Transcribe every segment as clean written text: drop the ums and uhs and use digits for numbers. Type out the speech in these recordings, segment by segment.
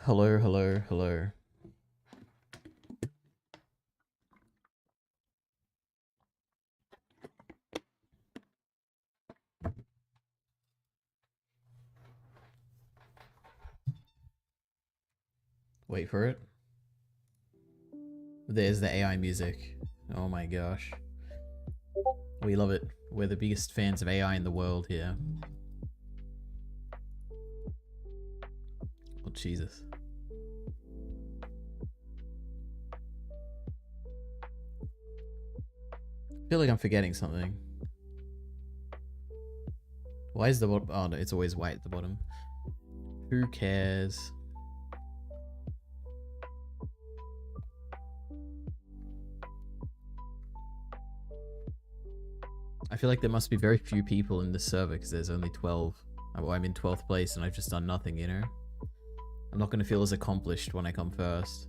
Hello, hello, hello. Wait for it. There's the AI music. Oh my gosh. We love it. We're the biggest fans of AI in the world here. Oh, Jesus. I feel like I'm forgetting something. Why is the bottom? Oh no, it's always white at the bottom. Who cares? I feel like there must be very few people in this server because there's only 12. Well, I'm in 12th place and I've just done nothing, you know? I'm not going to feel as accomplished when I come first.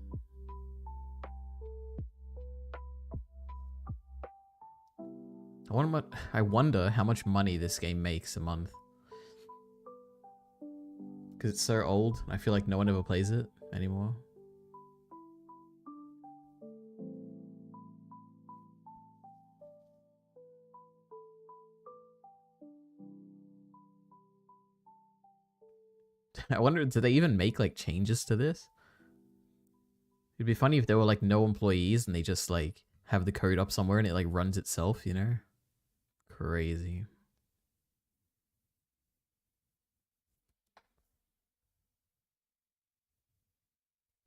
I wonder how much money this game makes a month. Because it's so old, I feel like no one ever plays it anymore. I wonder, do they even make like changes to this? It'd be funny if there were like no employees and they just like have the code up somewhere and it like runs itself, you know? Crazy.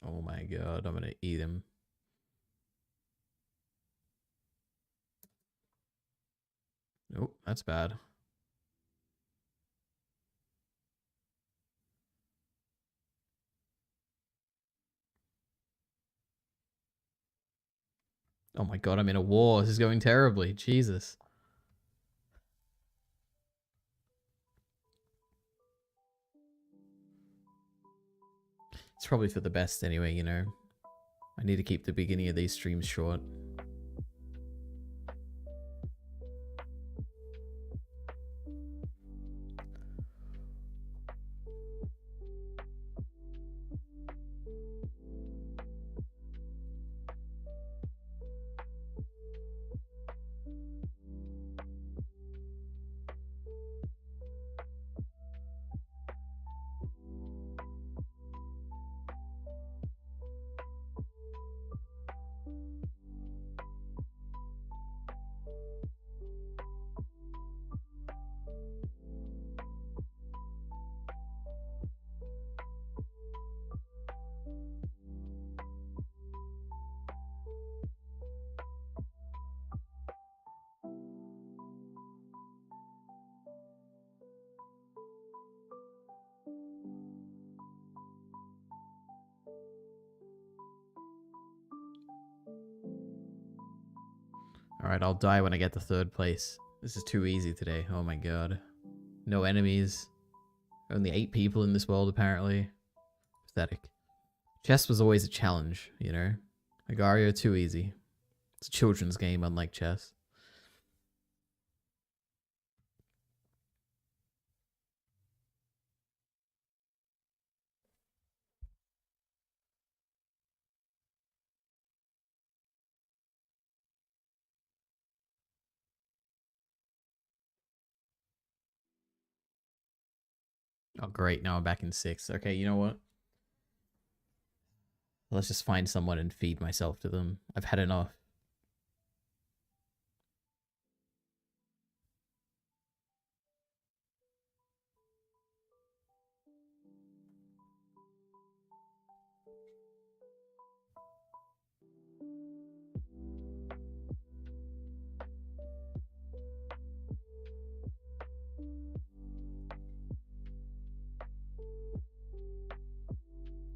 Oh my god, I'm gonna eat him. Nope, that's bad. Oh my god, I'm in a war. This is going terribly. Jesus. It's probably for the best anyway, you know? I need to keep the beginning of these streams short. Alright, I'll die when I get to third place. This is too easy today. Oh my god. No enemies. Only 8 people in this world, apparently. Pathetic. Chess was always a challenge, you know? Agario, too easy. It's a children's game, unlike chess. Oh, great. Now I'm back in 6th. Okay, you know what? Let's just find someone and feed myself to them. I've had enough.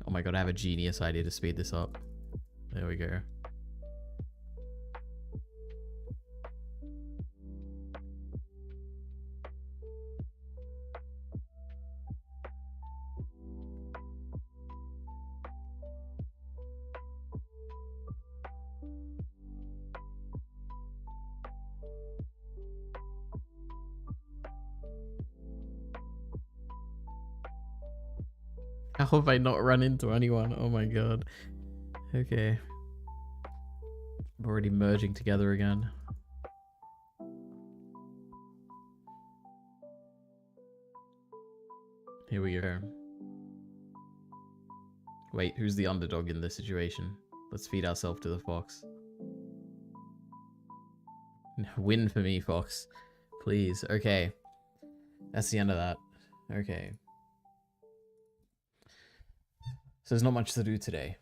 Oh my god, I have a genius idea to speed this up. There we go. How have I not run into anyone? Oh my god. Okay. I'm already merging together again. Here we go. Wait, who's the underdog in this situation? Let's feed ourselves to the fox. Win for me, fox. Please. Okay. That's the end of that. Okay. So there's not much to do today.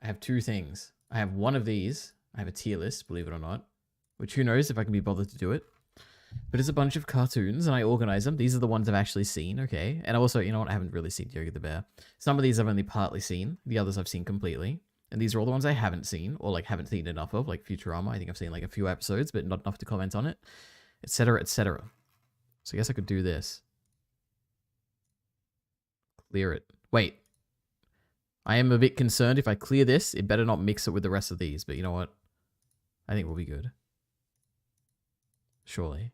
I have two things. I have one of these. I have a tier list, believe it or not. Which who knows if I can be bothered to do it. But it's a bunch of cartoons and I organize them. These are the ones I've actually seen, okay? And also, you know what? I haven't really seen Yogi the Bear. Some of these I've only partly seen. The others I've seen completely. And these are all the ones I haven't seen, or like haven't seen enough of, like Futurama. I think I've seen like a few episodes, but not enough to comment on it, etc., etc. So I guess I could do this. Clear it. Wait. I am a bit concerned if I clear this, it better not mix it with the rest of these, but you know what? I think we'll be good. Surely.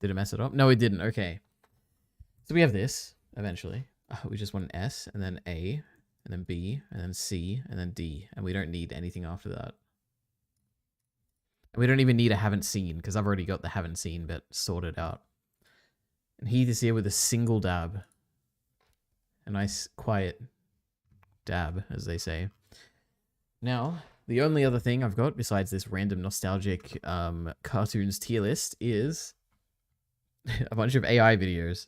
Did it mess it up? No, it didn't. Okay. So we have this, eventually. We just want an S, and then A, and then B, and then C, and then D. And we don't need anything after that. And we don't even need a haven't seen, because I've already got the haven't seen bit sorted out. And he is here with a single dab. A nice, quiet dab, as they say. Now, the only other thing I've got, besides this random nostalgic cartoons tier list, is a bunch of AI videos.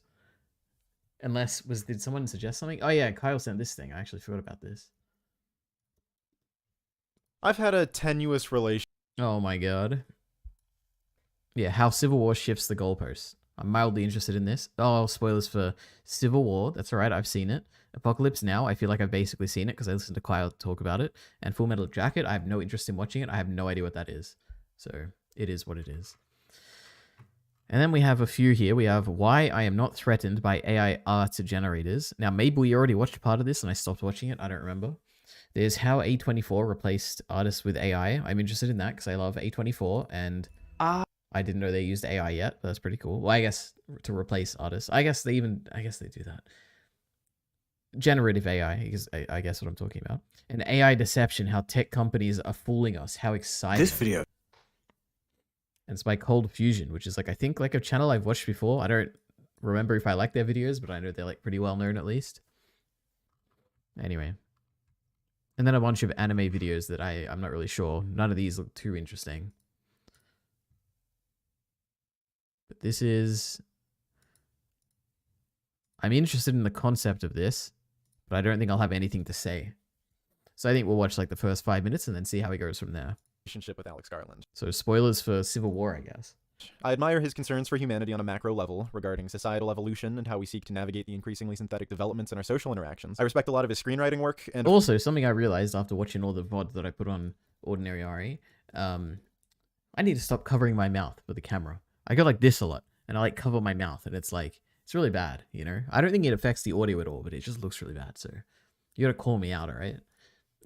Unless, did someone suggest something? Oh yeah, Kyle sent this thing. I actually forgot about this. I've had a tenuous relation. Oh my god. Yeah, how Civil War shifts the goalposts. I'm mildly interested in this. Oh, spoilers for Civil War. That's alright, I've seen it. Apocalypse Now, I feel like I've basically seen it because I listened to Kyle talk about it. And Full Metal Jacket, I have no interest in watching it. I have no idea what that is. So, it is what it is. And then we have a few here. We have Why I Am Not Threatened by AI Art Generators. Now, maybe we already watched part of this and I stopped watching it. I don't remember. There's How A24 Replaced Artists with AI. I'm interested in that because I love A24 and I didn't know they used AI yet. That's pretty cool. Well, I guess to replace artists. I guess they do that. Generative AI is, I guess, what I'm talking about. And AI Deception, how tech companies are fooling us. How exciting. This video. And it's by Cold Fusion, which is like, I think like a channel I've watched before. I don't remember if I like their videos, but I know they're like pretty well known at least. Anyway. And then a bunch of anime videos that I'm not really sure. None of these look too interesting. But this is... I'm interested in the concept of this, but I don't think I'll have anything to say. So I think we'll watch like the first 5 minutes and then see how it goes from there. Relationship with Alex Garland. So spoilers for Civil War, I guess. I admire his concerns for humanity on a macro level regarding societal evolution and how we seek to navigate the increasingly synthetic developments in our social interactions. I respect a lot of his screenwriting work and also something I realized after watching all the VODs that I put on Ordinary RE, I need to stop covering my mouth with the camera. I go like this a lot and I like cover my mouth and it's like, it's really bad, you know? I don't think it affects the audio at all, but it just looks really bad. So you gotta call me out, all right?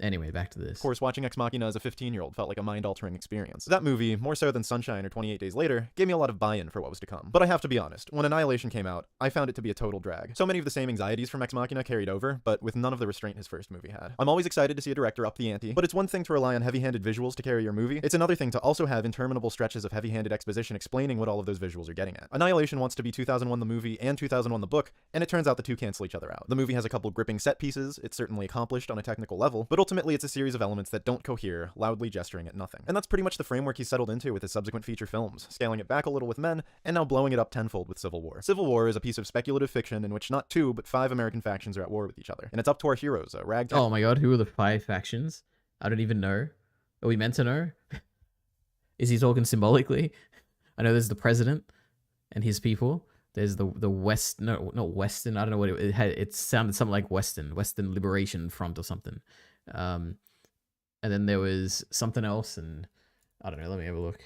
Anyway, back to this. Of course, watching Ex Machina as a 15-year-old felt like a mind-altering experience. That movie, more so than Sunshine or 28 Days Later, gave me a lot of buy-in for what was to come. But I have to be honest, when Annihilation came out, I found it to be a total drag. So many of the same anxieties from Ex Machina carried over, but with none of the restraint his first movie had. I'm always excited to see a director up the ante, but it's one thing to rely on heavy-handed visuals to carry your movie. It's another thing to also have interminable stretches of heavy-handed exposition explaining what all of those visuals are getting at. Annihilation wants to be 2001 the movie and 2001 the book, and it turns out the two cancel each other out. The movie has a couple gripping set pieces, it's certainly accomplished on a technical level, but ultimately it's a series of elements that don't cohere, loudly gesturing at nothing. And that's pretty much the framework he's settled into with his subsequent feature films, scaling it back a little with Men, and now blowing it up tenfold with Civil War. Civil War is a piece of speculative fiction in which not 2, but 5 American factions are at war with each other. And it's up to our heroes, a ragtag— Oh my god, who are the 5 factions? I don't even know. Are we meant to know? Is he talking symbolically? I know there's the president and his people. There's the West, no, not Western, I don't know what it sounded something like Western Liberation Front or something. And then there was something else, and I don't know, let me have a look.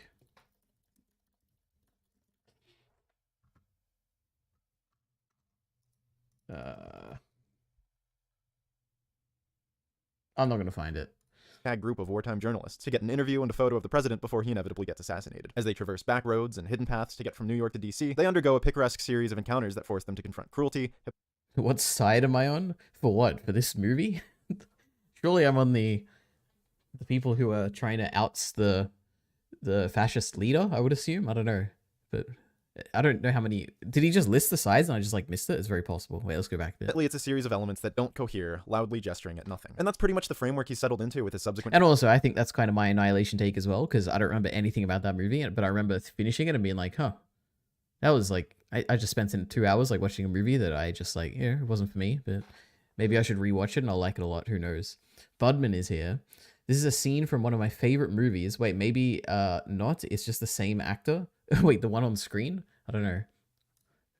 I'm not going to find it. Group of wartime journalists to get an interview and a photo of the president before he inevitably gets assassinated. As they traverse back roads and hidden paths to get from New York to DC, they undergo a picaresque series of encounters that force them to confront cruelty, What side am I on? For what? For this movie? Surely I'm on the people who are trying to oust the fascist leader, I would assume. I don't know. But I don't know how many. Did he just list the sides and I just like missed it? It's very possible. Wait, let's go back a bit. It's a series of elements that don't cohere, loudly gesturing at nothing. And that's pretty much the framework he settled into with his subsequent. And also, I think that's kind of my Annihilation take as well, because I don't remember anything about that movie, but I remember finishing it and being like, huh, that was like, I just spent in 2 hours like watching a movie that I just like, yeah, it wasn't for me, but maybe I should rewatch it and I'll like it a lot. Who knows? Budman is here. This is a scene from one of my favorite movies. Wait, maybe not. It's just the same actor. Wait, the one on screen? I don't know.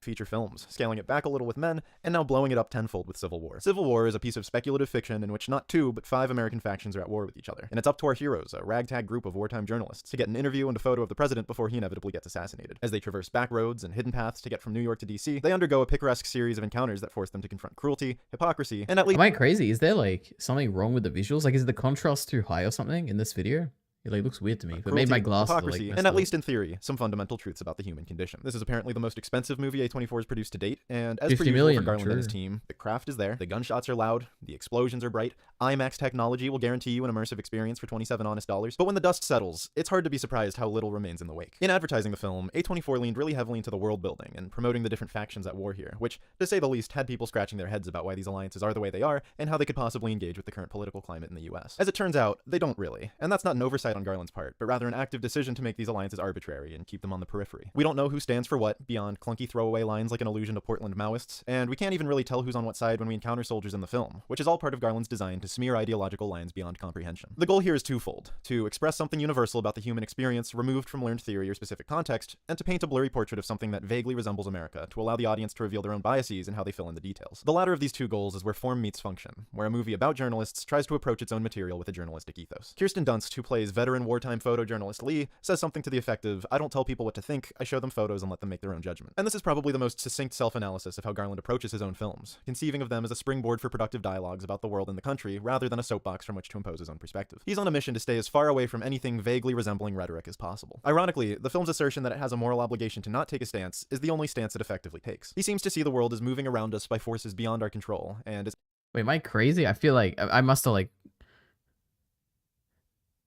Feature films, scaling it back a little with Men, and now blowing it up tenfold with Civil War. Civil War is a piece of speculative fiction in which not 2, but 5 American factions are at war with each other. And it's up to our heroes, a ragtag group of wartime journalists, to get an interview and a photo of the president before he inevitably gets assassinated. As they traverse back roads and hidden paths to get from New York to DC, they undergo a picaresque series of encounters that force them to confront cruelty, hypocrisy, and at least— Am I crazy? Is there like something wrong with the visuals? Like, is the contrast too high or something in this video? It like looks weird to me, but maybe my glasses hypocrisy, are, like, and at least in theory, some fundamental truths about the human condition. This is apparently the most expensive movie A24 has produced to date, and as per usual for Garland and his team, the craft is there, the gunshots are loud, the explosions are bright, IMAX technology will guarantee you an immersive experience for 27 honest dollars, but when the dust settles, it's hard to be surprised how little remains in the wake. In advertising the film, A24 leaned really heavily into the world building and promoting the different factions at war here, which, to say the least, had people scratching their heads about why these alliances are the way they are, and how they could possibly engage with the current political climate in the US. As it turns out, they don't really, and that's not an oversight on Garland's part, but rather an active decision to make these alliances arbitrary and keep them on the periphery. We don't know who stands for what, beyond clunky throwaway lines like an allusion to Portland Maoists, and we can't even really tell who's on what side when we encounter soldiers in the film, which is all part of Garland's design to smear ideological lines beyond comprehension. The goal here is twofold: to express something universal about the human experience removed from learned theory or specific context, and to paint a blurry portrait of something that vaguely resembles America to allow the audience to reveal their own biases and how they fill in the details. The latter of these two goals is where form meets function, where a movie about journalists tries to approach its own material with a journalistic ethos. Kirsten Dunst, who plays veteran wartime photojournalist Lee, says something to the effect of, "I don't tell people what to think, I show them photos and let them make their own judgment." And this is probably the most succinct self-analysis of how Garland approaches his own films, conceiving of them as a springboard for productive dialogues about the world and the country, rather than a soapbox from which to impose his own perspective. He's on a mission to stay as far away from anything vaguely resembling rhetoric as possible. Ironically, the film's assertion that it has a moral obligation to not take a stance is the only stance it effectively takes. He seems to see the world as moving around us by forces beyond our control, and is— Wait, am I crazy? I feel like I must have like...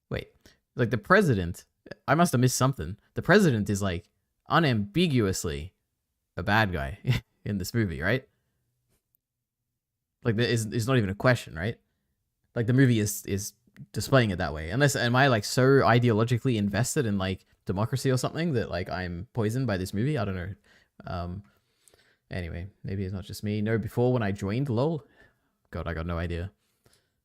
Wait, like the president... I must have missed something. The president is like unambiguously a bad guy in this movie, right? Like there is not even a question, right? Like the movie is displaying it that way. Unless, am I like so ideologically invested in like democracy or something that like I'm poisoned by this movie? I don't know. Anyway, maybe it's not just me. No, before when I joined LOL, God, I got no idea.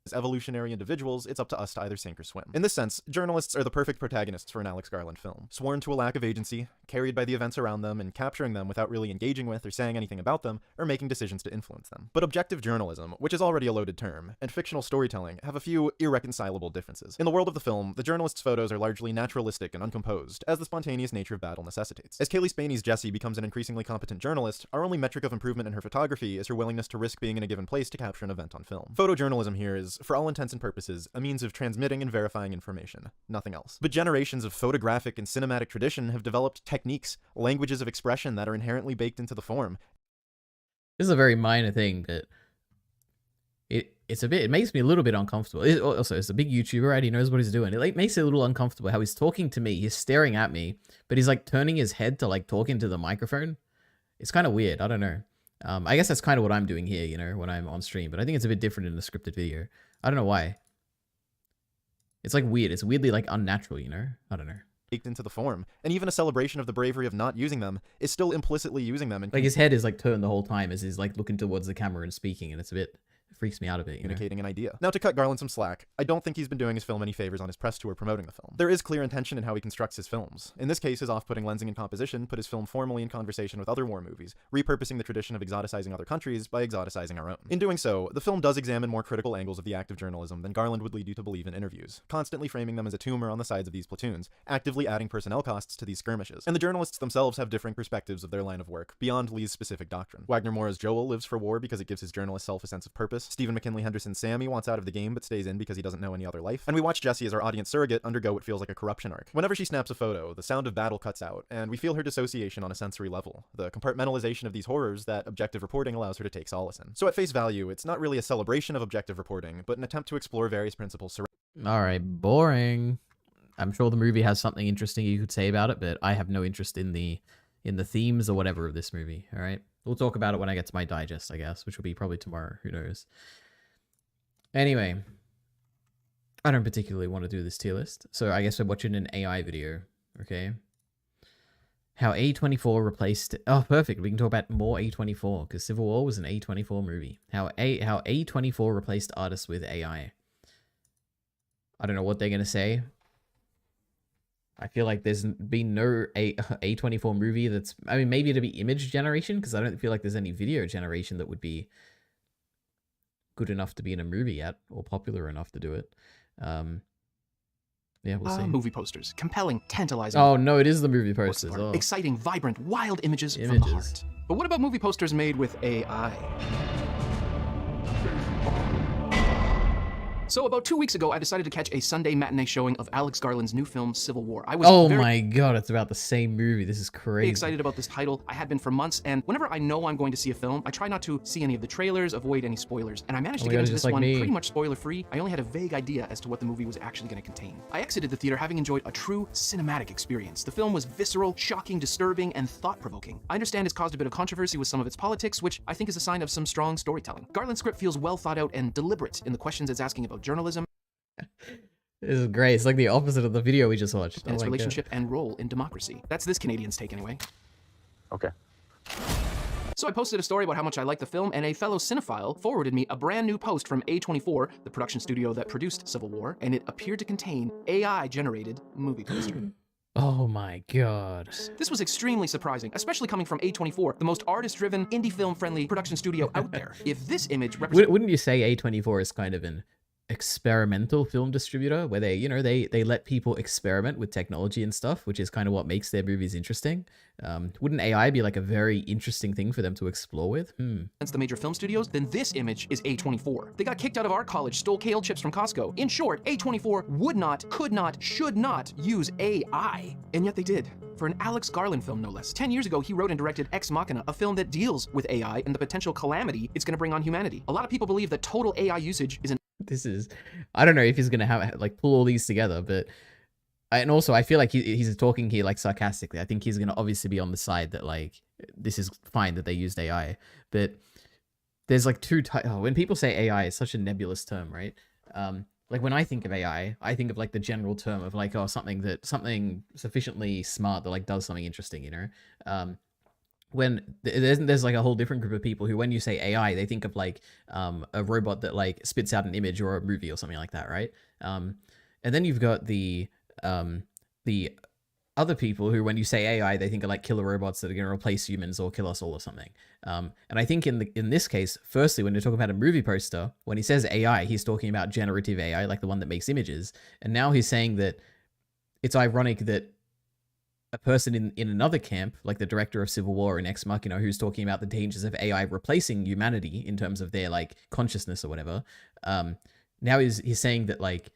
As evolutionary individuals, it's up to us to either sink or swim. In this sense, journalists are the perfect protagonists for an Alex Garland film. Sworn to a lack of agency, carried by the events around them, and capturing them without really engaging with or saying anything about them, or making decisions to influence them. But objective journalism, which is already a loaded term, and fictional storytelling have a few irreconcilable differences. In the world of the film, the journalists' photos are largely naturalistic and uncomposed, as the spontaneous nature of battle necessitates. As Kaylee Spaney's Jessie becomes an increasingly competent journalist, our only metric of improvement in her photography is her willingness to risk being in a given place to capture an event on film. Photojournalism here is, for all intents and purposes, a means of transmitting and verifying information, nothing else. But generations of photographic and cinematic tradition have developed techniques, languages of expression that are inherently baked into the form. This is a very minor thing, but it makes me a little bit uncomfortable. Also, it's a big YouTuber, right? He knows what he's doing. It like makes it a little uncomfortable how he's talking to me. He's staring at me, but he's like turning his head to like talk into the microphone. It's kind of weird. I don't know. I guess that's kind of what I'm doing here, you know, when I'm on stream, but I think it's a bit different in a scripted video. I don't know why. It's like weird. It's weirdly like unnatural, you know? I don't know. Baked into the form, and even a celebration of the bravery of not using them is still implicitly using them. And like his head is like turned the whole time as he's like looking towards the camera and speaking, and it's a bit... It freaks me out a bit, you know? Communicating an idea. Now, to cut Garland some slack, I don't think he's been doing his film any favors on his press tour promoting the film. There is clear intention in how he constructs his films. In this case, his off-putting lensing and composition put his film formally in conversation with other war movies, repurposing the tradition of exoticizing other countries by exoticizing our own. In doing so, the film does examine more critical angles of the act of journalism than Garland would lead you to believe in interviews, constantly framing them as a tumor on the sides of these platoons, actively adding personnel costs to these skirmishes. And the journalists themselves have differing perspectives of their line of work, beyond Lee's specific doctrine. Wagner Moura's Joel lives for war because it gives his journalist self a sense of purpose, crisis. Stephen McKinley Henderson's Sammy wants out of the game but stays in because he doesn't know any other life. And we watch Jessie as our audience surrogate undergo what feels like a corruption arc. Whenever she snaps a photo, the sound of battle cuts out, and we feel her dissociation on a sensory level, the compartmentalization of these horrors that objective reporting allows her to take solace in. So at face value, it's not really a celebration of objective reporting, but an attempt to explore various principles surrounding. Alright, boring. I'm sure the movie has something interesting you could say about it, but I have no interest in the themes or whatever of this movie, alright? We'll talk about it when I get to my digest, I guess, which will be probably tomorrow, who knows. Anyway, I don't particularly want to do this tier list, so I guess we're watching an AI video, okay? How A24 replaced... Oh, perfect, we can talk about more A24, because Civil War was an A24 movie. How A24 replaced artists with AI. I don't know what they're going to say. I feel like there's been no A24 movie that's... I mean, maybe it'll be image generation, because I don't feel like there's any video generation that would be good enough to be in a movie yet, or popular enough to do it. Yeah, we'll see. Movie posters. Compelling, tantalizing. Oh, no, it is the movie posters. Oh. Exciting, vibrant, wild images from the heart. But what about movie posters made with AI? So about 2 weeks ago, I decided to catch a Sunday matinee showing of Alex Garland's new film, Civil War. I was my god, it's about the same movie. This is crazy. Excited about this title. I had been for months, and whenever I know I'm going to see a film, I try not to see any of the trailers, avoid any spoilers. And I managed to get into this one pretty much spoiler-free. I only had a vague idea as to what the movie was actually going to contain. I exited the theater having enjoyed a true cinematic experience. The film was visceral, shocking, disturbing, and thought-provoking. I understand it's caused a bit of controversy with some of its politics, which I think is a sign of some strong storytelling. Garland's script feels well thought out and deliberate in the questions it's asking about journalism. This is great. It's like the opposite of the video we just watched. And its relationship and role in democracy. That's this Canadian's take anyway. Okay. So I posted a story about how much I liked the film, and a fellow cinephile forwarded me a brand new post from A24, the production studio that produced Civil War, and it appeared to contain AI-generated movie poster. Oh my god. This was extremely surprising, especially coming from A24, the most artist-driven, indie film-friendly production studio out there. If this image represents... Wouldn't you say A24 is kind of an experimental film distributor, where they, you know, they let people experiment with technology and stuff, which is kind of what makes their movies interesting? Wouldn't AI be like a very interesting thing for them to explore with? Against the major film studios, then this image is A24. They got kicked out of our college, stole kale chips from Costco. In short, A24 would not, could not, should not use AI. And yet they did. For an Alex Garland film, no less. 10 years ago, he wrote and directed Ex Machina, a film that deals with AI and the potential calamity it's going to bring on humanity. A lot of people believe that total AI usage is an... This is... I don't know if he's going to have, like, pull all these together, but... And also, I feel like he's talking here, like, sarcastically. I think he's going to obviously be on the side that, like, this is fine that they used AI. But there's, like, when people say AI, it's such a nebulous term, right? Like, when I think of AI, I think of, like, the general term of, like, oh, something sufficiently smart that, like, does something interesting, you know? When there's like a whole different group of people who, when you say AI, they think of, like, a robot that, like, spits out an image or a movie or something like that, right? And then you've got the other people who, when you say AI, they think of, like, killer robots that are going to replace humans or kill us all or something. And I think in this case, firstly, when you're talking about a movie poster, when he says AI, he's talking about generative AI, like the one that makes images. And now he's saying that it's ironic that a person in another camp, like the director of Civil War in Ex Machina, who's talking about the dangers of AI replacing humanity in terms of their, like, consciousness or whatever, now he's saying that, like,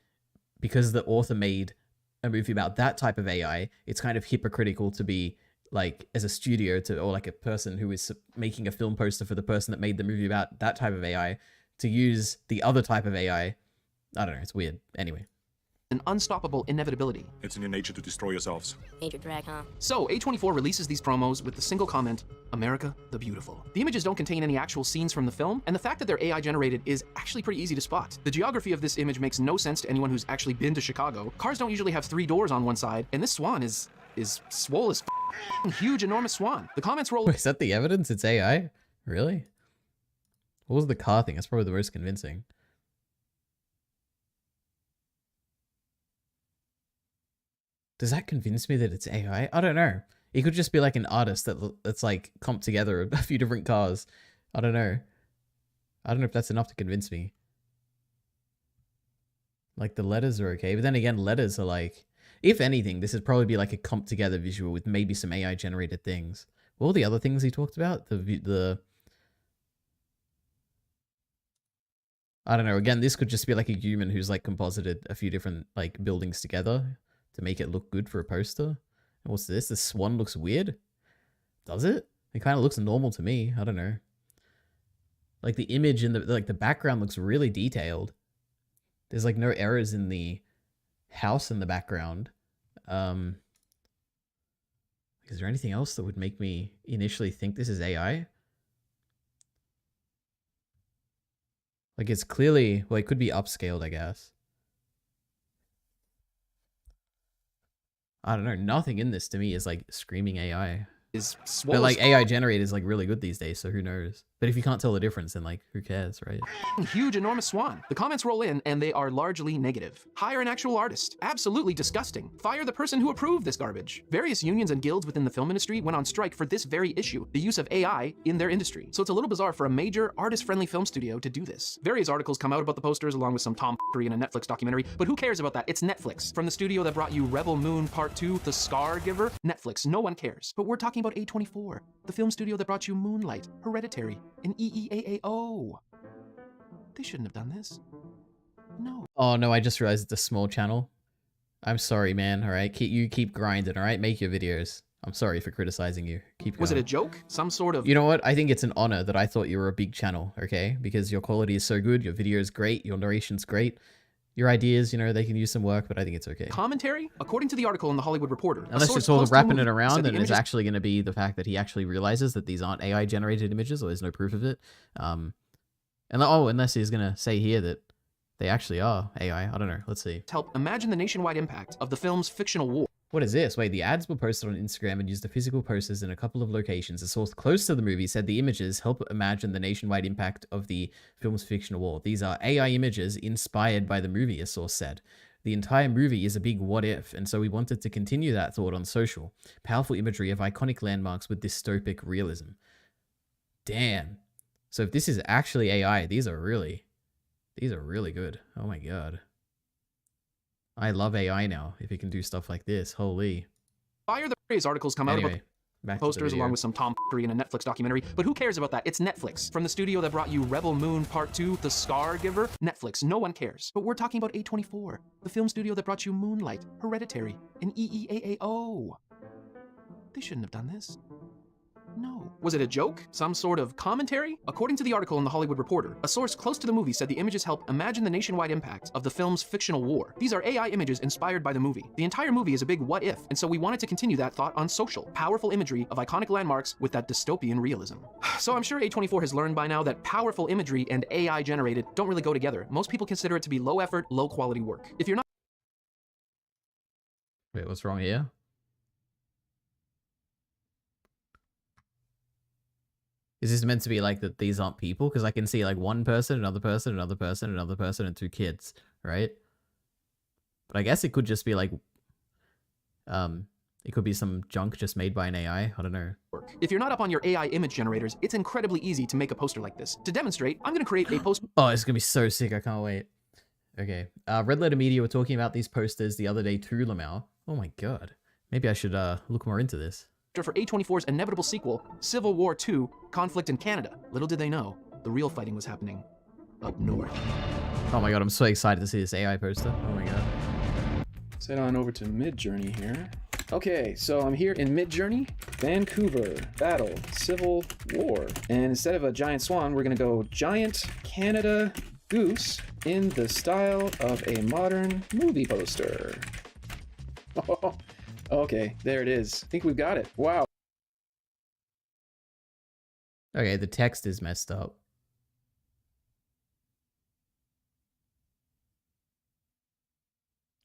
because the author made a movie about that type of AI, it's kind of hypocritical to be, like, as a studio or like a person who is making a film poster for the person that made the movie about that type of AI to use the other type of AI. I don't know, it's weird. Anyway. An unstoppable inevitability. It's in your nature to destroy yourselves. Major drag, huh? So, A24 releases these promos with the single comment, America the Beautiful. The images don't contain any actual scenes from the film, and the fact that they're AI generated is actually pretty easy to spot. The geography of this image makes no sense to anyone who's actually been to Chicago. Cars don't usually have 3 doors on one side, and this swan is swole as huge, enormous swan. The comments roll... Is that the evidence? It's AI? Really? What was the car thing? That's probably the most convincing. Does that convince me that it's AI? I don't know. It could just be like an artist that's like comped together a few different cars. I don't know. I don't know if that's enough to convince me. Like, the letters are okay, but then again, letters are like... If anything, this would probably be like a comped together visual with maybe some AI generated things. What were the other things he talked about? I don't know. Again, this could just be like a human who's like composited a few different like buildings together to make it look good for a poster. And what's this? The swan looks weird. Does it? It kind of looks normal to me. I don't know. Like the image and the background looks really detailed. There's like no errors in the house in the background. Is there anything else that would make me initially think this is AI? Like it's clearly, well, it could be upscaled, I guess. I don't know. Nothing in this to me is like screaming AI. But like AI generated is like really good these days, so who knows? But if you can't tell the difference, then like who cares, right? Huge, enormous swan. The comments roll in and they are largely negative. Hire an actual artist. Absolutely disgusting. Fire the person who approved this garbage. Various unions and guilds within the film industry went on strike for this very issue, the use of AI in their industry. So it's a little bizarre for a major artist-friendly film studio to do this. Various articles come out about the posters along with some tomfoolery in a Netflix documentary, but who cares about that? It's Netflix. From the studio that brought you Rebel Moon Part 2, The Scar Giver, Netflix, no one cares. But we're talking about A24, the film studio that brought you Moonlight, Hereditary, and EEAAO. They shouldn't have done this. No. Oh no, I just realized it's a small channel. I'm sorry, man. All right, you keep grinding. All right, make your videos. I'm sorry for criticizing you. Keep going. Was it a joke? Some sort of... You know what? I think it's an honor that I thought you were a big channel, okay? Because your quality is so good, your video is great, your narration's great. Your ideas, you know, they can use some work, but I think it's okay. Commentary? According to the article in The Hollywood Reporter... Unless it's all wrapping it around, then it's actually going to be the fact that he actually realizes that these aren't AI-generated images, or there's no proof of it. Unless he's going to say here that they actually are AI. I don't know. Let's see. Help imagine the nationwide impact of the film's fictional war. What is this? Wait, the ads were posted on Instagram and used the physical posters in a couple of locations. A source close to the movie said the images help imagine the nationwide impact of the film's fictional war. These are AI images inspired by the movie, a source said. The entire movie is a big what if, and so we wanted to continue that thought on social. Powerful imagery of iconic landmarks with dystopic realism. Damn. So if this is actually AI, these are really good. Oh my god. I love AI now, if it can do stuff like this. Holy. Fire the phrase articles come out about posters along with some tomfoolery in a Netflix documentary, but who cares about that? It's Netflix. From the studio that brought you Rebel Moon Part 2, The Scar Giver, Netflix, no one cares. But we're talking about A24, the film studio that brought you Moonlight, Hereditary, and EEAAO. They shouldn't have done this. No. Was it a joke? Some sort of commentary? According to the article in The Hollywood Reporter, a source close to the movie said the images help imagine the nationwide impact of the film's fictional war. These are AI images inspired by the movie. The entire movie is a big what if, and so we wanted to continue that thought on social. Powerful imagery of iconic landmarks with that dystopian realism. So I'm sure A24 has learned by now that powerful imagery and AI generated don't really go together. Most people consider it to be low effort, low quality work. If you're not... Wait, what's wrong here? Is this meant to be like that these aren't people? Because I can see like one person, another person, another person, another person, and two kids, right? But I guess it could just be like, it could be some junk just made by an AI. I don't know. If you're not up on your AI image generators, it's incredibly easy to make a poster like this. To demonstrate, I'm going to create a poster. Oh, it's going to be so sick. I can't wait. Okay. Red Letter Media were talking about these posters the other day to Lamau. Oh my god. Maybe I should look more into this. For A24's inevitable sequel, Civil War II, Conflict in Canada. Little did they know, the real fighting was happening up north. Oh my god, I'm so excited to see this AI poster. Oh my god. Let's head on over to Midjourney here. Okay, so I'm here in Midjourney, Vancouver, battle, Civil War. And instead of a giant swan, we're gonna go giant Canada goose in the style of a modern movie poster. Okay, there it is. I think we've got it. Wow. Okay, the text is messed up.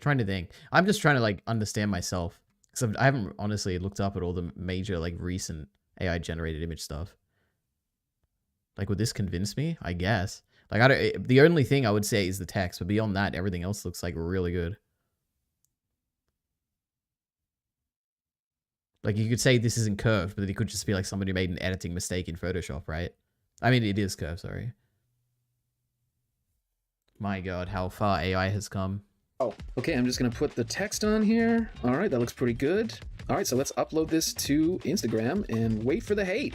Trying to think. I'm just trying to like understand myself. Because I haven't honestly looked up at all the major like recent AI generated image stuff. Like, would this convince me? I guess. Like, the only thing I would say is the text, but beyond that, everything else looks like really good. Like, you could say this isn't curved, but it could just be like somebody made an editing mistake in Photoshop, right? I mean, it is curved, sorry. My god, how far AI has come. Oh, okay, I'm just gonna put the text on here. All right, that looks pretty good. All right, so let's upload this to Instagram and wait for the hate.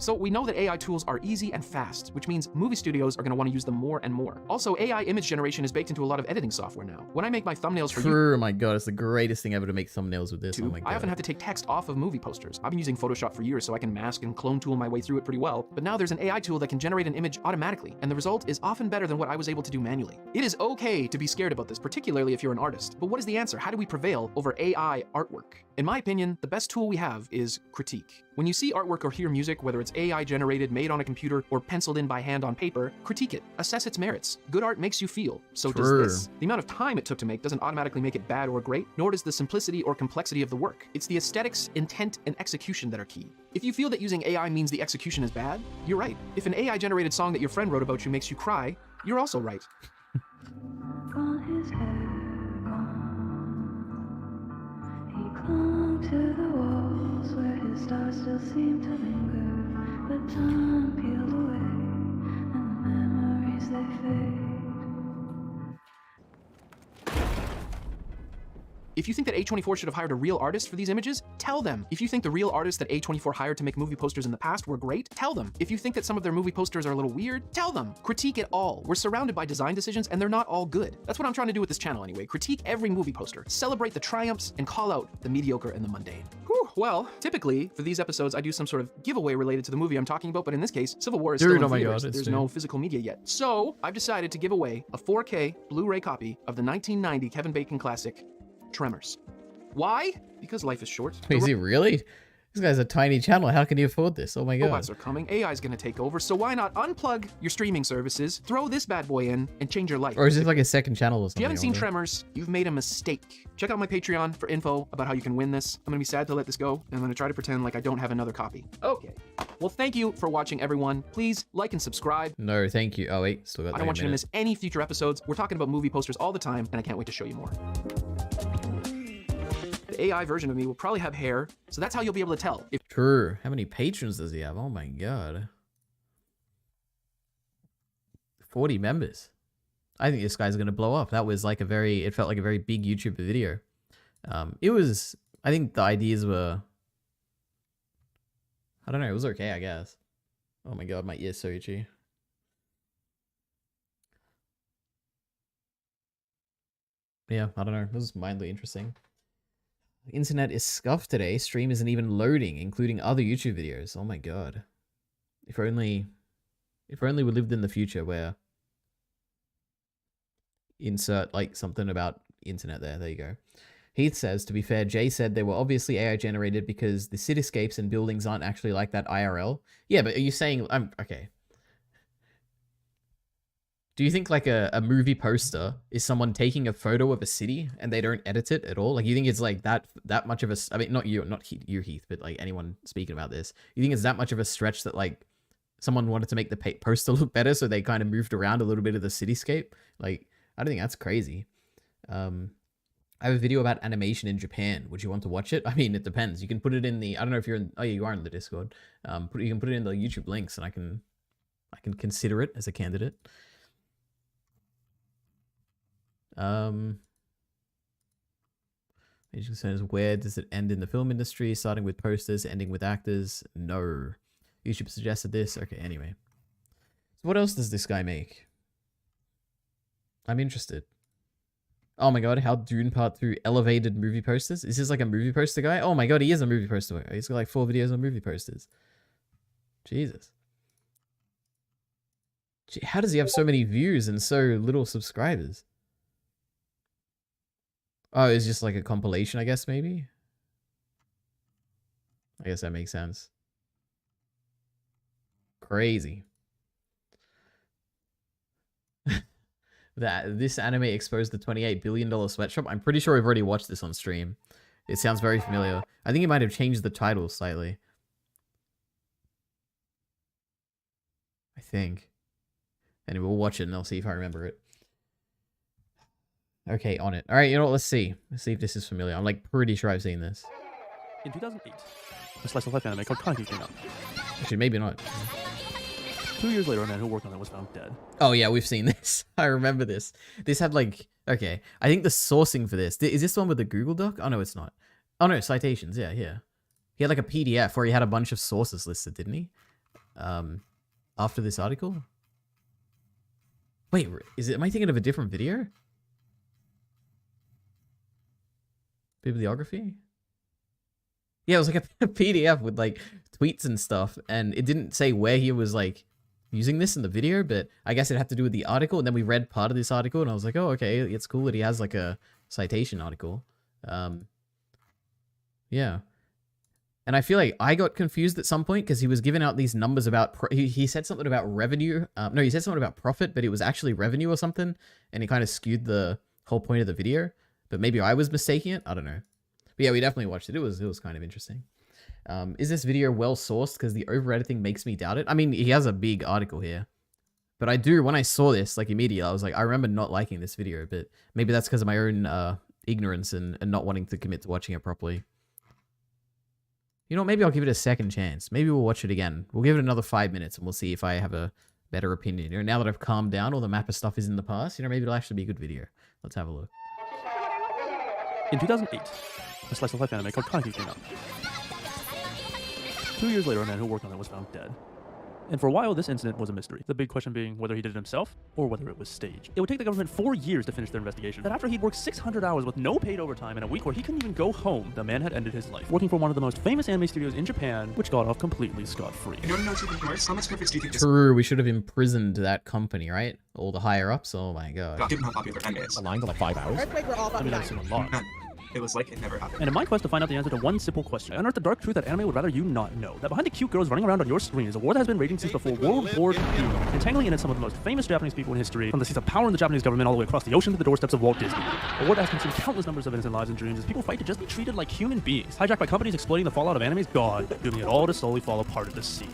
So we know that AI tools are easy and fast, which means movie studios are going to want to use them more and more. Also, AI image generation is baked into a lot of editing software now. When I make my thumbnails for YouTube, oh my god, it's the greatest thing ever to make thumbnails with this. Oh my god. I often have to take text off of movie posters. I've been using Photoshop for years so I can mask and clone tool my way through it pretty well, but now there's an AI tool that can generate an image automatically, and the result is often better than what I was able to do manually. It is okay to be scared about this, particularly if you're an artist. But what is the answer? How do we prevail over AI artwork? In my opinion, the best tool we have is critique. When you see artwork or hear music, whether it's AI generated, made on a computer, or penciled in by hand on paper, critique it. Assess its merits. Good art makes you feel. So does this. The amount of time it took to make doesn't automatically make it bad or great, nor does the simplicity or complexity of the work. It's the aesthetics, intent, and execution that are key. If you feel that using AI means the execution is bad, you're right. If an AI generated song that your friend wrote about you makes you cry, you're also right. Clung to the walls where his stars still seem to linger, but time peeled away and the memories they fade. If you think that A24 should have hired a real artist for these images, tell them. If you think the real artists that A24 hired to make movie posters in the past were great, tell them. If you think that some of their movie posters are a little weird, tell them. Critique it all. We're surrounded by design decisions and they're not all good. That's what I'm trying to do with this channel anyway. Critique every movie poster, celebrate the triumphs, and call out the mediocre and the mundane. Whew, well, typically for these episodes, I do some sort of giveaway related to the movie I'm talking about, but in this case, Civil War is still in theaters. There's no physical media yet. So I've decided to give away a 4K Blu-ray copy of the 1990 Kevin Bacon classic, Tremors. Why? Because life is short. Wait, is he really? This guy's a tiny channel. How can he afford this? Oh my god. Robots are coming. AI's gonna take over. So why not unplug your streaming services, throw this bad boy in, and change your life? Or is this like a second channel or something? If you haven't seen Tremors, you've made a mistake. Check out my Patreon for info about how you can win this. I'm gonna be sad to let this go, and I'm gonna try to pretend like I don't have another copy. Okay. Well, thank you for watching, everyone. Please like and subscribe. No, thank you. Oh wait, still got. I don't want you to miss any future episodes. We're talking about movie posters all the time, and I can't wait to show you more. The AI version of me will probably have hair, so that's how you'll be able to tell. True. How many patrons does he have? Oh my god. 40 members. I think this guy's gonna blow up. That was like it felt like a very big YouTube video. I think the ideas were, I don't know, it was okay, I guess. Oh my god, my ear's so itchy. Yeah, I don't know. This was mildly interesting. The internet is scuffed today. Stream isn't even loading, including other YouTube videos. Oh my god. If only we lived in the future where insert like something about internet there. There you go. Heath says, to be fair, Jay said they were obviously AI generated because the cityscapes and buildings aren't actually like that IRL. Yeah, but are you saying, okay. Do you think like a movie poster is someone taking a photo of a city and they don't edit it at all? Like you think it's like that much of a, I mean, not you Heath, but like anyone speaking about this. You think it's that much of a stretch that like someone wanted to make the poster look better, so they kind of moved around a little bit of the cityscape? Like, I don't think that's crazy. I have a video about animation in Japan. Would you want to watch it? I mean, it depends. You can put it in the, I don't know if you're in, oh yeah, you are in the Discord. You can put it in the YouTube links and I can consider it as a candidate. Agent says, where does it end in the film industry? Starting with posters, ending with actors? No. YouTube suggested this. Okay, anyway. So what else does this guy make? I'm interested. Oh my god, how Dune Part 2 elevated movie posters? Is this like a movie poster guy? Oh my god, he is a movie poster guy. He's got like 4 videos on movie posters. Jesus. Gee, how does he have so many views and so little subscribers? Oh, it's just like a compilation, I guess, maybe? I guess that makes sense. Crazy. This anime exposed the $28 billion sweatshop. I'm pretty sure we've already watched this on stream. It sounds very familiar. I think it might have changed the title slightly. I think. Anyway, we'll watch it and I'll see if I remember it. Okay, on it. All right, you know what? Let's see. Let's see if this is familiar. I'm like pretty sure I've seen this. In 2008, a slice of life anime called Kaneki came out. Actually, maybe not. 2 years later, a man who worked on it was found dead. Oh yeah, we've seen this. I remember this. This had like, okay. I think the sourcing for this, is this the one with the Google Doc? Oh no, it's not. Oh no, citations. Yeah, here. He had like a PDF where he had a bunch of sources listed, didn't he? after this article. Wait, am I thinking of a different video? Bibliography? Yeah, it was like a PDF with like tweets and stuff, and it didn't say where he was like using this in the video, but I guess it had to do with the article, and then we read part of this article, and I was like, oh, okay, it's cool that he has like a citation article. Yeah. And I feel like I got confused at some point because he was giving out these numbers about, he said something about revenue. No, he said something about profit, but it was actually revenue or something. And it kind of skewed the whole point of the video. But maybe I was mistaking it. I don't know. But yeah, we definitely watched it. It was kind of interesting. Is this video well sourced? Because the over editing makes me doubt it. I mean, he has a big article here. But I do, when I saw this, like immediately, I was like, I remember not liking this video. But maybe that's because of my own ignorance and not wanting to commit to watching it properly. You know, maybe I'll give it a second chance. Maybe we'll watch it again. We'll give it another 5 minutes and we'll see if I have a better opinion. You know, now that I've calmed down, all the mappa stuff is in the past, you know, maybe it'll actually be a good video. Let's have a look. In 2008, a slice of life anime called Kaneki came out. 2 years later, a man who worked on it was found dead. And for a while, this incident was a mystery. The big question being whether he did it himself or whether it was staged. It would take the government 4 years to finish their investigation. That after he'd worked 600 hours with no paid overtime in a week where he couldn't even go home, the man had ended his life, working for one of the most famous anime studios in Japan, which got off completely scot-free. In order to know something worse, how much perfect do you think True, we should have imprisoned that company, right? All the higher-ups, oh my god. given how popular anime is? A line for like 5 hours? I mean, I've seen a lot. None. It was like it never happened. And in my quest to find out the answer to one simple question, I unearthed the dark truth that anime would rather you not know. That behind the cute girls running around on your screen is a war that has been raging since before World War II, entangling in it some of the most famous Japanese people in history, from the seats of power in the Japanese government all the way across the ocean to the doorsteps of Walt Disney. A war that has consumed countless numbers of innocent lives and dreams as people fight to just be treated like human beings, hijacked by companies exploiting the fallout of anime's god, dooming it all to slowly fall apart at the seams.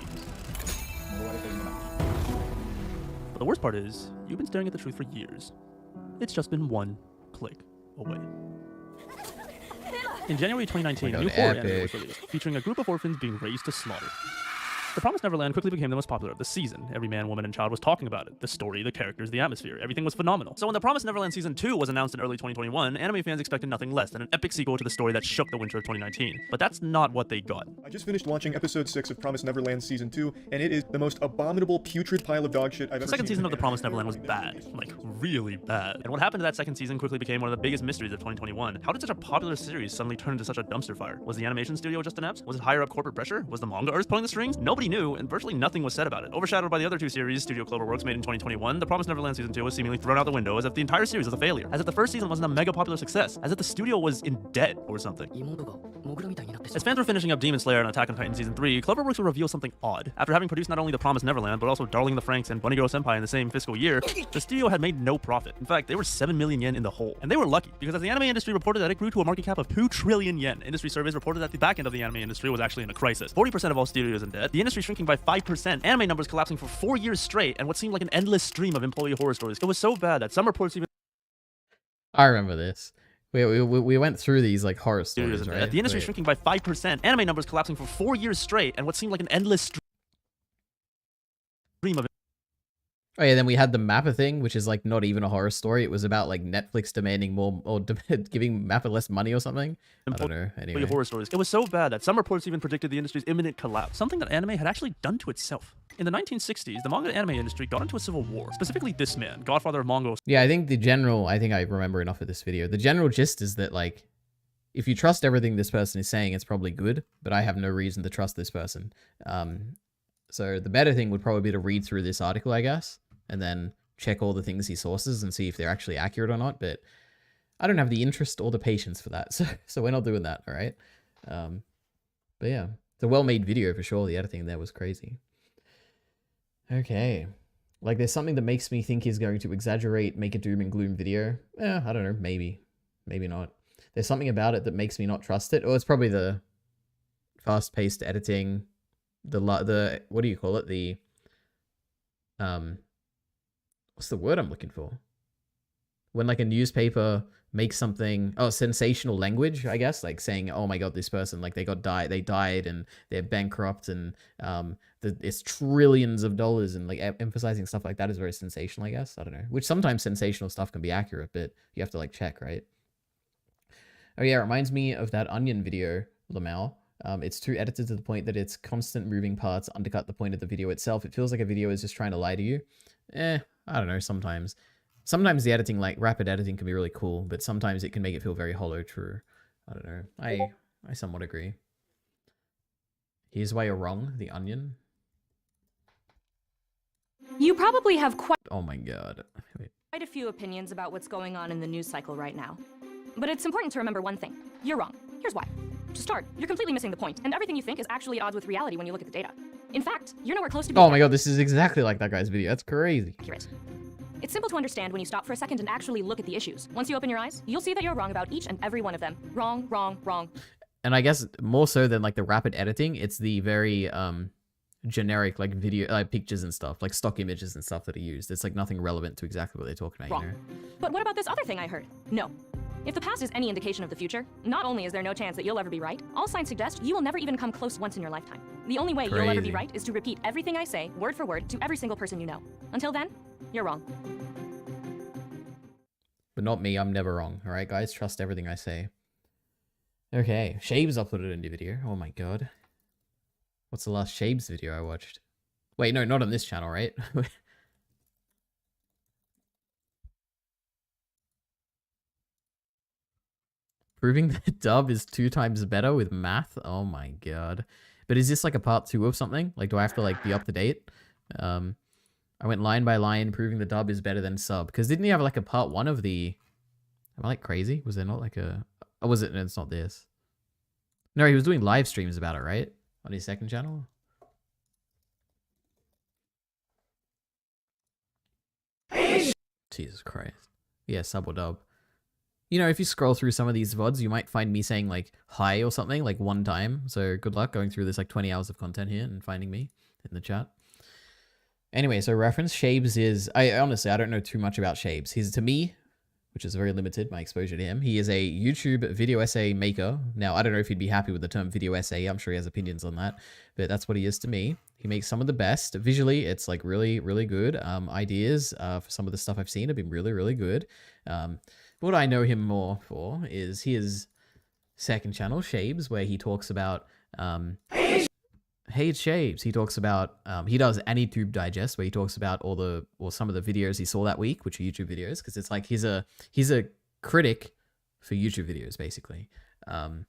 But the worst part is, you've been staring at the truth for years. It's just been one click away. In January 2019, a new horror anime was released, featuring a group of orphans being raised to slaughter. The Promised Neverland quickly became the most popular of the season. Every man, woman, and child was talking about it. The story, the characters, the atmosphere, everything was phenomenal. So when The Promised Neverland Season 2 was announced in early 2021, anime fans expected nothing less than an epic sequel to the story that shook the winter of 2019. But that's not what they got. I just finished watching episode 6 of Promised Neverland Season 2, and it is the most abominable, putrid pile of dog shit I've ever seen. The second season of The Promised Neverland was bad. Like, really bad. And what happened to that second season quickly became one of the biggest mysteries of 2021. How did such a popular series suddenly turn into such a dumpster fire? Was the animation studio just inept? Was it higher up corporate pressure? Was the manga artist pulling the strings? Nobody knew, and virtually nothing was said about it. Overshadowed by the other two series Studio Cloverworks made in 2021, The Promised Neverland Season 2 was seemingly thrown out the window as if the entire series was a failure. As if the first season wasn't a mega popular success. As if the studio was in debt or something. As fans were finishing up Demon Slayer and Attack on Titan Season 3, Cloverworks would reveal something odd. After having produced not only The Promised Neverland, but also Darling the Franxx and Bunny Girl Senpai in the same fiscal year, the studio had made no profit. In fact, they were 7 million yen in the hole. And they were lucky, because as the anime industry reported that it grew to a market cap of 2 trillion yen, industry surveys reported that the back end of the anime industry was actually in a crisis. 40% of all studios in debt, the industry shrinking by 5%, anime numbers collapsing for 4 years straight, and what seemed like an endless stream of employee horror stories. It was so bad that some reports even... I remember this. We went through these like horror stories, right? The industry shrinking by 5%, anime numbers collapsing for 4 years straight, and what seemed like an endless stream of... Oh yeah, then we had the Mappa thing, which is like not even a horror story. It was about like Netflix demanding more or giving Mappa less money or something. I don't know. Anyway, horror stories. It was so bad that some reports even predicted the industry's imminent collapse, something that anime had actually done to itself. In the 1960s, the manga anime industry got into a civil war. Specifically this man, godfather of manga. Yeah, I think I remember enough of this video. The general gist is that like, if you trust everything this person is saying, it's probably good, but I have no reason to trust this person. So the better thing would probably be to read through this article, I guess, and then check all the things he sources and see if they're actually accurate or not. But I don't have the interest or the patience for that, so we're not doing that, all right? But yeah, it's a well-made video for sure. The editing there was crazy. Okay. Like, there's something that makes me think he's going to exaggerate, make a doom and gloom video. I don't know, maybe. Maybe not. There's something about it that makes me not trust it. Or it's probably the fast-paced editing, the what do you call it? The, what's the word I'm looking for? When like a newspaper makes something, sensational language, I guess, like saying, oh my god, this person, like they died and they're bankrupt and it's trillions of dollars, and like emphasizing stuff like that is very sensational, I guess. I don't know. Which sometimes sensational stuff can be accurate, but you have to like check, right? Oh yeah, it reminds me of that Onion video, Lamau. It's too edited to the point that its constant moving parts undercut the point of the video itself. It feels like a video is just trying to lie to you. I don't know, sometimes. Sometimes the editing, like rapid editing, can be really cool, but sometimes it can make it feel very hollow. True. I don't know. I somewhat agree. Here's why you're wrong, The Onion. You probably have Oh my god. Wait. quite a few opinions about what's going on in the news cycle right now. But it's important to remember one thing. You're wrong. Here's why. To start, you're completely missing the point, and everything you think is actually at odds with reality when you look at the data. In fact, you're nowhere close to being Oh my god, this is exactly like that guy's video. That's crazy. accurate. It's simple to understand when you stop for a second and actually look at the issues. Once you open your eyes, you'll see that you're wrong about each and every one of them. Wrong, wrong, wrong. And I guess more so than like the rapid editing, it's the very generic like video pictures and stuff, like stock images and stuff that are used. It's like nothing relevant to exactly what they're talking about, Wrong. you know? But what about this other thing I heard? No. If the past is any indication of the future, not only is there no chance that you'll ever be right, all signs suggest you will never even come close once in your lifetime. The only way you'll ever be Crazy. right is to repeat everything I say, word for word, to every single person you know. Until then, you're wrong. But not me, I'm never wrong. Alright guys, trust everything I say. Okay, Shaves uploaded a new video. Oh my god. What's the last Shaves video I watched? Wait, no, not on this channel, right? Proving that dub is 2 times better with math? Oh my god. But is this like a part 2 of something? Like, do I have to like be up to date? I went line by line, proving the dub is better than sub. Because didn't he have like a part 1 of the... Am I like crazy? Was there not like a... Oh, was it? No, it's not this. No, he was doing live streams about it, right? On his second channel? Jesus Christ. Yeah, sub or dub. You know, if you scroll through some of these VODs, you might find me saying like hi or something like one time. So good luck going through this like 20 hours of content here and finding me in the chat. Anyway, so reference Shaves is... I honestly, I don't know too much about Shaves. He's, to me, which is very limited, my exposure to him, he is a YouTube video essay maker. Now, I don't know if he'd be happy with the term video essay. I'm sure he has opinions on that, but that's what he is to me. He makes some of the best. Visually, it's like really, really good. Ideas for some of the stuff I've seen have been really, really good. What I know him more for is his second channel, Shaves, where he talks about... Hey, it's Shaves. He talks about... he does AnyTube Digest, where he talks about some of the videos he saw that week, which are YouTube videos, because it's like he's a critic for YouTube videos, basically. And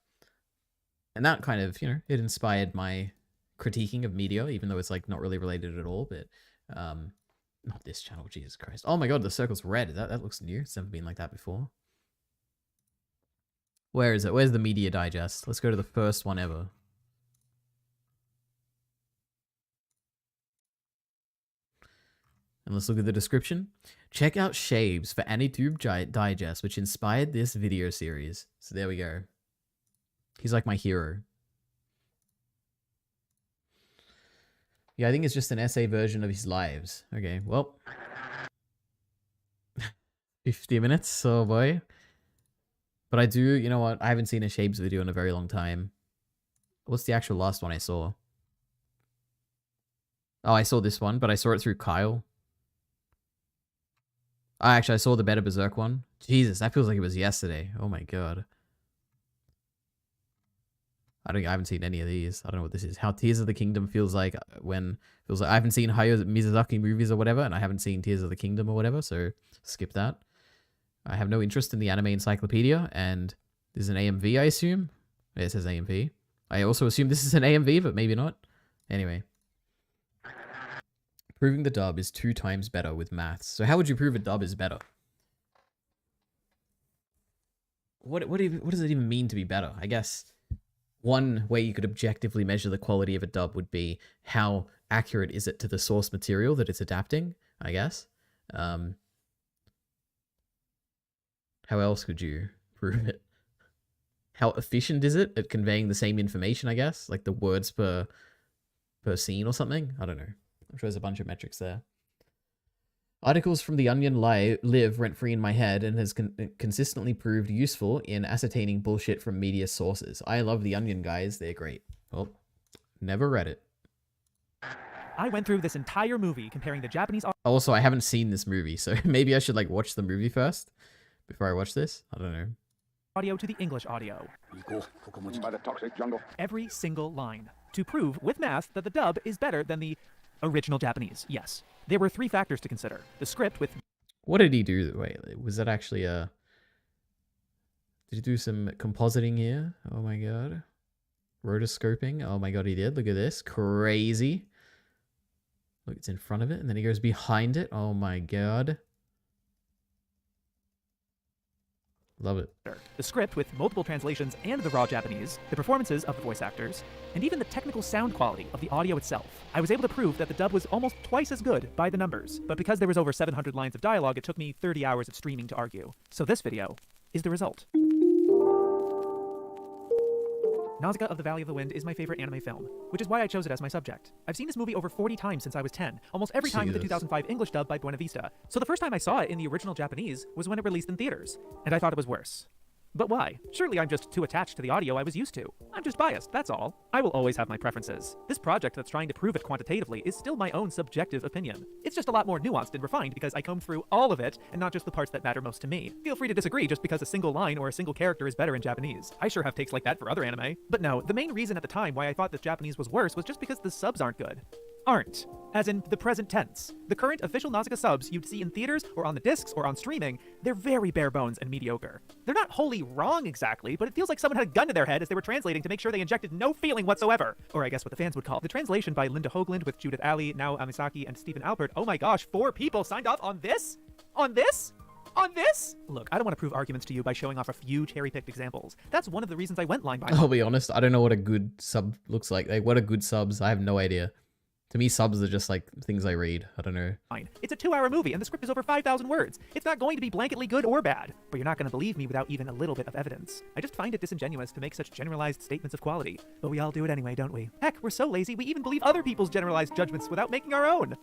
that kind of, you know, it inspired my critiquing of media, even though it's like not really related at all, but... not this channel, Jesus Christ. Oh my god, the circle's red. That looks new. It's never been like that before. Where is it? Where's the Media Digest? Let's go to the first one ever. And let's look at the description. Check out Shaves for AnyTube Digest, which inspired this video series. So there we go. He's like my hero. Yeah, I think it's just an essay version of his lives. Okay, well. 50 minutes, oh boy. But I do, you know what? I haven't seen a Shaves video in a very long time. What's the actual last one I saw? Oh, I saw this one, but I saw it through Kyle. Actually, I saw the Better Berserk one. Jesus, that feels like it was yesterday. Oh my god. I haven't seen any of these. I don't know what this is. How Tears of the Kingdom feels like I haven't seen Hayao Miyazaki movies or whatever, and I haven't seen Tears of the Kingdom or whatever, so skip that. I have no interest in the anime encyclopedia, and this is an AMV, I assume. Yeah, it says AMV. I also assume this is an AMV, but maybe not. Anyway. Proving the dub is 2 times better with maths. So how would you prove a dub is better? What does it even mean to be better? I guess one way you could objectively measure the quality of a dub would be how accurate is it to the source material that it's adapting, I guess. How else could you prove it? How efficient is it at conveying the same information, I guess? Like the words per scene or something? I don't know. I'm sure there's a bunch of metrics there. Articles from The Onion live rent-free in my head and has consistently proved useful in ascertaining bullshit from media sources. I love The Onion, guys. They're great. Well, never read it. I went through this entire movie comparing the Japanese... Also, I haven't seen this movie, so maybe I should like watch the movie first before I watch this. I don't know. audio to the English audio. By the toxic jungle. Every single line. To prove, with math, that the dub is better than the original Japanese. Yes. There were 3 factors to consider. The script with... What did he do? Wait, was that actually a... Did he do some compositing here? Oh my god. Rotoscoping? Oh my god, he did. Look at this. Crazy. Look, it's in front of it, and then he goes behind it. Oh my god. Love it. The script with multiple translations and the raw Japanese, the performances of the voice actors, and even the technical sound quality of the audio itself. I was able to prove that the dub was almost twice as good by the numbers, but because there was over 700 lines of dialogue, it took me 30 hours of streaming to argue. So this video is the result. Nausicaa of the Valley of the Wind is my favorite anime film, which is why I chose it as my subject. I've seen this movie over 40 times since I was 10, almost every time with the 2005 English dub by Buena Vista. So the first time I saw it in the original Japanese was when it released in theaters, and I thought it was worse. But why? Surely I'm just too attached to the audio I was used to. I'm just biased, that's all. I will always have my preferences. This project that's trying to prove it quantitatively is still my own subjective opinion. It's just a lot more nuanced and refined because I combed through all of it and not just the parts that matter most to me. Feel free to disagree just because a single line or a single character is better in Japanese. I sure have takes like that for other anime. But no, the main reason at the time why I thought that Japanese was worse was just because the subs aren't good. Aren't. As in the present tense. The current official Nausicaa subs you'd see in theaters or on the discs or on streaming, they're very bare bones and mediocre. They're not wholly wrong exactly, but it feels like someone had a gun to their head as they were translating to make sure they injected no feeling whatsoever. Or I guess what the fans would call the translation by Linda Hoagland with Judith Ali, Nao Amisaki, and Stephen Alpert. Oh my gosh, 4 people signed off on this? On this? On this? Look, I don't want to prove arguments to you by showing off a few cherry-picked examples. That's one of the reasons I went line by line. I'll be honest, I don't know what a good sub looks like. Like, what are good subs? I have no idea. To me, subs are just like things I read. I don't know. It's a 2-hour movie, and the script is over 5,000 words. It's not going to be blanketly good or bad, but you're not going to believe me without even a little bit of evidence. I just find it disingenuous to make such generalized statements of quality. But we all do it anyway, don't we? Heck, we're so lazy, we even believe other people's generalized judgments without making our own.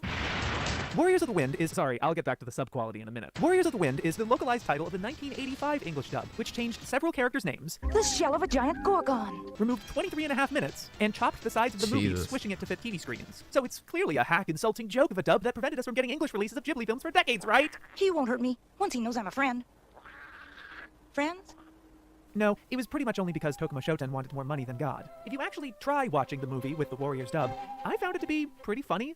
Warriors of the Wind is... Sorry, I'll get back to the sub quality in a minute. Warriors of the Wind is the localized title of the 1985 English dub, which changed several characters' names, The shell of a giant gorgon. removed 23.5 minutes, and chopped the size of the movie, squishing it to fit TV screens. So it's clearly a hack, insulting joke of a dub that prevented us from getting English releases of Ghibli films for decades, right? He won't hurt me once he knows I'm a friend. Friends? No, it was pretty much only because Tokumo Shoten wanted more money than God. If you actually try watching the movie with the Warriors dub, I found it to be pretty funny.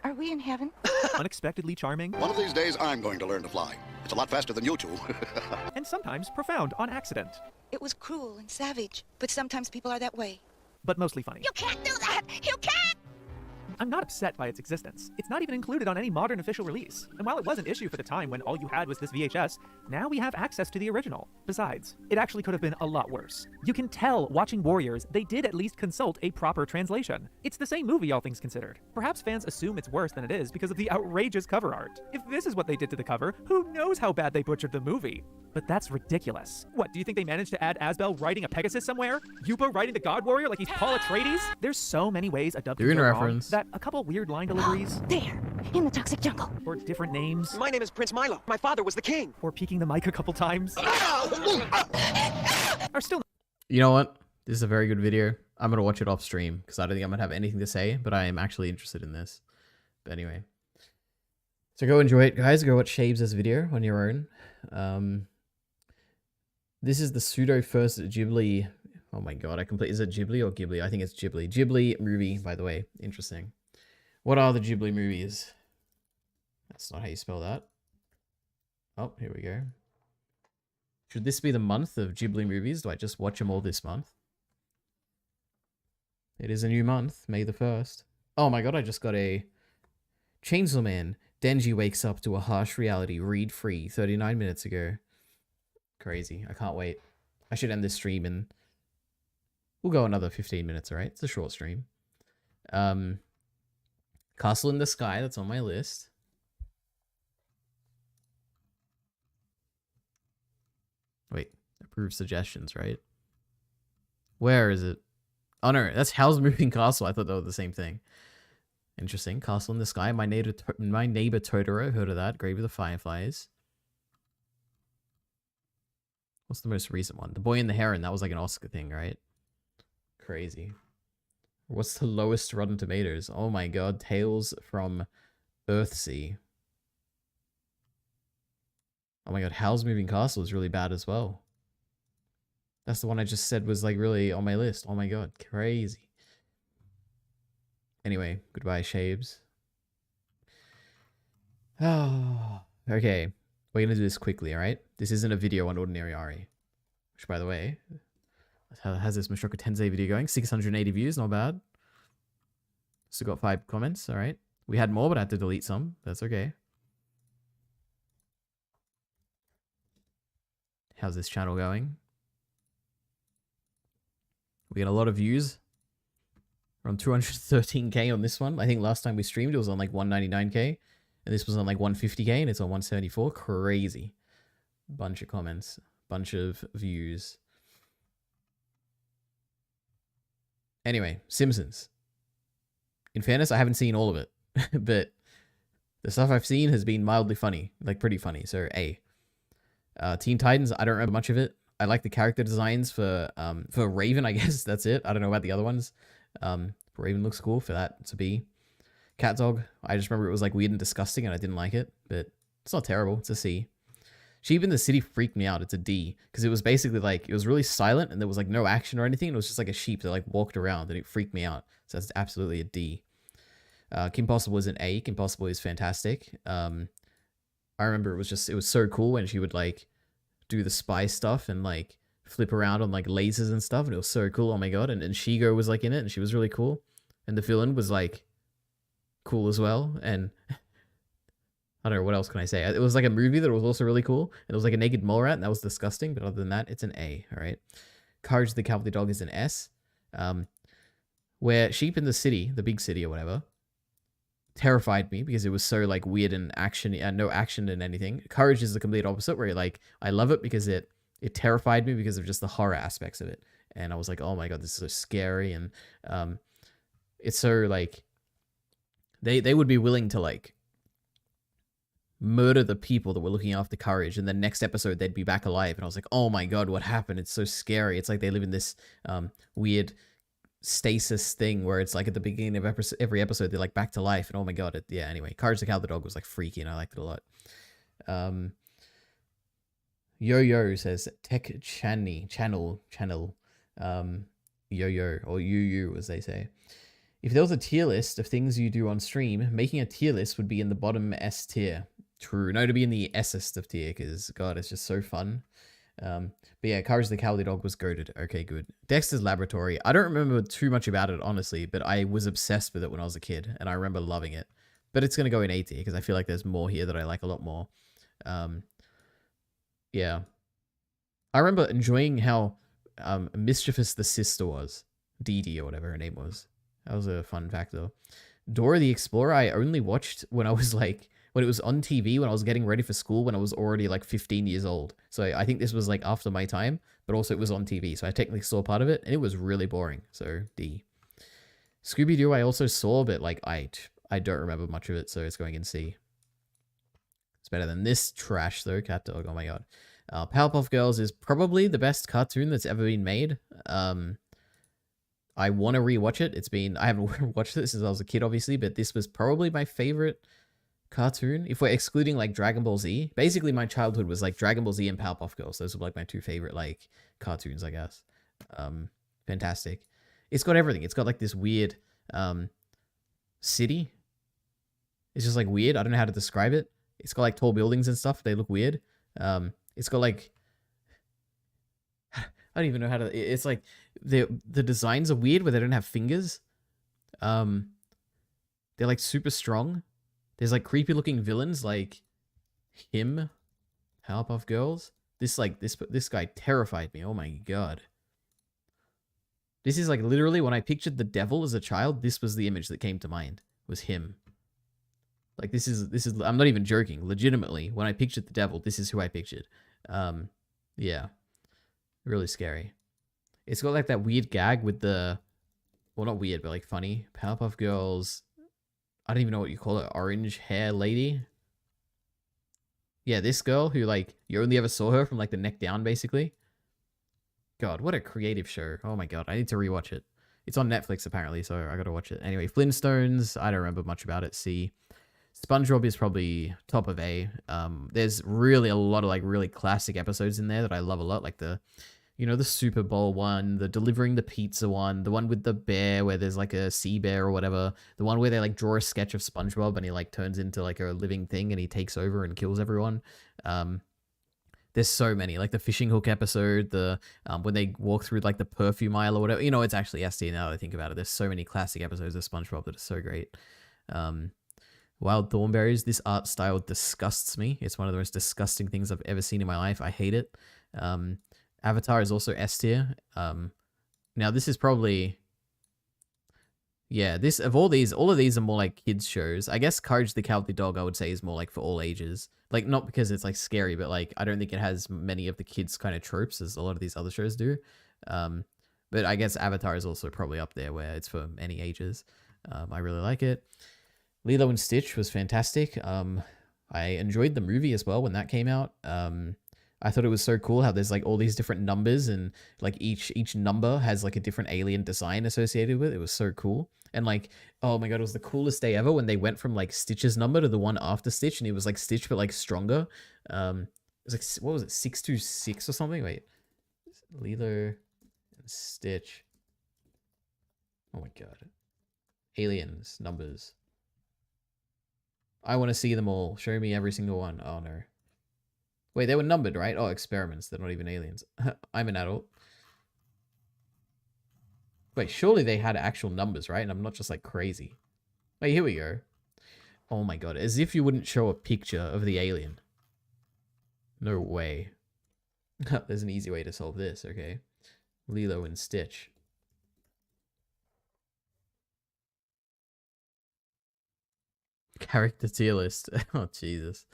Are we in heaven? Unexpectedly charming. One of these days, I'm going to learn to fly. It's a lot faster than you two. And sometimes profound on accident. It was cruel and savage, but sometimes people are that way. But mostly funny. You can't do that! You can't! I'm not upset by its existence. It's not even included on any modern official release. And while it was an issue for the time when all you had was this VHS, now we have access to the original. Besides, it actually could have been a lot worse. You can tell watching Warriors, they did at least consult a proper translation. It's the same movie, all things considered. Perhaps fans assume it's worse than it is because of the outrageous cover art. If this is what they did to the cover, who knows how bad they butchered the movie? But that's ridiculous. What, do you think they managed to add Asbel riding a Pegasus somewhere? Yuba riding the God Warrior like he's Paul Atreides? There's so many ways a dub can go wrong that a couple weird line deliveries. There, in the toxic jungle. Or different names. My name is Prince Milo. My father was the king. Or peeking the mic a couple times. Are still... You know what? This is a very good video. I'm going to watch it off stream because I don't think I'm going to have anything to say, but I am actually interested in this. But anyway. So go enjoy it, guys. Go watch Shabes' video on your own. This is the pseudo first Ghibli. Oh my god, is it Ghibli or Ghibli? I think it's Ghibli. Ghibli movie, by the way. Interesting. What are the Ghibli movies? That's not how you spell that. Oh, here we go. Should this be the month of Ghibli movies? Do I just watch them all this month? It is a new month, May the 1st. Oh my god, I just got a Chainsaw Man. Denji wakes up to a harsh reality. Read free 39 minutes ago. Crazy. I can't wait. I should end this stream and we'll go another 15 minutes, alright? It's a short stream. Castle in the Sky, that's on my list. Wait, approved suggestions, right? Where is it? Oh no, that's Howl's Moving Castle. I thought they were the same thing. Interesting. Castle in the Sky. My neighbor Totoro. Heard of that. Grave of the Fireflies. What's the most recent one? The Boy and the Heron. That was like an Oscar thing, right? Crazy. What's the lowest Rotten Tomatoes? Oh my god. Tales from Earthsea. Oh my god. Howl's Moving Castle is really bad as well. That's the one I just said was like really on my list. Oh my god, crazy. Anyway, goodbye, Shabes. Oh, okay. We're gonna do this quickly, alright? This isn't a video on Ordinary Ari. Which, by the way, has this Mushoku Tensei video going? 680 views, not bad. Still got 5 comments, alright. We had more, but I had to delete some. That's okay. How's this channel going? We got a lot of views. We're on 213k on this one. I think last time we streamed, it was on like 199k. And this was on like 150k, and it's on 174. Crazy. Bunch of comments. Bunch of views. Anyway, Simpsons. In fairness, I haven't seen all of it. But the stuff I've seen has been mildly funny. Like, pretty funny. So, A. Teen Titans, I don't remember much of it. I like the character designs for Raven, I guess. That's it. I don't know about the other ones. Raven looks cool for that. It's a B. Cat Dog, I just remember it was like weird and disgusting and I didn't like it. But it's not terrible. It's a C. Sheep in the City freaked me out. It's a D. Because it was basically like, it was really silent and there was like no action or anything. It was just like a sheep that like walked around and it freaked me out. So that's absolutely a D. Kim Possible is an A. Kim Possible is fantastic. I remember it was so cool when she would like do the spy stuff and like flip around on like lasers and stuff. And it was so cool. Oh my god. And Shigo was like in it and she was really cool. And the villain was like cool as well. And I don't know, what else can I say? It was like a movie that was also really cool. It was like a naked mole rat and that was disgusting. But other than that, it's an A. All right. Courage the Cowardly Dog is an S. Where Sheep in the City, the big city or whatever, terrified me because it was so like weird and action and no action in anything. Courage is the complete opposite, where like I love it because it terrified me because of just the horror aspects of it. And I was like, oh my god, this is so scary. And it's so like they would be willing to like murder the people that were looking after Courage, and the next episode they'd be back alive. And I was like, oh my god, what happened? It's so scary. It's like they live in this weird stasis thing where it's like at the beginning of every episode they're like back to life, and oh my god, yeah. Anyway, Courage the Cowardly Dog was like freaky and I liked it a lot. Yo says Tech channel Yo or you as they say. If there was a tier list of things you do on stream, making a tier list would be in the bottom S tier. True. No, to be in the S-est of tier, because god, it's just so fun. But yeah, Courage the Cowardly Dog was goated. Okay, good. Dexter's Laboratory. I don't remember too much about it, honestly, but I was obsessed with it when I was a kid, and I remember loving it. But it's going to go in A tier, because I feel like there's more here that I like a lot more. Yeah. I remember enjoying how mischievous the sister was. Dee Dee or whatever her name was. That was a fun fact, though. Dora the Explorer, I only watched when I was like, when it was on TV, when I was getting ready for school, when I was already like 15 years old. So I think this was like after my time, but also it was on TV. So I technically saw part of it, and it was really boring. So D. Scooby-Doo I also saw, but like I don't remember much of it, so it's going in C. It's better than this trash though, Cat Dog. Oh my god. Powerpuff Girls is probably the best cartoon that's ever been made. I want to rewatch it. I haven't watched it since I was a kid, obviously, but this was probably my favorite cartoon. If we're excluding like Dragon Ball Z, basically my childhood was like Dragon Ball Z and Powerpuff Girls. Those were like my two favorite like cartoons, I guess. Fantastic. It's got everything. It's got like this weird city. It's just like weird. I don't know how to describe it. It's got like tall buildings and stuff. They look weird. It's got like, I don't even know how to, it's like the designs are weird where they don't have fingers. They're like super strong. There's like creepy looking villains like him, Powerpuff Girls. This guy terrified me. Oh my god. This is like literally when I pictured the devil as a child, this was the image that came to mind, was him. Like this is I'm not even joking. Legitimately, when I pictured the devil, this is who I pictured. Yeah. Really scary. It's got like that weird gag with the, well, not weird, but like funny. Powerpuff Girls, I don't even know what you call it, orange hair lady. Yeah, this girl who like, you only ever saw her from like the neck down, basically. God, what a creative show. Oh my god, I need to rewatch it. It's on Netflix apparently, so I gotta watch it. Anyway, Flintstones, I don't remember much about it. C. SpongeBob is probably top of A. There's really a lot of like really classic episodes in there that I love a lot, like the, You know, the Super Bowl one, the delivering the pizza one, the one with the bear where there's like a sea bear or whatever, the one where they like draw a sketch of SpongeBob and he like turns into like a living thing and he takes over and kills everyone. There's so many, like the fishing hook episode, the when they walk through like the perfume aisle or whatever. You know, it's actually S tier now that I think about it. There's so many classic episodes of SpongeBob that are so great. Wild Thornberries, this art style disgusts me. It's one of the most disgusting things I've ever seen in my life. I hate it. Avatar is also S tier. Now this is probably, yeah, this of all of these are more like kids shows. I guess Courage the Cowardly Dog I would say is more like for all ages. Like not because it's like scary, but like I don't think it has many of the kids kind of tropes as a lot of these other shows do. But I guess Avatar is also probably up there where it's for any ages. I really like it. Lilo and Stitch was fantastic. I enjoyed the movie as well when that came out. I thought it was so cool how there's like all these different numbers and like each number has like a different alien design associated with it. It was so cool. And like, oh my God, it was the coolest day ever when they went from like Stitch's number to the one after Stitch and it was like Stitch but like stronger. It was like, what was it, 626 or something? Wait, Lilo and Stitch. Oh my God. Aliens, numbers. I want to see them all. Show me every single one. Oh no. Wait, they were numbered, right? Oh, experiments. They're not even aliens. I'm an adult. Wait, surely they had actual numbers, right? And I'm not just like crazy. Wait, here we go. Oh my God. As if you wouldn't show a picture of the alien. No way. There's an easy way to solve this, okay? Lilo and Stitch. Character tier list. Oh, Jesus.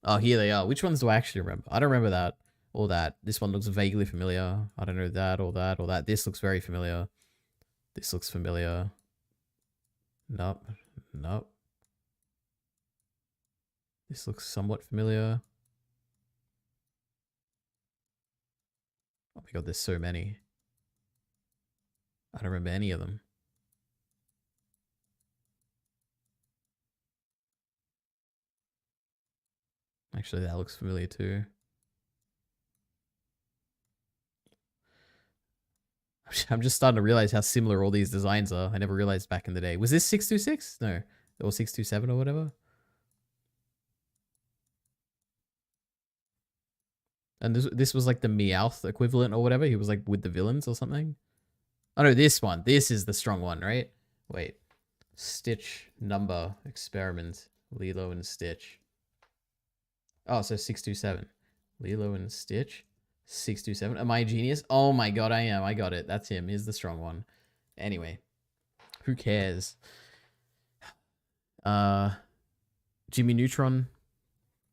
Oh, here they are. Which ones do I actually remember? I don't remember that or that. This one looks vaguely familiar. I don't know that or that or that. This looks very familiar. This looks familiar. Nope. Nope. This looks somewhat familiar. Oh my God, there's so many. I don't remember any of them. Actually, that looks familiar too. I'm just starting to realize how similar all these designs are. I never realized back in the day. Was this 626? No. Or 627 or whatever? And this was like the Meowth equivalent or whatever. He was like with the villains or something. Oh no, this one. This is the strong one, right? Wait. Stitch, number, experiment, Lilo and Stitch. Oh, so 627. Lilo and Stitch. 627. Am I a genius? Oh my God, I am. I got it. That's him. He's the strong one. Anyway. Who cares? Jimmy Neutron.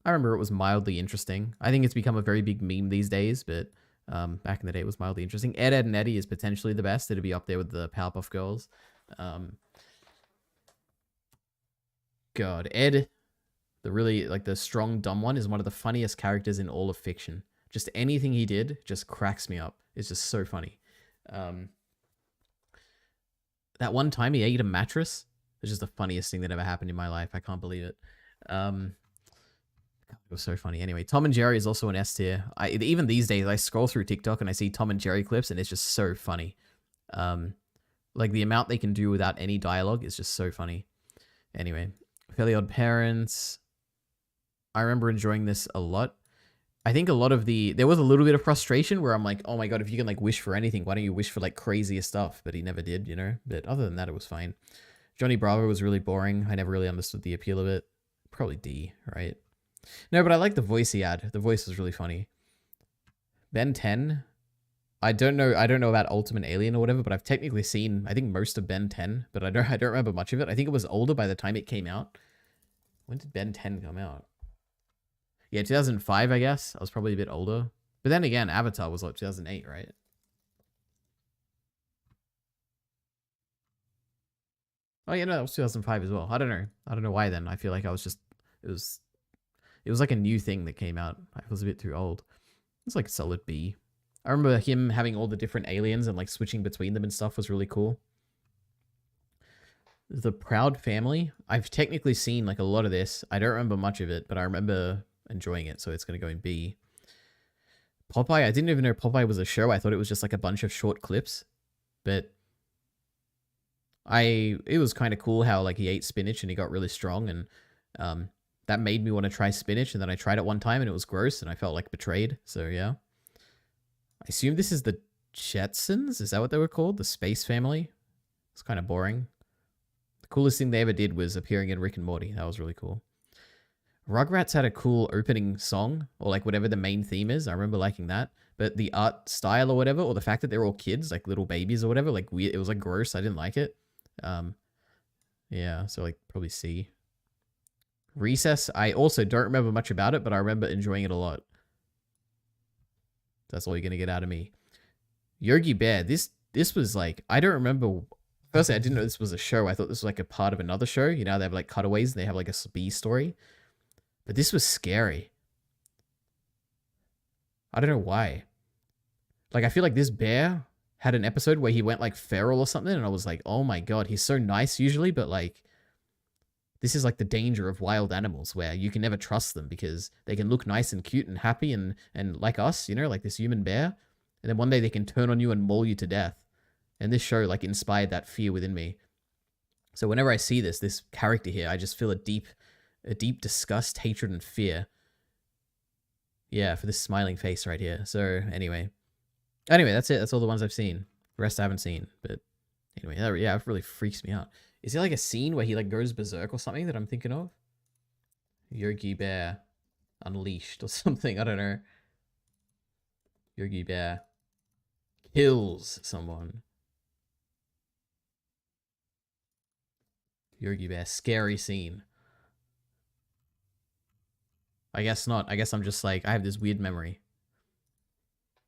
I remember it was mildly interesting. I think it's become a very big meme these days, but back in the day it was mildly interesting. Ed, Ed, and Eddie is potentially the best. It'd be up there with the Powerpuff Girls. God, Ed, the really, like, the strong, dumb one, is one of the funniest characters in all of fiction. Just anything he did just cracks me up. It's just so funny. That one time he ate a mattress was just the funniest thing that ever happened in my life. I can't believe it. It was so funny. Anyway, Tom and Jerry is also an S tier. Even these days, I scroll through TikTok and I see Tom and Jerry clips, and it's just so funny. Like, the amount they can do without any dialogue is just so funny. Anyway, Fairly Odd Parents. I remember enjoying this a lot. I think a lot of there was a little bit of frustration where I'm like, oh my God, if you can like wish for anything, why don't you wish for like crazier stuff? But he never did, you know? But other than that, it was fine. Johnny Bravo was really boring. I never really understood the appeal of it. Probably D, right? No, but I like the voice he had. The voice was really funny. Ben 10. I don't know about Ultimate Alien or whatever, but I've technically seen, I think, most of Ben 10, but I don't remember much of it. I think it was older by the time it came out. When did Ben 10 come out? Yeah, 2005, I guess. I was probably a bit older. But then again, Avatar was like 2008, right? Oh yeah, no, that was 2005 as well. I don't know. I don't know why then. I feel like I was just, it was like a new thing that came out. I was a bit too old. It's like a solid B. I remember him having all the different aliens and like switching between them and stuff was really cool. The Proud Family. I've technically seen like a lot of this. I don't remember much of it, but I remember enjoying it, so it's going to go in B. Popeye, I didn't even know Popeye was a show. I thought it was just like a bunch of short clips, but it was kind of cool how like he ate spinach and he got really strong, and that made me want to try spinach, and then I tried it one time and it was gross and I felt like betrayed. So yeah. I assume this is the Jetsons? Is that what they were called? The Space Family? It's kind of boring. The coolest thing they ever did was appearing in Rick and Morty. That was really cool. Rugrats had a cool opening song, or like whatever the main theme is. I remember liking that. But the art style or whatever, or the fact that they're all kids, like little babies or whatever, like weird. It was like gross. I didn't like it. Yeah, so like probably C. Recess, I also don't remember much about it, but I remember enjoying it a lot. That's all you're gonna get out of me. Yogi Bear, this was like, I don't remember. Firstly, I didn't know this was a show. I thought this was like a part of another show. You know, they have like cutaways and they have like a B story. But this was scary. I don't know why. Like, I feel like this bear had an episode where he went like feral or something, and I was like, oh my god, he's so nice usually, but like, this is like the danger of wild animals where you can never trust them because they can look nice and cute and happy and like us, you know, like this human bear. And then one day they can turn on you and maul you to death. And this show like inspired that fear within me. So whenever I see this character here, I just feel a deep disgust, hatred, and fear. Yeah, for this smiling face right here. So anyway, that's it. That's all the ones I've seen. The rest I haven't seen. But anyway, yeah, it really freaks me out. Is there like a scene where he like goes berserk or something that I'm thinking of? Yogi Bear Unleashed or something. I don't know. Yogi Bear kills someone. Yogi Bear, scary scene. I guess not. I guess I'm just like, I have this weird memory.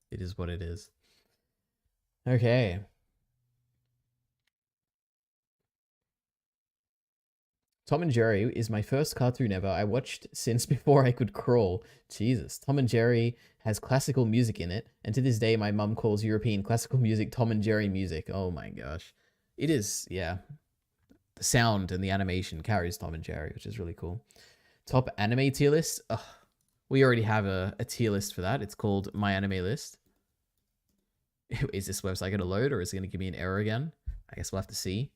It is what it is. Okay. Tom and Jerry is my first cartoon ever. I watched since before I could crawl. Jesus. Tom and Jerry has classical music in it, and to this day my mum calls European classical music Tom and Jerry music. Oh my gosh. It is, yeah. The sound and the animation carries Tom and Jerry, which is really cool. Top anime tier list. Ugh. We already have a tier list for that. It's called My Anime List. Is this website going to load, or is it going to give me an error again? I guess we'll have to see.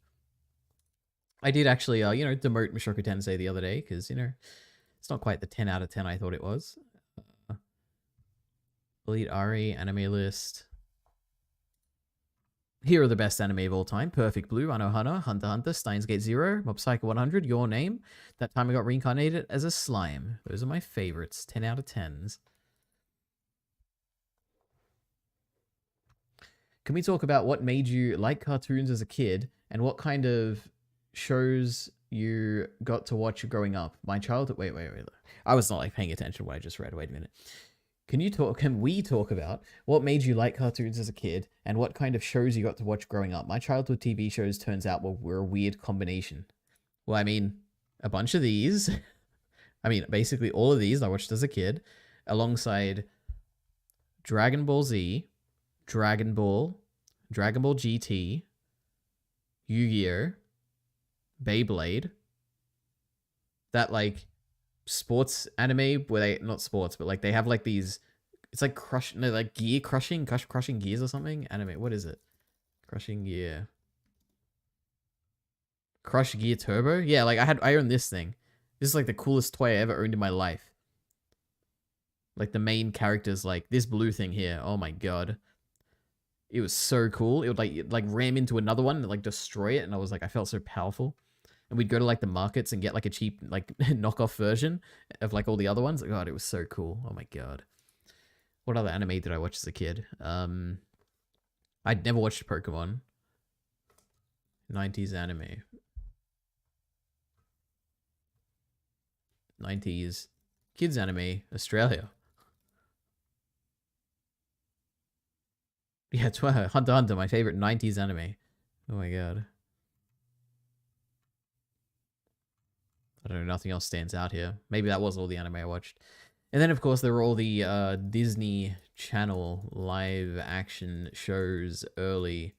I did actually, demote Mushoku Tensei the other day, because, it's not quite the 10 out of 10 I thought it was. Elite Ari, anime list. Here are the best anime of all time. Perfect Blue, Anohana, Hunter x Hunter, Steins Gate Zero, Mob Psycho 100, Your Name. That time I got reincarnated as a slime. Those are my favorites. 10 out of 10s. Can we talk about what made you like cartoons as a kid, and what kind of shows you got to watch growing up? My childhood... Wait. I was not like paying attention to what I just read. Wait a minute. Can we talk about what made you like cartoons as a kid, and what kind of shows you got to watch growing up? My childhood TV shows, turns out, were a weird combination. Well, I mean, a bunch of these. I mean, basically all of these I watched as a kid, alongside Dragon Ball Z, Dragon Ball GT, Yu-Gi-Oh!, Beyblade, that like sports anime where they, not sports, but like they have like these, it's like crushing gears or something. Anime, what is it? Crushing Gear. Crush Gear Turbo? Yeah, like I own this thing. This is like the coolest toy I ever owned in my life. Like the main character's like this blue thing here. Oh my god. It was so cool. It would like ram into another one and like destroy it, and I was like, I felt so powerful. And we'd go to like the markets and get like a cheap like knockoff version of like all the other ones. God, it was so cool. Oh my god. What other anime did I watch as a kid? I'd never watched Pokemon. 90s anime. 90s kids anime, Australia. Yeah, it's Hunter x Hunter, my favorite 90s anime. Oh my god. I don't know, nothing else stands out here. Maybe that was all the anime I watched. And then, of course, there were all the Disney Channel live action shows early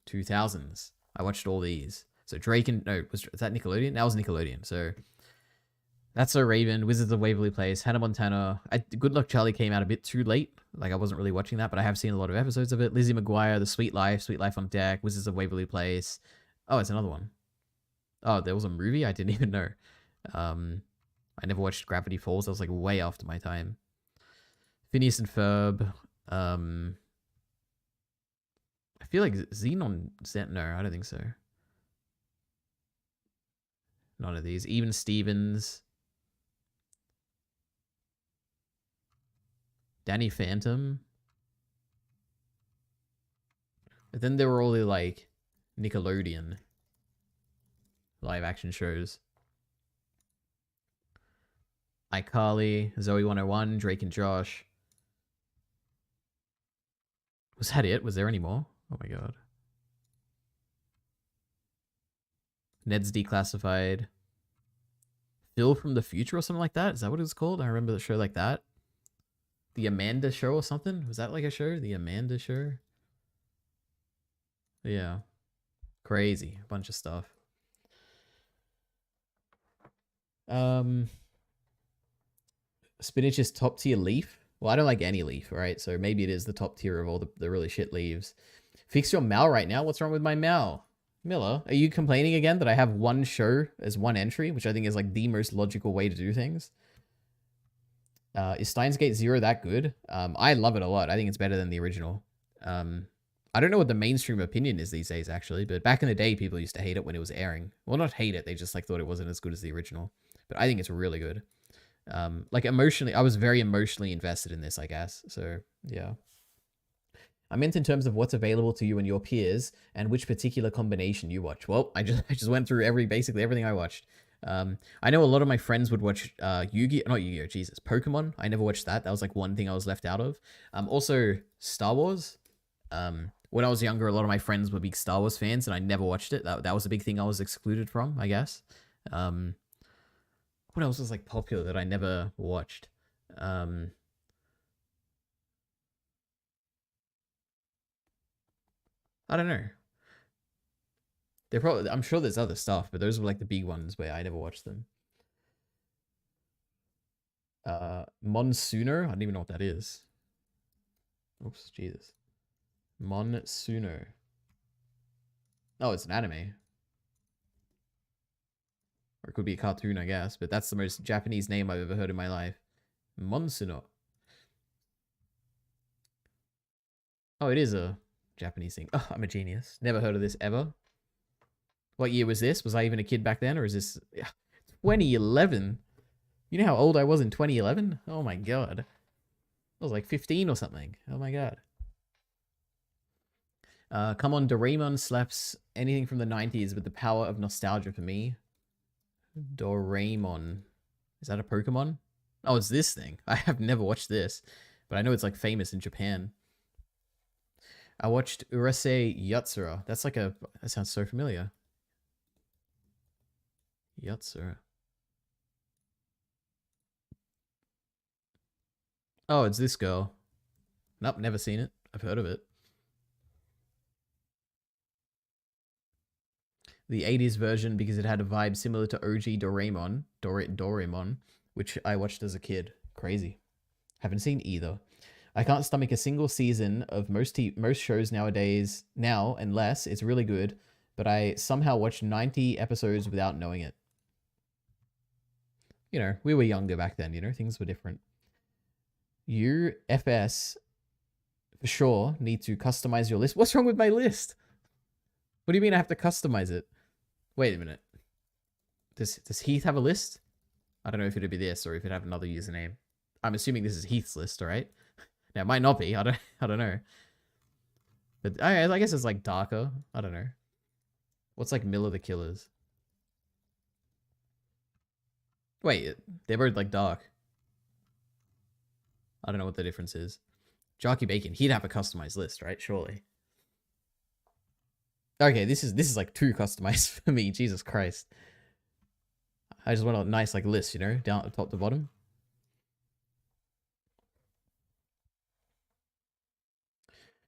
2000s. I watched all these. So Drake and... No, is that Nickelodeon? That was Nickelodeon. So That's So Raven, Wizards of Waverly Place, Hannah Montana. Good Luck Charlie came out a bit too late. Like, I wasn't really watching that, but I have seen a lot of episodes of it. Lizzie McGuire, The Sweet Life on Deck, Wizards of Waverly Place. Oh, it's another one. Oh, there was a movie? I didn't even know. I never watched Gravity Falls. That was, like, way after my time. Phineas and Ferb. I feel like Xenon... No, I don't think so. None of these. Even Stevens. Danny Phantom. But then there were all the, like, Nickelodeon live action shows. iCarly, Zoe 101, Drake and Josh. Was that it? Was there any more? Oh my god. Ned's Declassified. Phil from the Future or something like that? Is that what it was called? I remember the show like that. The Amanda Show or something? Was that like a show? The Amanda Show? Yeah. Crazy. A bunch of stuff. Spinach's top tier leaf. Well, I don't like any leaf, right? So maybe it is the top tier of all the really shit leaves. Fix your Mal right now. What's wrong with my Mal? Miller, are you complaining again that I have one show as one entry, which I think is like the most logical way to do things? Is Steins Gate Zero that good? I love it a lot. I think it's better than the original. I don't know what the mainstream opinion is these days, actually, but back in the day, people used to hate it when it was airing. Well, not hate it. They just like thought it wasn't as good as the original. But I think it's really good. Like emotionally, I was very emotionally invested in this, I guess. So yeah. I meant in terms of what's available to you and your peers and which particular combination you watch. Well, I just went through basically everything I watched. I know a lot of my friends would watch Pokemon. I never watched that. That was like one thing I was left out of. Also Star Wars. When I was younger, a lot of my friends were big Star Wars fans and I never watched it. That was a big thing I was excluded from, I guess. What else was like popular that I never watched? I don't know. I'm sure there's other stuff, but those were like the big ones where I never watched them. Monsuno? I don't even know what that is. Oops, Jesus. Monsuno. Oh, it's an anime. Or it could be a cartoon, I guess, but that's the most Japanese name I've ever heard in my life. Monsuno. Oh, it is a Japanese thing. Oh, I'm a genius. Never heard of this ever. What year was this? Was I even a kid back then? Or is this 2011? You know how old I was in 2011? Oh my god. I was like 15 or something. Oh my god. Come on, Doraemon slaps anything from the 90s with the power of nostalgia for me. Doraemon. Is that a Pokemon? Oh, it's this thing. I have never watched this, but I know it's like famous in Japan. I watched Urasei Yatsura. That's like that sounds so familiar. Yatsura. Oh, it's this girl. Nope, never seen it. I've heard of it. The 80s version because it had a vibe similar to OG Doraemon, which I watched as a kid. Crazy. Haven't seen either. I can't stomach a single season of most shows nowadays, now and less. It's really good, but I somehow watched 90 episodes without knowing it. You know, we were younger back then, you know, things were different. You, FS, for sure, need to customize your list. What's wrong with my list? What do you mean I have to customize it? Wait a minute. Does Heath have a list? I don't know if it'd be this or if it'd have another username. I'm assuming this is Heath's list, alright? Now, it might not be. I don't know. But I guess it's like darker. I don't know. What's like Miller the Killers? Wait, they're both like dark. I don't know what the difference is. Jockey Bacon, he'd have a customized list, right? Surely. Okay, this is like too customized for me. Jesus Christ. I just want a nice like list, you know, down top to bottom.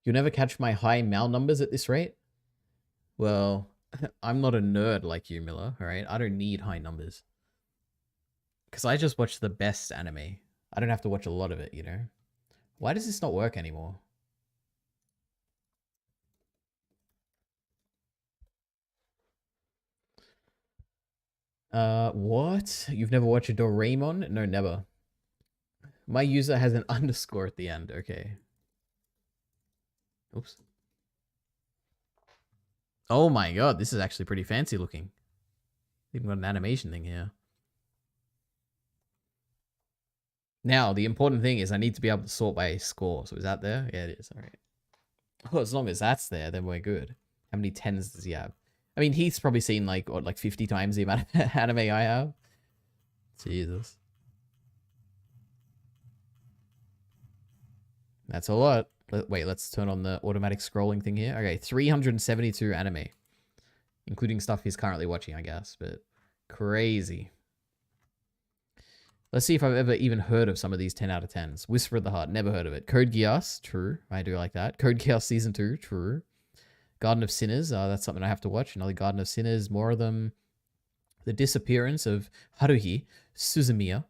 You'll never catch my high Mal numbers at this rate? Well, I'm not a nerd like you, Miller, alright? I don't need high numbers. because I just watch the best anime. I don't have to watch a lot of it, you know? Why does this not work anymore? What? You've never watched a Doraemon? No, never. My user has an underscore at the end. Okay. Oops. Oh my god, this is actually pretty fancy looking. Even got an animation thing here. Now, the important thing is I need to be able to sort by score. So is that there? Yeah, it is. All right. Oh, as long as that's there, then we're good. How many 10s does he have? I mean, Heath's probably seen like, what, like 50 times the amount of anime I have. Jesus. That's a lot. Wait, let's turn on the automatic scrolling thing here. Okay, 372 anime. Including stuff he's currently watching, I guess. But crazy. Let's see if I've ever even heard of some of these 10 out of 10s. Whisper of the Heart, never heard of it. Code Geass, true. I do like that. Code Geass Season 2, true. Garden of Sinners, that's something I have to watch. Another Garden of Sinners, more of them. The Disappearance of Haruhi Suzumiya.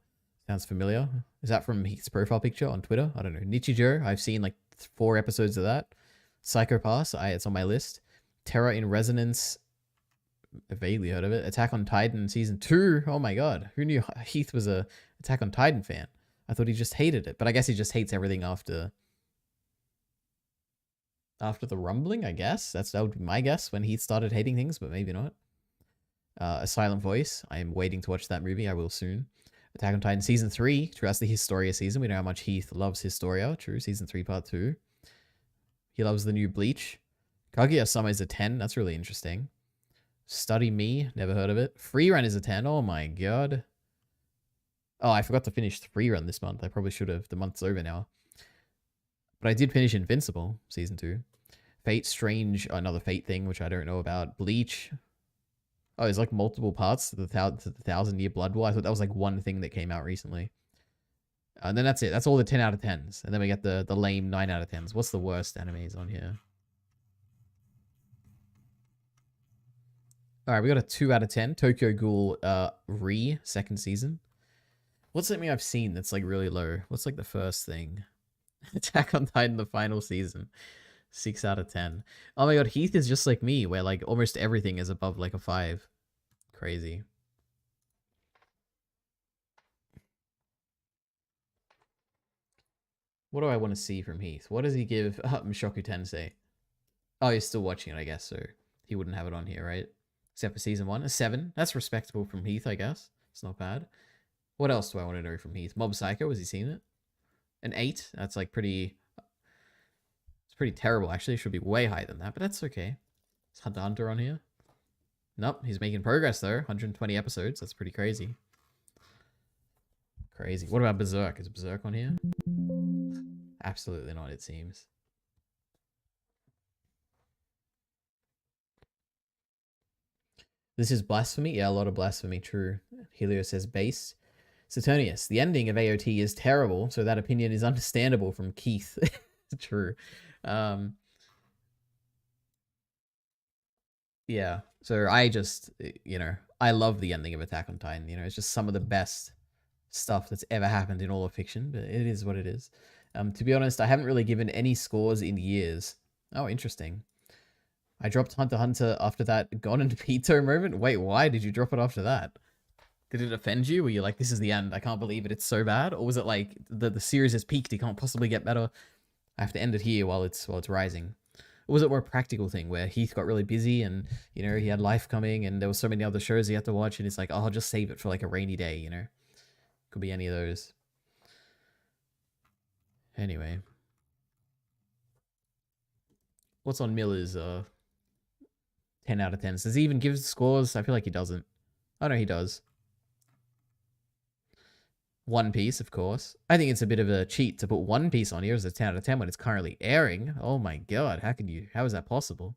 Sounds familiar. Is that from Heath's profile picture on Twitter? I don't know. Nichijou, I've seen like 4 episodes of that. Psycho Pass, it's on my list. Terror in Resonance, I vaguely heard of it. Attack on Titan Season 2. Oh my god. Who knew Heath was a Attack on Titan fan? I thought he just hated it. But I guess he just hates everything after the rumbling, I guess. That would be my guess when Heath started hating things, but maybe not. A Silent Voice. I am waiting to watch that movie. I will soon. Attack on Titan Season 3. True, that's the Historia season. We know how much Heath loves Historia. True, Season 3 Part 2. He loves the new Bleach. Kaguya-sama is a 10. That's really interesting. Study Me. Never heard of it. Free Run is a 10. Oh my god. Oh, I forgot to finish Free Run this month. I probably should have. The month's over now. But I did finish Invincible, Season 2. Fate Strange, another Fate thing, which I don't know about. Bleach. Oh, there's like multiple parts to the 1,000-year Blood War. I thought that was like one thing that came out recently. And then that's it. That's all the 10 out of 10s. And then we get the lame 9 out of 10s. What's the worst animes on here? Alright, we got a 2 out of 10. Tokyo Ghoul second season. What's something I've seen that's like really low? What's like the first thing? Attack on Titan, the final season. 6 out of 10. Oh my god, Heath is just like me, where like almost everything is above like a 5. Crazy. What do I want to see from Heath? What does he give Mushoku Tensei? Oh, he's still watching it, I guess, so he wouldn't have it on here, right? Except for season 1. A 7. That's respectable from Heath, I guess. It's not bad. What else do I want to know from Heath? Mob Psycho, has he seen it? An 8. That's like pretty... It's pretty terrible, actually. It should be way higher than that, but that's okay. Is Hunter x Hunter on here? Nope, he's making progress, though. 120 episodes. That's pretty crazy. Crazy. What about Berserk? Is Berserk on here? Absolutely not, it seems. This is blasphemy? Yeah, a lot of blasphemy, true. Helio says base. Saturnius, the ending of AOT is terrible, so that opinion is understandable from Keith. True. Yeah, so I just, you know, I love the ending of Attack on Titan. You know, it's just some of the best stuff that's ever happened in all of fiction, but it is what it is. To be honest, I haven't really given any scores in years. Oh, interesting. I dropped Hunter x Hunter after that Gon and Pito moment. Wait, why did you drop it after that? Did it offend you? Were you like, this is the end, I can't believe it, it's so bad? Or was it like, the series has peaked, it can't possibly get better, I have to end it here while it's rising? Or was it more a practical thing where Heath got really busy and, you know, he had life coming and there were so many other shows he had to watch and it's like, oh, I'll just save it for like a rainy day, you know? Could be any of those. Anyway. What's on Miller's 10 out of 10? Does he even give scores? I feel like he doesn't. Oh no, he does. One Piece, of course. I think it's a bit of a cheat to put One Piece on here as a 10 out of 10 when it's currently airing. Oh my god, how is that possible?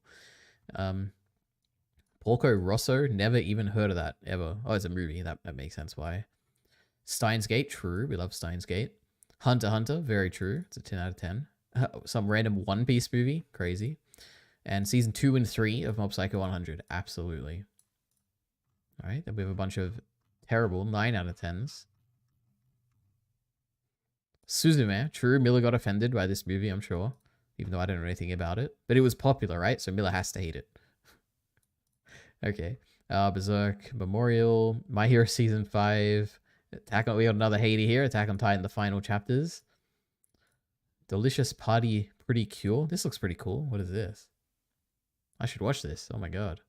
Porco Rosso, never even heard of that, ever. Oh, it's a movie, that makes sense why. Steins Gate, true, we love Steins Gate. Hunter x Hunter, very true, it's a 10 out of 10. Some random One Piece movie, crazy. And season 2 and 3 of Mob Psycho 100, absolutely. Alright, then we have a bunch of terrible 9 out of 10s. Suzume, true, Miller got offended by this movie, I'm sure. Even though I don't know anything about it. But it was popular, right? So Miller has to hate it. Okay. Berserk, Memorial, My Hero Season 5. Attack on... We got another Haiti here. Attack on Titan, the final chapters. Delicious Party Pretty Cure. This looks pretty cool. What is this? I should watch this. Oh my god.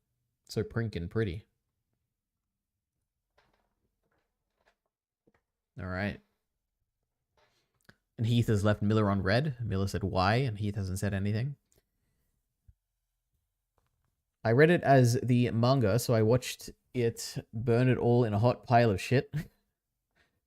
So prinkin' pretty. Alright. And Heath has left Miller on red. Miller said why, and Heath hasn't said anything. I read it as the manga, so I watched it burn it all in a hot pile of shit.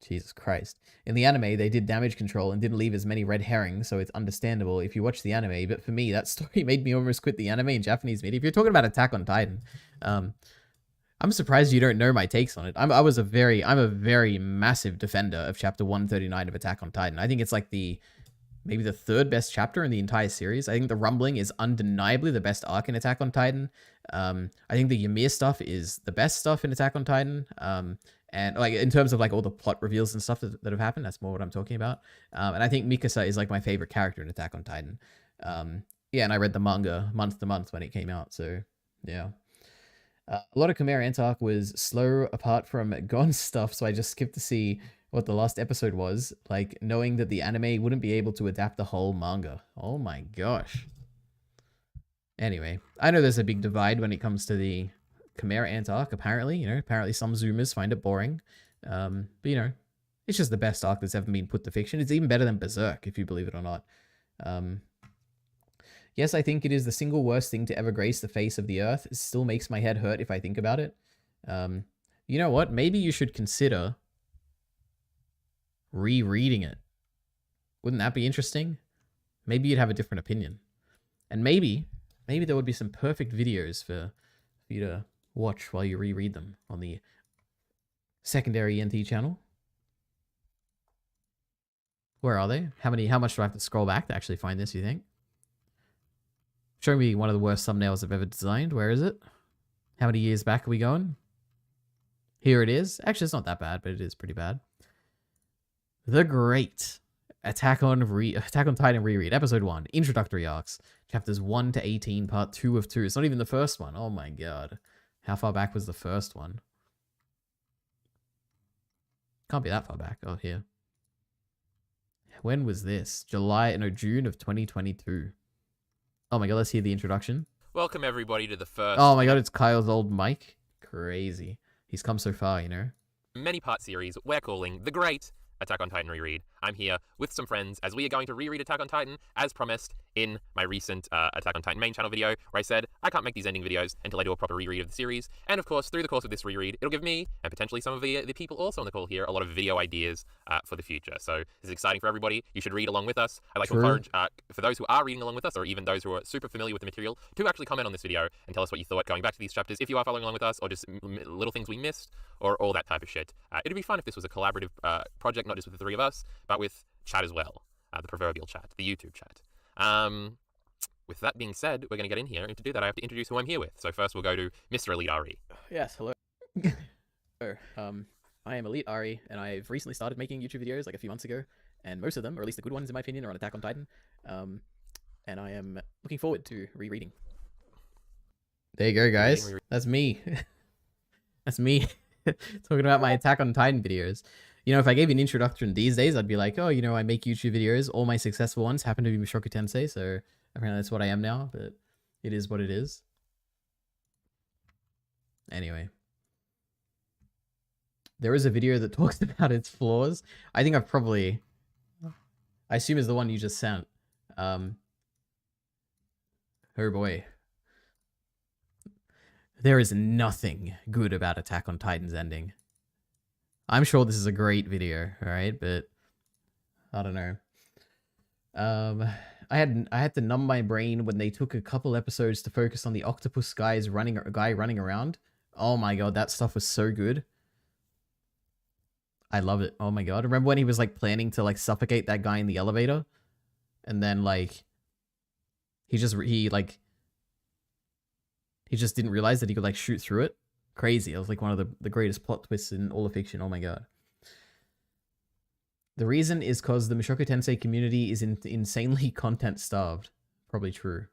Jesus Christ. In the anime, they did damage control and didn't leave as many red herrings, so it's understandable if you watch the anime. But for me, that story made me almost quit the anime in Japanese media. If you're talking about Attack on Titan, I'm surprised you don't know my takes on it. I'm a very massive defender of chapter 139 of Attack on Titan. I think it's like maybe the third best chapter in the entire series. I think the Rumbling is undeniably the best arc in Attack on Titan. I think the Ymir stuff is the best stuff in Attack on Titan. And like in terms of like all the plot reveals and stuff that have happened, that's more what I'm talking about. And I think Mikasa is like my favorite character in Attack on Titan. Yeah, and I read the manga month to month when it came out. So yeah. A lot of Chimera Ant was slow apart from Gon stuff, so I just skipped to see what the last episode was, like knowing that the anime wouldn't be able to adapt the whole manga. Oh my gosh. Anyway, I know there's a big divide when it comes to the Chimera Ant arc, apparently. Apparently some Zoomers find it boring. But it's just the best arc that's ever been put to fiction. It's even better than Berserk, if you believe it or not. Yes, I think it is the single worst thing to ever grace the face of the earth. It still makes my head hurt if I think about it. You know what? Maybe you should consider rereading it. Wouldn't that be interesting? Maybe you'd have a different opinion. And maybe there would be some perfect videos for you to watch while you reread them on the secondary ENT channel. Where are they? How much do I have to scroll back to actually find this, you think? Show me one of the worst thumbnails I've ever designed. Where is it? How many years back are we going? Here it is. Actually, it's not that bad, but it is pretty bad. The Great Attack on Titan Reread, Episode 1, Introductory Arcs, Chapters 1 to 18, Part 2 of 2. It's not even the first one. Oh my god. How far back was the first one? Can't be that far back. Oh, here. When was this? June of 2022. Oh my god, let's hear the introduction. Welcome everybody to the first... Oh my god, it's Kyle's old mic. Crazy. He's come so far, many-part series we're calling The Great Attack on Titan Reread. I'm here with some friends as we are going to reread Attack on Titan, as promised in my recent Attack on Titan main channel video, where I said I can't make these ending videos until I do a proper reread of the series. And of course, through the course of this reread, it'll give me, and potentially some of the people also on the call here, a lot of video ideas for the future. So this is exciting for everybody. You should read along with us. I'd like to encourage, for those who are reading along with us, or even those who are super familiar with the material, to actually comment on this video and tell us what you thought going back to these chapters, if you are following along with us, or just little things we missed, or all that type of shit. It'd be fun if this was a collaborative project, not just with the three of us, but with chat as well. The proverbial chat, the YouTube chat. With that being said, we're going to get in here, and to do that I have to introduce who I'm here with. So first we'll go to Mr. Elite Ari. Yes, hello. I am Elite Ari, and I've recently started making YouTube videos like a few months ago, and most of them, or at least the good ones in my opinion, are on Attack on Titan. And I am looking forward to rereading. There you go, guys. That's me. That's me talking about my Attack on Titan videos. If I gave you an introduction these days, I'd be like, oh, I make YouTube videos. All my successful ones happen to be Mushoku Tensei, so apparently that's what I am now, but it is what it is. Anyway. There is a video that talks about its flaws. I think I assume is the one you just sent. Oh boy. There is nothing good about Attack on Titan's ending. I'm sure this is a great video, alright, but I don't know. I had to numb my brain when they took a couple episodes to focus on the octopus guy running around. Oh my god, that stuff was so good. I love it. Oh my god. Remember when he was like planning to like suffocate that guy in the elevator? And then like he just didn't realize that he could like shoot through it. Crazy. It was like one of the greatest plot twists in all of fiction. Oh my god. The reason is because the Mushoku Tensei community is insanely content starved. Probably true.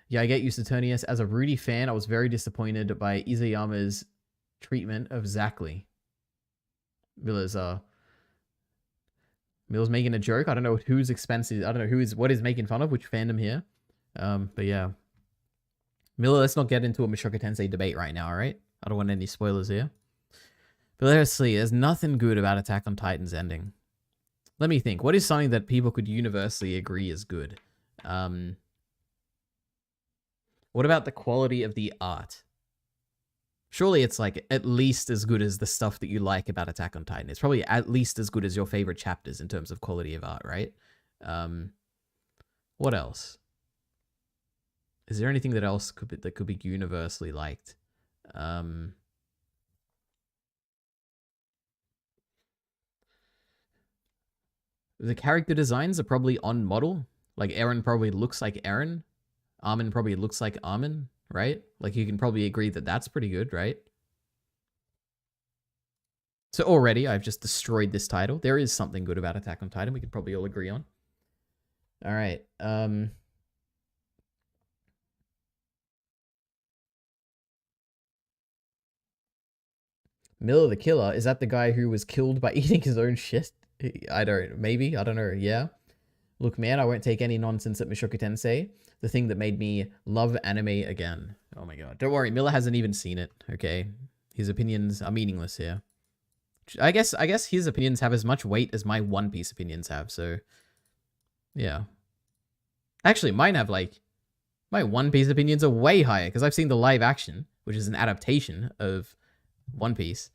Yeah, I get you, Saturnius. As a Rudy fan, I was very disappointed by Izayama's treatment of Zackley. Miller's making a joke. I don't know whose expense is. I don't know what is making fun of, which fandom here. But yeah. Miller, let's not get into a Mushoku Tensei debate right now, alright? I don't want any spoilers here. But let's see, there's nothing good about Attack on Titan's ending. Let me think. What is something that people could universally agree is good? What about the quality of the art? Surely it's like at least as good as the stuff that you like about Attack on Titan. It's probably at least as good as your favorite chapters in terms of quality of art, right? What else? Is there anything that could be universally liked? The character designs are probably on model. Like Eren probably looks like Eren. Armin probably looks like Armin, right? Like you can probably agree that that's pretty good, right? So already I've just destroyed this title. There is something good about Attack on Titan we can probably all agree on. All right. Miller the Killer, is that the guy who was killed by eating his own shit? I don't know. Yeah. Look, man, I won't take any nonsense at Mushoku Tensei. The thing that made me love anime again. Oh my god. Don't worry, Miller hasn't even seen it, okay? His opinions are meaningless here. I guess his opinions have as much weight as my One Piece opinions have, so... yeah. Actually, mine have, like... my One Piece opinions are way higher, because I've seen the live action, which is an adaptation of One Piece.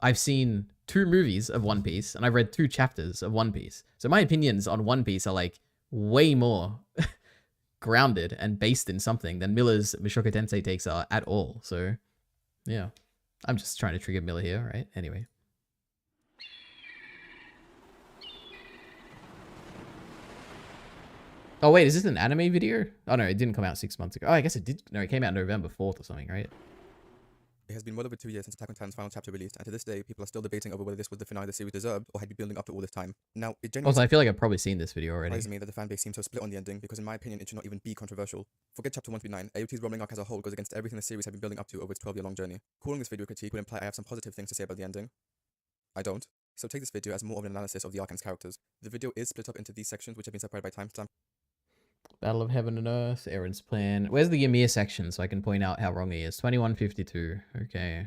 I've seen 2 movies of One Piece, and I've read 2 chapters of One Piece. So my opinions on One Piece are, like, way more grounded and based in something than Miller's Mushoku Tensei takes are at all. So, yeah. I'm just trying to trigger Miller here, right? Anyway. Oh, wait, is this an anime video? Oh, no, it didn't come out 6 months ago. Oh, I guess it did. No, it came out November 4th or something, right? It has been well over 2 years since Attack on Titan's final chapter released, and to this day, people are still debating over whether this was the finale the series deserved or had been building up to all this time. Now, it genuinely also, I feel like I've probably seen this video already. Surprises me that the fanbase seems so split on the ending, because in my opinion, it should not even be controversial. Forget chapter 139, AOT's rumbling arc as a whole goes against everything the series had been building up to over its 12-year-long journey. Calling this video a critique would imply I have some positive things to say about the ending. I don't. So take this video as more of an analysis of the arc and its characters. The video is split up into these sections, which have been separated by timestamp. Battle of Heaven and Earth, Eren's plan. Where's the Ymir section so I can point out how wrong he is? 2152. Okay.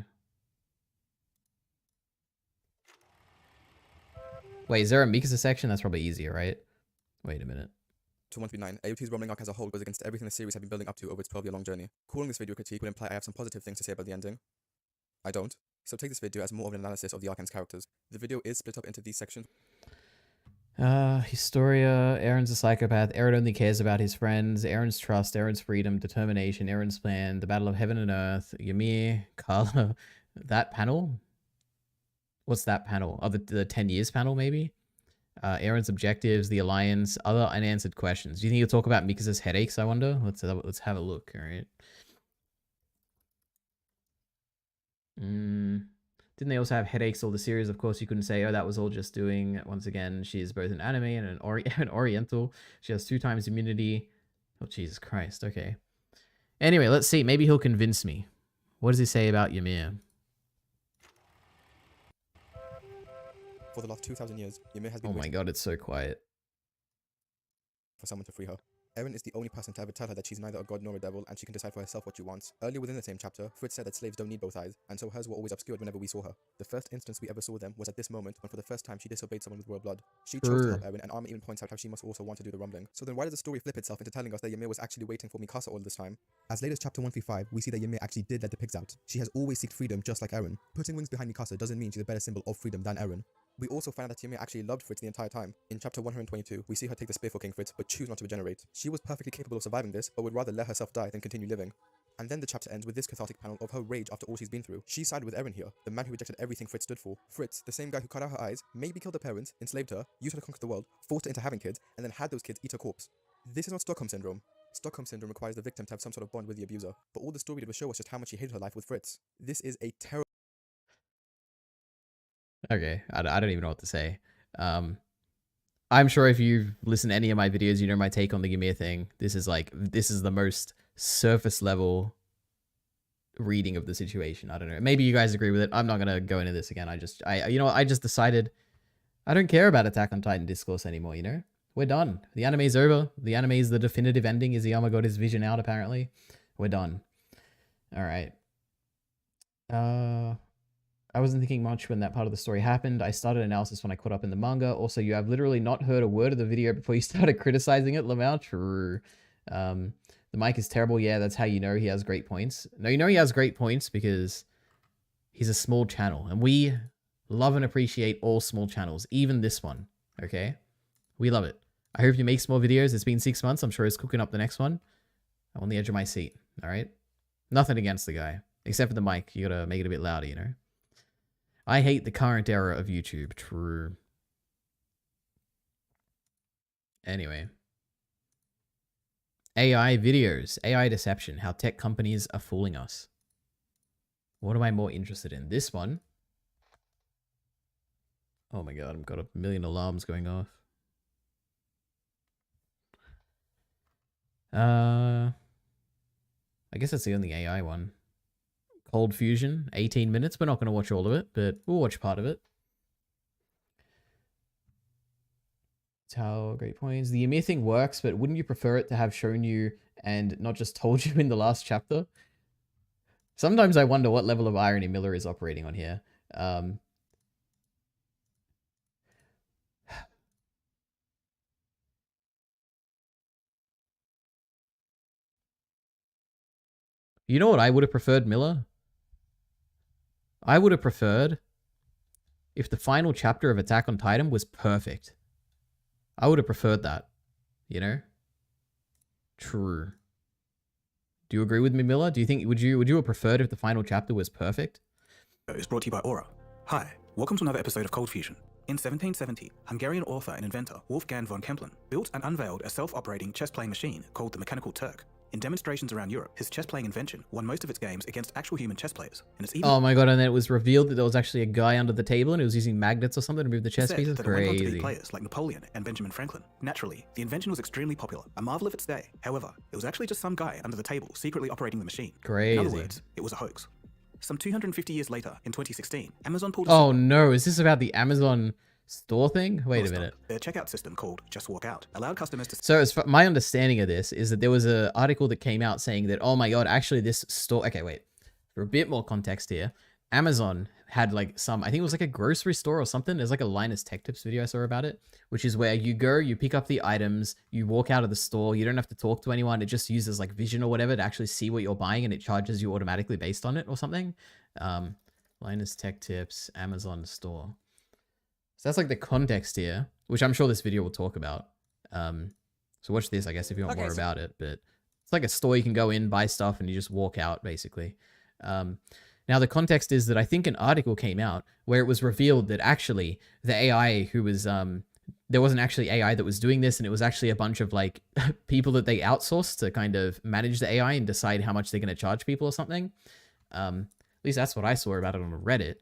Wait, is there a Mikasa section? That's probably easier, right? Wait a minute. To 139, AOT's rumbling arc as a whole goes against everything the series had been building up to over its 12-year-long journey. Calling this video a critique would imply I have some positive things to say about the ending. I don't. So take this video as more of an analysis of the arc and its characters. The video is split up into these sections. Historia, Eren's a psychopath. Eren only cares about his friends. Eren's trust, Eren's freedom, determination, Eren's plan, the Battle of Heaven and Earth, Ymir, Carla. That panel? What's that panel? Oh, the 10 years panel, maybe? Eren's objectives, the Alliance, other unanswered questions. Do you think you'll talk about Mikasa's headaches, I wonder? Let's have a look, alright? Didn't they also have headaches all the series? Of course, you couldn't say, oh, that was all just doing. Once again, she's both an anime and an Oriental. She has 2 times immunity. Oh, Jesus Christ. Okay. Anyway, let's see. Maybe he'll convince me. What does he say about Ymir? For the last 2,000 years, Ymir has been oh my god, it's so quiet. For someone to free her. Eren is the only person to ever tell her that she's neither a god nor a devil, and she can decide for herself what she wants. Earlier within the same chapter, Fritz said that slaves don't need both eyes, and so hers were always obscured whenever we saw her. The first instance we ever saw them was at this moment, when for the first time she disobeyed someone with royal blood. She chose to help Eren, and Armin even points out how she must also want to do the rumbling. So then why does the story flip itself into telling us that Ymir was actually waiting for Mikasa all this time? As late as chapter 135, we see that Ymir actually did let the pigs out. She has always sought freedom just like Eren. Putting wings behind Mikasa doesn't mean she's a better symbol of freedom than Eren. We also find out that Ymir actually loved Fritz the entire time. In chapter 122, we see her take the spear for King Fritz, but choose not to regenerate. She was perfectly capable of surviving this, but would rather let herself die than continue living. And then the chapter ends with this cathartic panel of her rage after all she's been through. She sided with Eren here, the man who rejected everything Fritz stood for. Fritz, the same guy who cut out her eyes, maybe killed her parents, enslaved her, used her to conquer the world, forced her into having kids, and then had those kids eat her corpse. This is not Stockholm Syndrome. Stockholm Syndrome requires the victim to have some sort of bond with the abuser, but all the story did was show us just how much she hated her life with Fritz. This is a terrible... Okay, I don't even know what to say. I'm sure if you've listened to any of my videos, you know my take on the Ymir thing. This is the most surface level reading of the situation. I don't know. Maybe you guys agree with it. I'm not gonna go into this again. I just decided I don't care about Attack on Titan discourse anymore. You know, we're done. The anime's over. The anime's the definitive ending. Izayama got his vision out. Apparently, we're done. All right. I wasn't thinking much when that part of the story happened. I started analysis when I caught up in the manga. Also, you have literally not heard a word of the video before you started criticizing it, Lamau. True. The mic is terrible. Yeah, that's how you know he has great points. No, you know he has great points because he's a small channel. And we love and appreciate all small channels, even this one. Okay? We love it. I hope he makes more videos. It's been 6 months. I'm sure he's cooking up the next one. I'm on the edge of my seat. All right? Nothing against the guy. Except for the mic. You gotta make it a bit louder, you know? I hate the current era of YouTube. True. Anyway. AI videos. AI deception. How tech companies are fooling us. What am I more interested in? This one. Oh my god, I've got a million alarms going off. I guess that's the only AI one. Cold Fusion, 18 minutes. We're not going to watch all of it, but we'll watch part of it. Tao, great points. The Ymir thing works, but wouldn't you prefer it to have shown you and not just told you in the last chapter? Sometimes I wonder what level of irony Miller is operating on here. You know what I would have preferred, Miller? I would have preferred if the final chapter of Attack on Titan was perfect. I would have preferred that. You know? True. Do you agree with me, Miller? Do you think would you have preferred if the final chapter was perfect? It's brought to you by Aura. Hi, welcome to another episode of Cold Fusion. In 1770, Hungarian author and inventor Wolfgang von Kempelen built and unveiled a self-operating chess-playing machine called the Mechanical Turk. In demonstrations around Europe, his chess-playing invention won most of its games against actual human chess players. And it's even oh my god, and then it was revealed that there was actually a guy under the table and he was using magnets or something to move the chess pieces? that it went on to Crazy. beat players like Napoleon and Benjamin Franklin. Naturally, the invention was extremely popular, a marvel of its day. However, it was actually just some guy under the table secretly operating the machine. Crazy. In other words, it was a hoax. Some 250 years later, in 2016, Amazon pulled Oh no, is this about the Amazon store thing? Wait a minute. Their checkout system called Just Walk Out allowed customers to... So as far, my understanding of this is that there was an article that came out saying that, oh my god, actually this store... Okay, wait. For a bit more context here, Amazon had like some... I think it was like a grocery store or something. There's like a Linus Tech Tips video I saw about it, which is where you go, you pick up the items, you walk out of the store, you don't have to talk to anyone. It just uses like vision or whatever to actually see what you're buying and it charges you automatically based on it or something. Linus Tech Tips, Amazon store. So that's like the context here, which I'm sure this video will talk about. So watch this, I guess, if you want more about it. But it's like a store you can go in, buy stuff, and you just walk out, basically. Now, the context is that I think an article came out where it was revealed that actually the AI who was... there wasn't actually AI that was doing this, and it was actually a bunch of like people that they outsourced to kind of manage the AI and decide how much they're going to charge people or something. At least that's what I saw about it on Reddit.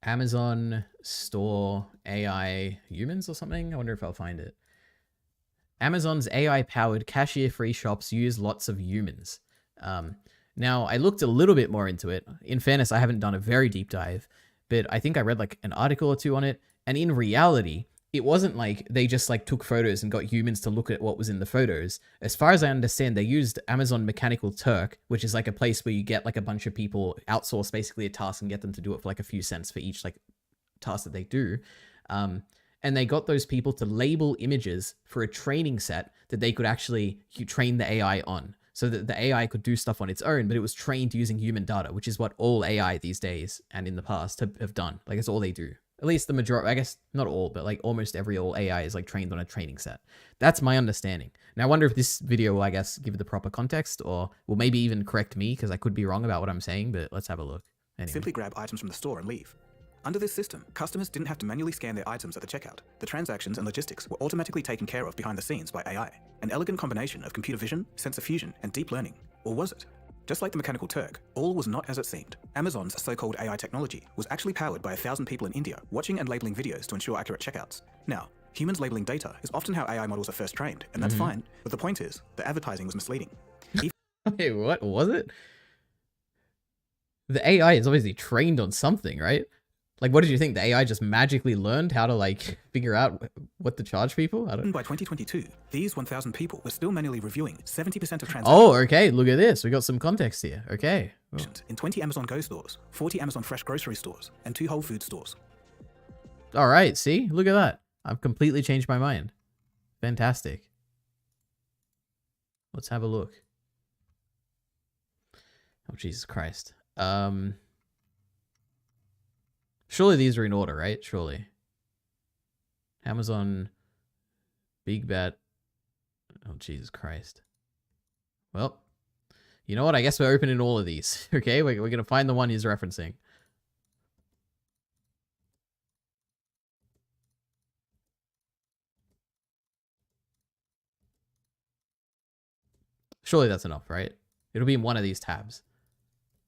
Amazon store AI humans or something. I wonder if I'll find it. Amazon's AI-powered cashier-free shops use lots of humans. Now, I looked a little bit more into it. In fairness, I haven't done a very deep dive, but I think I read like an article or two on it. And in reality, it wasn't like they just like took photos and got humans to look at what was in the photos. As far as I understand, they used Amazon Mechanical Turk, which is like a place where you get like a bunch of people, outsource basically a task and get them to do it for like a few cents for each like task that they do. And they got those people to label images for a training set that they could actually train the AI on. So that the AI could do stuff on its own, but it was trained using human data, which is what all AI these days and in the past have done. Like, it's all they do. At least the majority, I guess not all, but like almost every all AI is like trained on a training set. That's my understanding. Now I wonder if this video will, I guess, give it the proper context or will maybe even correct me because I could be wrong about what I'm saying, but let's have a look. Anyway. Simply grab items from the store and leave. Under this system, customers didn't have to manually scan their items at the checkout. The transactions and logistics were automatically taken care of behind the scenes by AI. An elegant combination of computer vision, sensor fusion, and deep learning. Or was it? Just like the Mechanical Turk, all was not as it seemed. Amazon's so-called AI technology was actually powered by 1,000 people in India watching and labeling videos to ensure accurate checkouts. Now, humans labeling data is often how AI models are first trained, and that's fine, but the point is, the advertising was misleading. Wait, what was it? The AI is obviously trained on something, right? Like, what did you think? The AI just magically learned how to, like, figure out what to charge people? I don't... By 2022, these 1,000 people were still manually reviewing 70% of transactions. Oh, okay. Look at this. We got some context here. Okay. Oh. In 20 Amazon Go stores, 40 Amazon Fresh grocery stores, and 2 Whole Food stores. All right. See? Look at that. I've completely changed my mind. Fantastic. Let's have a look. Oh, Jesus Christ. Surely these are in order, right? Surely. Amazon, Big Bet. Oh, Jesus Christ. Well, you know what? I guess we're opening all of these. Okay, we're going to find the one he's referencing. Surely that's enough, right? It'll be in one of these tabs.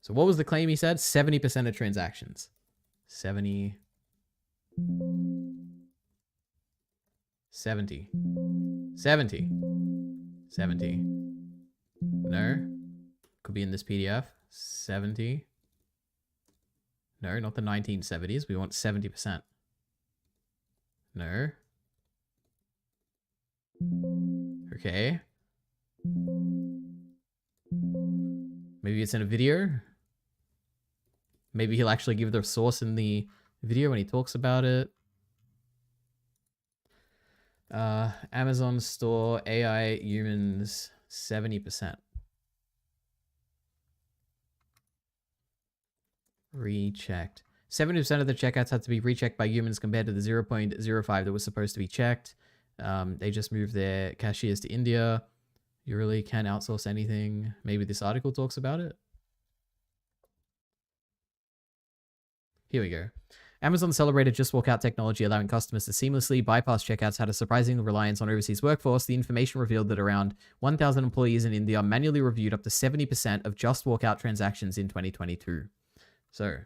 So what was the claim he said? 70% of transactions. 70. 70. 70. 70. No. Could be in this PDF. 70. No, not the 1970s. We want 70%. No. Okay. Maybe it's in a video. Maybe he'll actually give the source in the video when he talks about it. Amazon store, AI, humans, 70%. Rechecked. 70% of the checkouts had to be rechecked by humans compared to the 0.05 that was supposed to be checked. They just moved their cashiers to India. You really can't outsource anything. Maybe this article talks about it. Here we go. Amazon celebrated Just Walk Out technology, allowing customers to seamlessly bypass checkouts had a surprising reliance on overseas workforce. The information revealed that around 1,000 employees in India manually reviewed up to 70% of Just Walk Out transactions in 2022. So,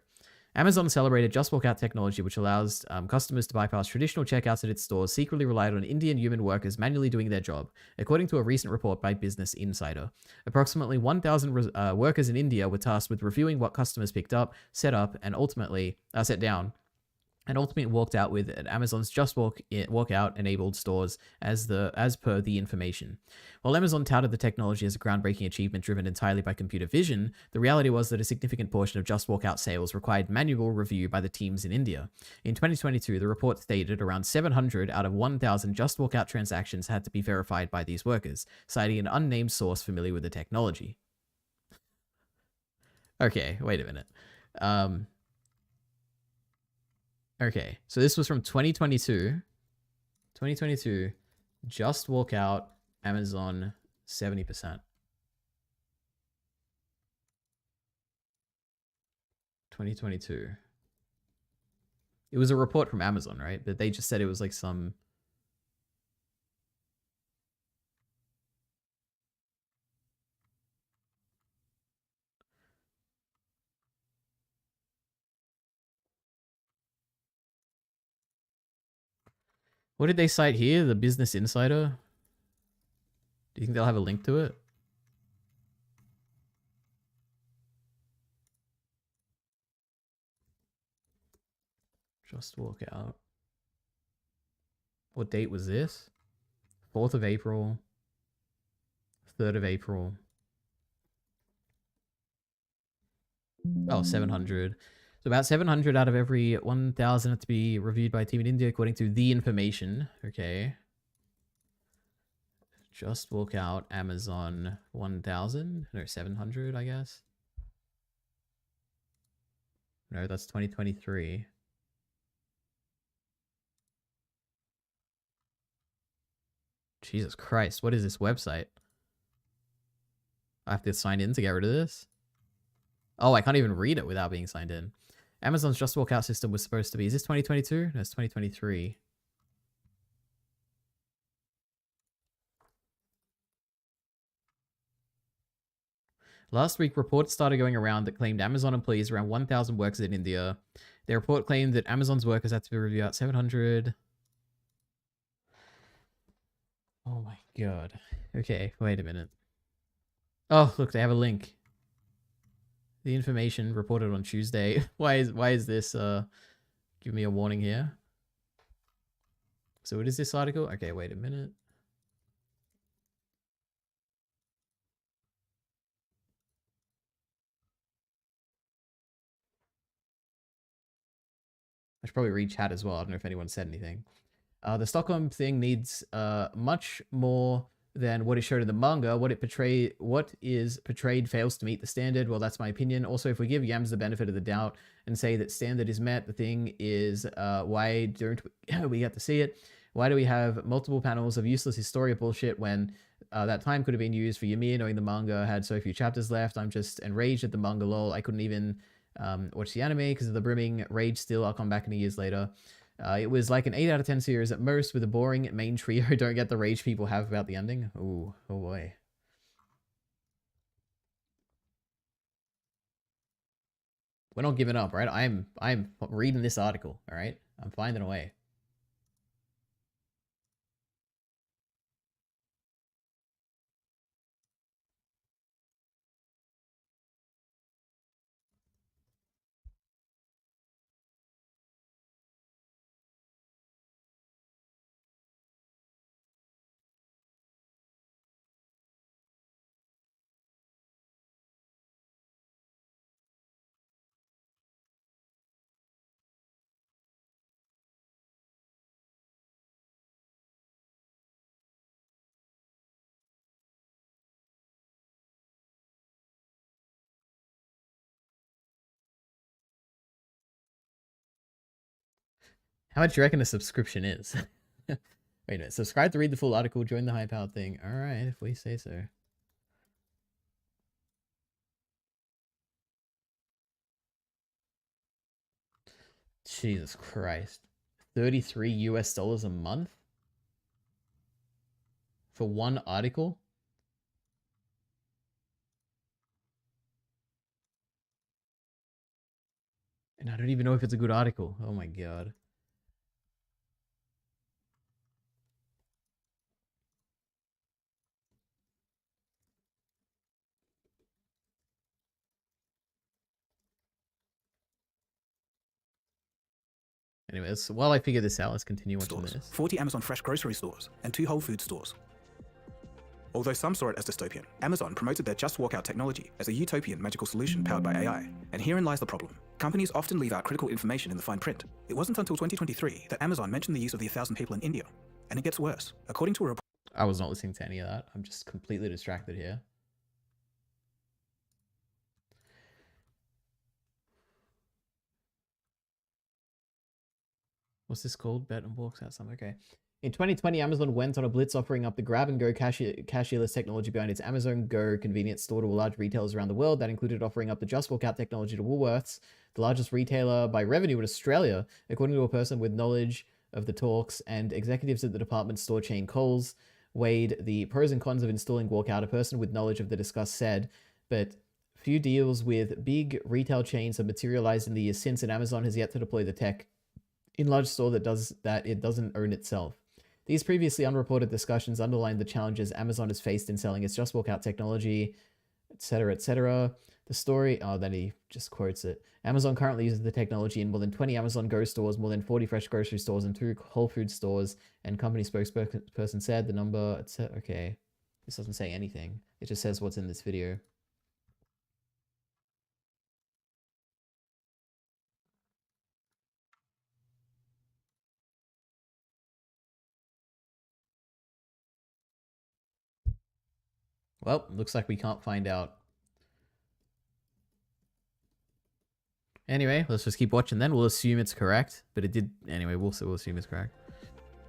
Amazon celebrated Just Walk Out technology, which allows customers to bypass traditional checkouts at its stores, secretly relied on Indian human workers manually doing their job, according to a recent report by Business Insider. Approximately 1,000 workers in India were tasked with reviewing what customers picked up, set up, and ultimately set down, and ultimately walked out with Amazon's Just Walk Out enabled stores as per the information. While Amazon touted the technology as a groundbreaking achievement driven entirely by computer vision, the reality was that a significant portion of Just Walk Out sales required manual review by the teams in India. In 2022, the report stated around 700 out of 1,000 Just Walk Out transactions had to be verified by these workers, citing an unnamed source familiar with the technology. Okay, wait a minute. Okay, so this was from 2022. 2022, Just Walk Out, Amazon, 70%. 2022. It was a report from Amazon, right? But they just said it was like some... What did they cite here? The Business Insider? Do you think they'll have a link to it? Just Walk Out. What date was this? 4th of April. 3rd of April. Oh, 700. So about 700 out of every 1,000 have to be reviewed by a team in India, according to the information. Okay. Just Walk Out, Amazon, 1,000. No, 700, I guess. No, that's 2023. Jesus Christ, what is this website? I have to sign in to get rid of this? Oh, I can't even read it without being signed in. Amazon's Just Walk Out system was supposed to be... Is this 2022? No, it's 2023. Last week, reports started going around that claimed Amazon employees around 1,000 workers in India. The report claimed that Amazon's workers had to be reviewed out 700. Oh my god. Okay, wait a minute. Oh, look, they have a link. The information reported on Tuesday. Why is this give me a warning here? So what is this article? Okay, wait a minute. I should probably read chat as well. I don't know if anyone said anything. The Stockholm thing needs much more than what is showed in the manga. What is portrayed fails to meet the standard. Well, that's my opinion. Also, if we give Yams the benefit of the doubt and say that standard is met, the thing is, why don't we get to see it? Why do we have multiple panels of useless Historia bullshit when that time could have been used for Ymir, knowing the manga had so few chapters left? I'm just enraged at the manga, lol. I couldn't even watch the anime because of the brimming rage still. I'll come back in years later. It was like an 8 out of 10 series at most with a boring main trio. Don't get the rage people have about the ending. Ooh, oh boy. We're not giving up, right? I'm reading this article, all right? I'm finding a way. How much do you reckon a subscription is? Wait a minute. Subscribe to read the full article. Join the high-powered thing. All right, if we say so. Jesus Christ. $33 US a month? For one article? And I don't even know if it's a good article. Oh my god. Anyways, while I figure this out, let's continue watching this. 40 Amazon Fresh grocery stores, and 2 Whole Foods stores. Although some saw it as dystopian, Amazon promoted their Just Walk Out technology as a utopian magical solution powered by AI. And herein lies the problem. Companies often leave out critical information in the fine print. It wasn't until 2023 that Amazon mentioned the use of the 1,000 people in India. And it gets worse. According to a report... I was not listening to any of that. I'm just completely distracted here. What's this called? Bet and walks out some. Okay. In 2020, Amazon went on a blitz offering up the grab-and-go cashierless technology behind its Amazon Go convenience store to large retailers around the world. That included offering up the Just Walk Out technology to Woolworths, the largest retailer by revenue in Australia, according to a person with knowledge of the talks, and executives at the department store chain Coles weighed the pros and cons of installing Walkout. A person with knowledge of the discuss said, but few deals with big retail chains have materialized in the years since, and Amazon has yet to deploy the tech in large store that it doesn't own itself. These previously unreported discussions underline the challenges Amazon has faced in selling its Just Walk Out technology, etc., etc. The story, then he just quotes it. Amazon currently uses the technology in more than 20 Amazon Go stores, more than 40 fresh grocery stores, and 2 Whole Foods stores, and company spokesperson said the number, etc. Okay, this doesn't say anything. It just says what's in this video. Well, looks like we can't find out. Anyway, let's just keep watching then. We'll assume it's correct, but it did... Anyway, we'll assume it's correct.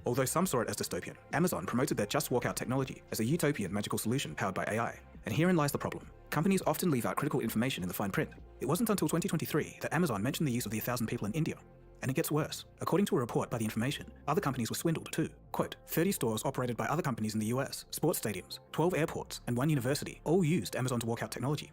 Although some saw it as dystopian, Amazon promoted their Just Walk Out technology as a utopian magical solution powered by AI. And herein lies the problem. Companies often leave out critical information in the fine print. It wasn't until 2023 that Amazon mentioned the use of the 1,000 people in India. And it gets worse. According to a report by The Information, other companies were swindled too. Quote, 30 stores operated by other companies in the US, sports stadiums, 12 airports, and 1 university all used Amazon's walkout technology.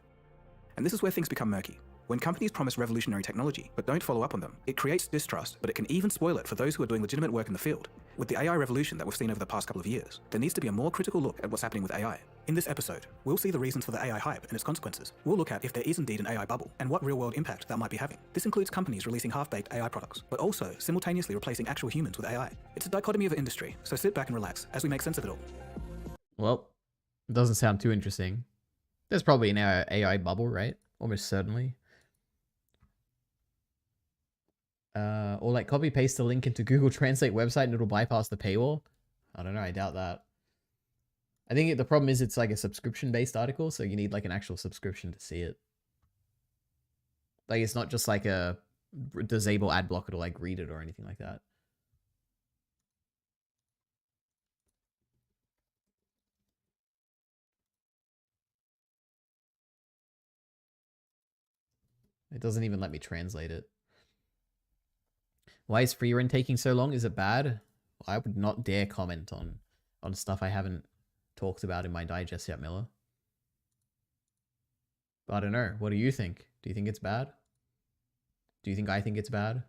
And this is where things become murky. When companies promise revolutionary technology, but don't follow up on them, it creates distrust, but it can even spoil it for those who are doing legitimate work in the field. With the AI revolution that we've seen over the past couple of years, there needs to be a more critical look at what's happening with AI. In this episode, we'll see the reasons for the AI hype and its consequences. We'll look at if there is indeed an AI bubble, and what real-world impact that might be having. This includes companies releasing half-baked AI products, but also simultaneously replacing actual humans with AI. It's a dichotomy of the industry, so sit back and relax as we make sense of it all. Well, it doesn't sound too interesting. There's probably an AI bubble, right? Almost certainly. Or like copy paste the link into Google Translate website and it'll bypass the paywall. I don't know. I doubt that. I think the problem is it's like a subscription based article, so you need like an actual subscription to see it. Like it's not just like a disable ad blocker to like read it or anything like that. It doesn't even let me translate it. Why is free run taking so long? Is it bad? I would not dare comment on stuff I haven't talked about in my digest yet, Miller. But I don't know. What do you think? Do you think it's bad? Do you think I think it's bad?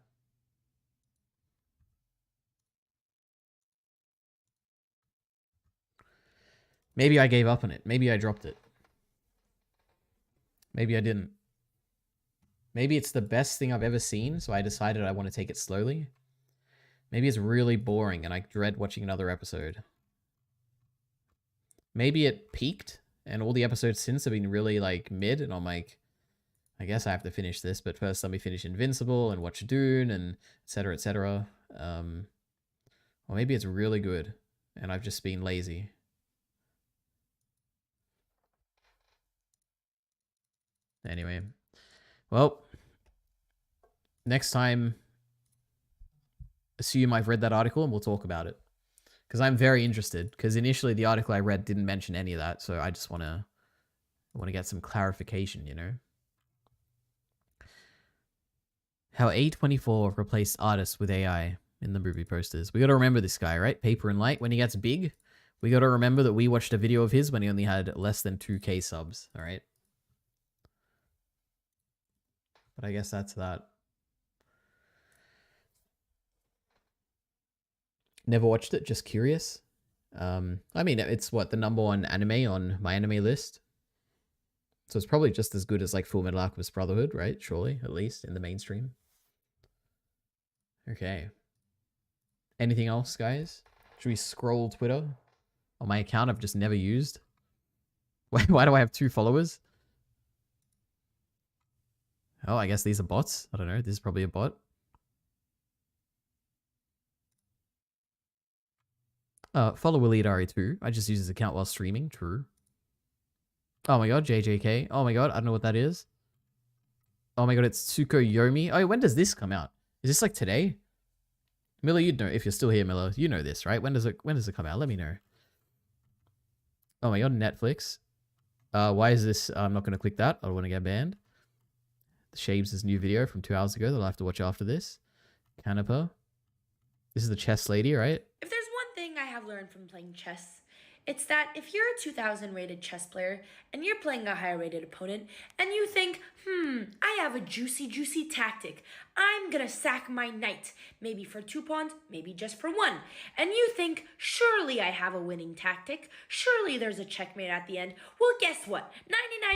Maybe I gave up on it. Maybe I dropped it. Maybe I didn't. Maybe it's the best thing I've ever seen, so I decided I want to take it slowly. Maybe it's really boring and I dread watching another episode. Maybe it peaked and all the episodes since have been really like mid and I'm like, I guess I have to finish this, but first let me finish Invincible and watch Dune and etc. etc. Or maybe it's really good and I've just been lazy. Anyway, well, next time, assume I've read that article and we'll talk about it. Because I'm very interested. Because initially the article I read didn't mention any of that, so I just want to get some clarification, you know? How A24 replaced artists with AI in the movie posters. We got to remember this guy, right? Paper and Light. When he gets big, we got to remember that we watched a video of his when he only had less than 2K subs, all right? But I guess that's that. Never watched it, just curious. I mean, it's what, the #1 anime on my anime list. So it's probably just as good as like Full Metal Alchemist Brotherhood, right? Surely, at least in the mainstream. Okay. Anything else, guys? Should we scroll Twitter? On my account I've just never used. Why do I have 2 followers? Oh, I guess these are bots. I don't know. This is probably a bot. Follow Waleed Ari2. I just use his account while streaming. True. Oh my god, JJK. Oh my god, I don't know what that is. Oh my god, it's Tsukuyomi. Oh, when does this come out? Is this like today? Miller, you'd know if you're still here, Miller. You know this, right? When does it come out? Let me know. Oh my god, Netflix. Why is this? I'm not going to click that. I don't want to get banned. Shabes' new video from 2 hours ago that I'll have to watch after this. Canepa. This is the chess lady, right? If there's one thing I have learned from playing chess, it's that if you're a 2000 rated chess player and you're playing a higher rated opponent and you think, I have a juicy tactic. I'm gonna sack my knight, maybe for 2 pawns, maybe just for 1. And you think, surely I have a winning tactic. Surely there's a checkmate at the end. Well, guess what?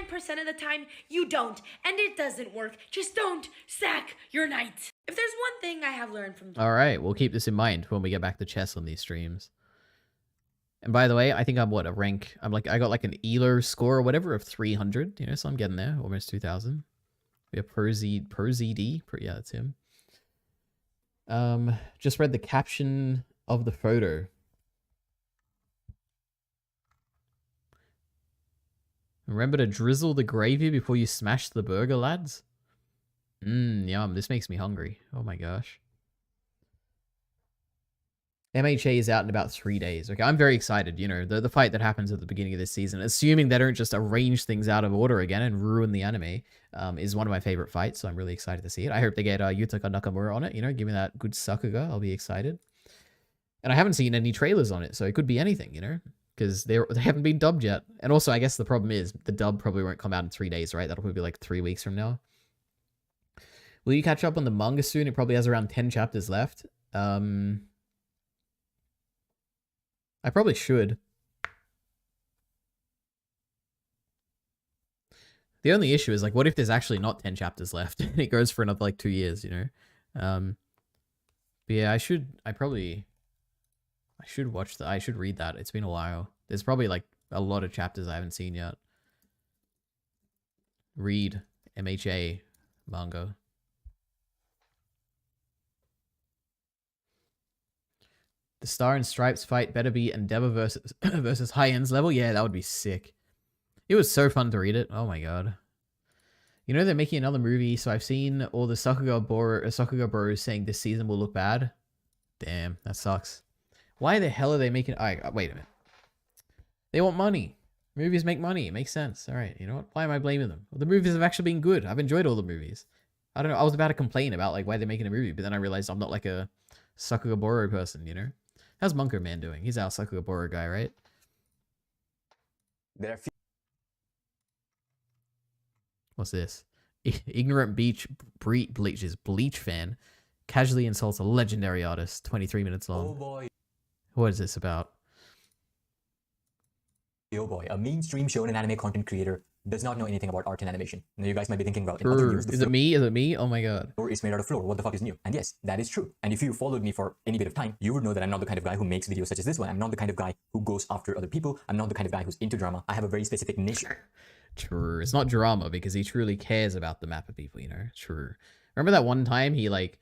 99% of the time, you don't. And it doesn't work. Just don't sack your knight. If there's one thing I have learned from... All right, we'll keep this in mind when we get back to chess on these streams. And by the way, I think I'm what, a rank... I got like an ELO score or whatever of 300, you know, so I'm getting there, almost 2,000. We have ProZD. Yeah, that's him. Just read the caption of the photo. Remember to drizzle the gravy before you smash the burger, lads? Yum. This makes me hungry. Oh my gosh. MHA is out in about 3 days. Okay, I'm very excited. You know, the fight that happens at the beginning of this season, assuming they don't just arrange things out of order again and ruin the anime, is one of my favorite fights, so I'm really excited to see it. I hope they get Yutaka Nakamura on it, you know, give me that good Sakuga. I'll be excited. And I haven't seen any trailers on it, so it could be anything, you know? because they haven't been dubbed yet. And also, I guess the problem is the dub probably won't come out in 3 days, right? That'll probably be like 3 weeks from now. Will you catch up on the manga soon? It probably has around 10 chapters left. I probably should. The only issue is, like, what if there's actually not 10 chapters left and it goes for another, like, 2 years, you know? But yeah, I should watch that. I should read that. It's been a while. There's probably, like, a lot of chapters I haven't seen yet. Read MHA manga. The Star and Stripes fight better be Endeavor versus versus High Ends level. Yeah, that would be sick. It was so fun to read it. Oh my god. You know they're making another movie, so I've seen all the Sakuga bros saying this season will look bad. Damn, that sucks. Why the hell are they making... Alright, wait a minute. They want money. Movies make money. It makes sense. Alright, you know what? Why am I blaming them? Well, the movies have actually been good. I've enjoyed all the movies. I don't know. I was about to complain about like why they're making a movie, but then I realized I'm not like a Sakugaboro person, you know? How's Monker Man doing? He's our Sakugaboro guy, right? There are What's this? Ignorant Bleach fan casually insults a legendary artist. 23 minutes long. Oh boy. What is this about? Oh boy, a mainstream shonen anime content creator does not know anything about art and animation. Now you guys might be thinking, well, in other years, Is it me? Is it me? Oh my god. Floor is made out of floor. What the fuck is new? And yes, that is true. And if you followed me for any bit of time, you would know that I'm not the kind of guy who makes videos such as this one. I'm not the kind of guy who goes after other people. I'm not the kind of guy who's into drama. I have a very specific niche. True. It's not drama because he truly cares about the map of people, you know? True. Remember that one time he like...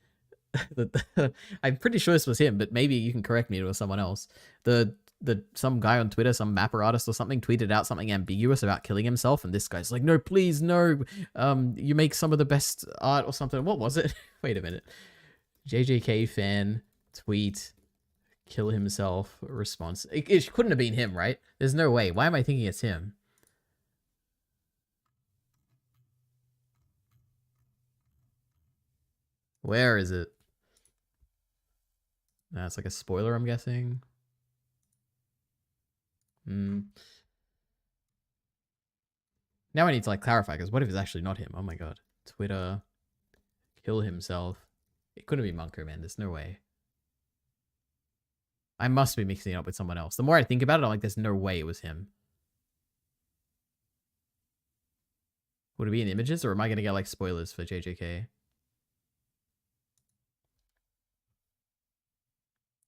I'm pretty sure this was him, but maybe you can correct me, it was someone else. Some guy on Twitter, some mapper artist or something, tweeted out something ambiguous about killing himself, and this guy's like, no, please, no. You make some of the best art or something. What was it? Wait a minute. JJK fan tweet kill himself response. It couldn't have been him, right? There's no way. Why am I thinking it's him? Where is it? That's like a spoiler, I'm guessing. Now I need to like clarify, because what if it's actually not him? Oh my god. Twitter. Kill himself. It couldn't be Monker, man. There's no way. I must be mixing it up with someone else. The more I think about it, I'm like, there's no way it was him. Would it be in images, or am I going to get like spoilers for JJK?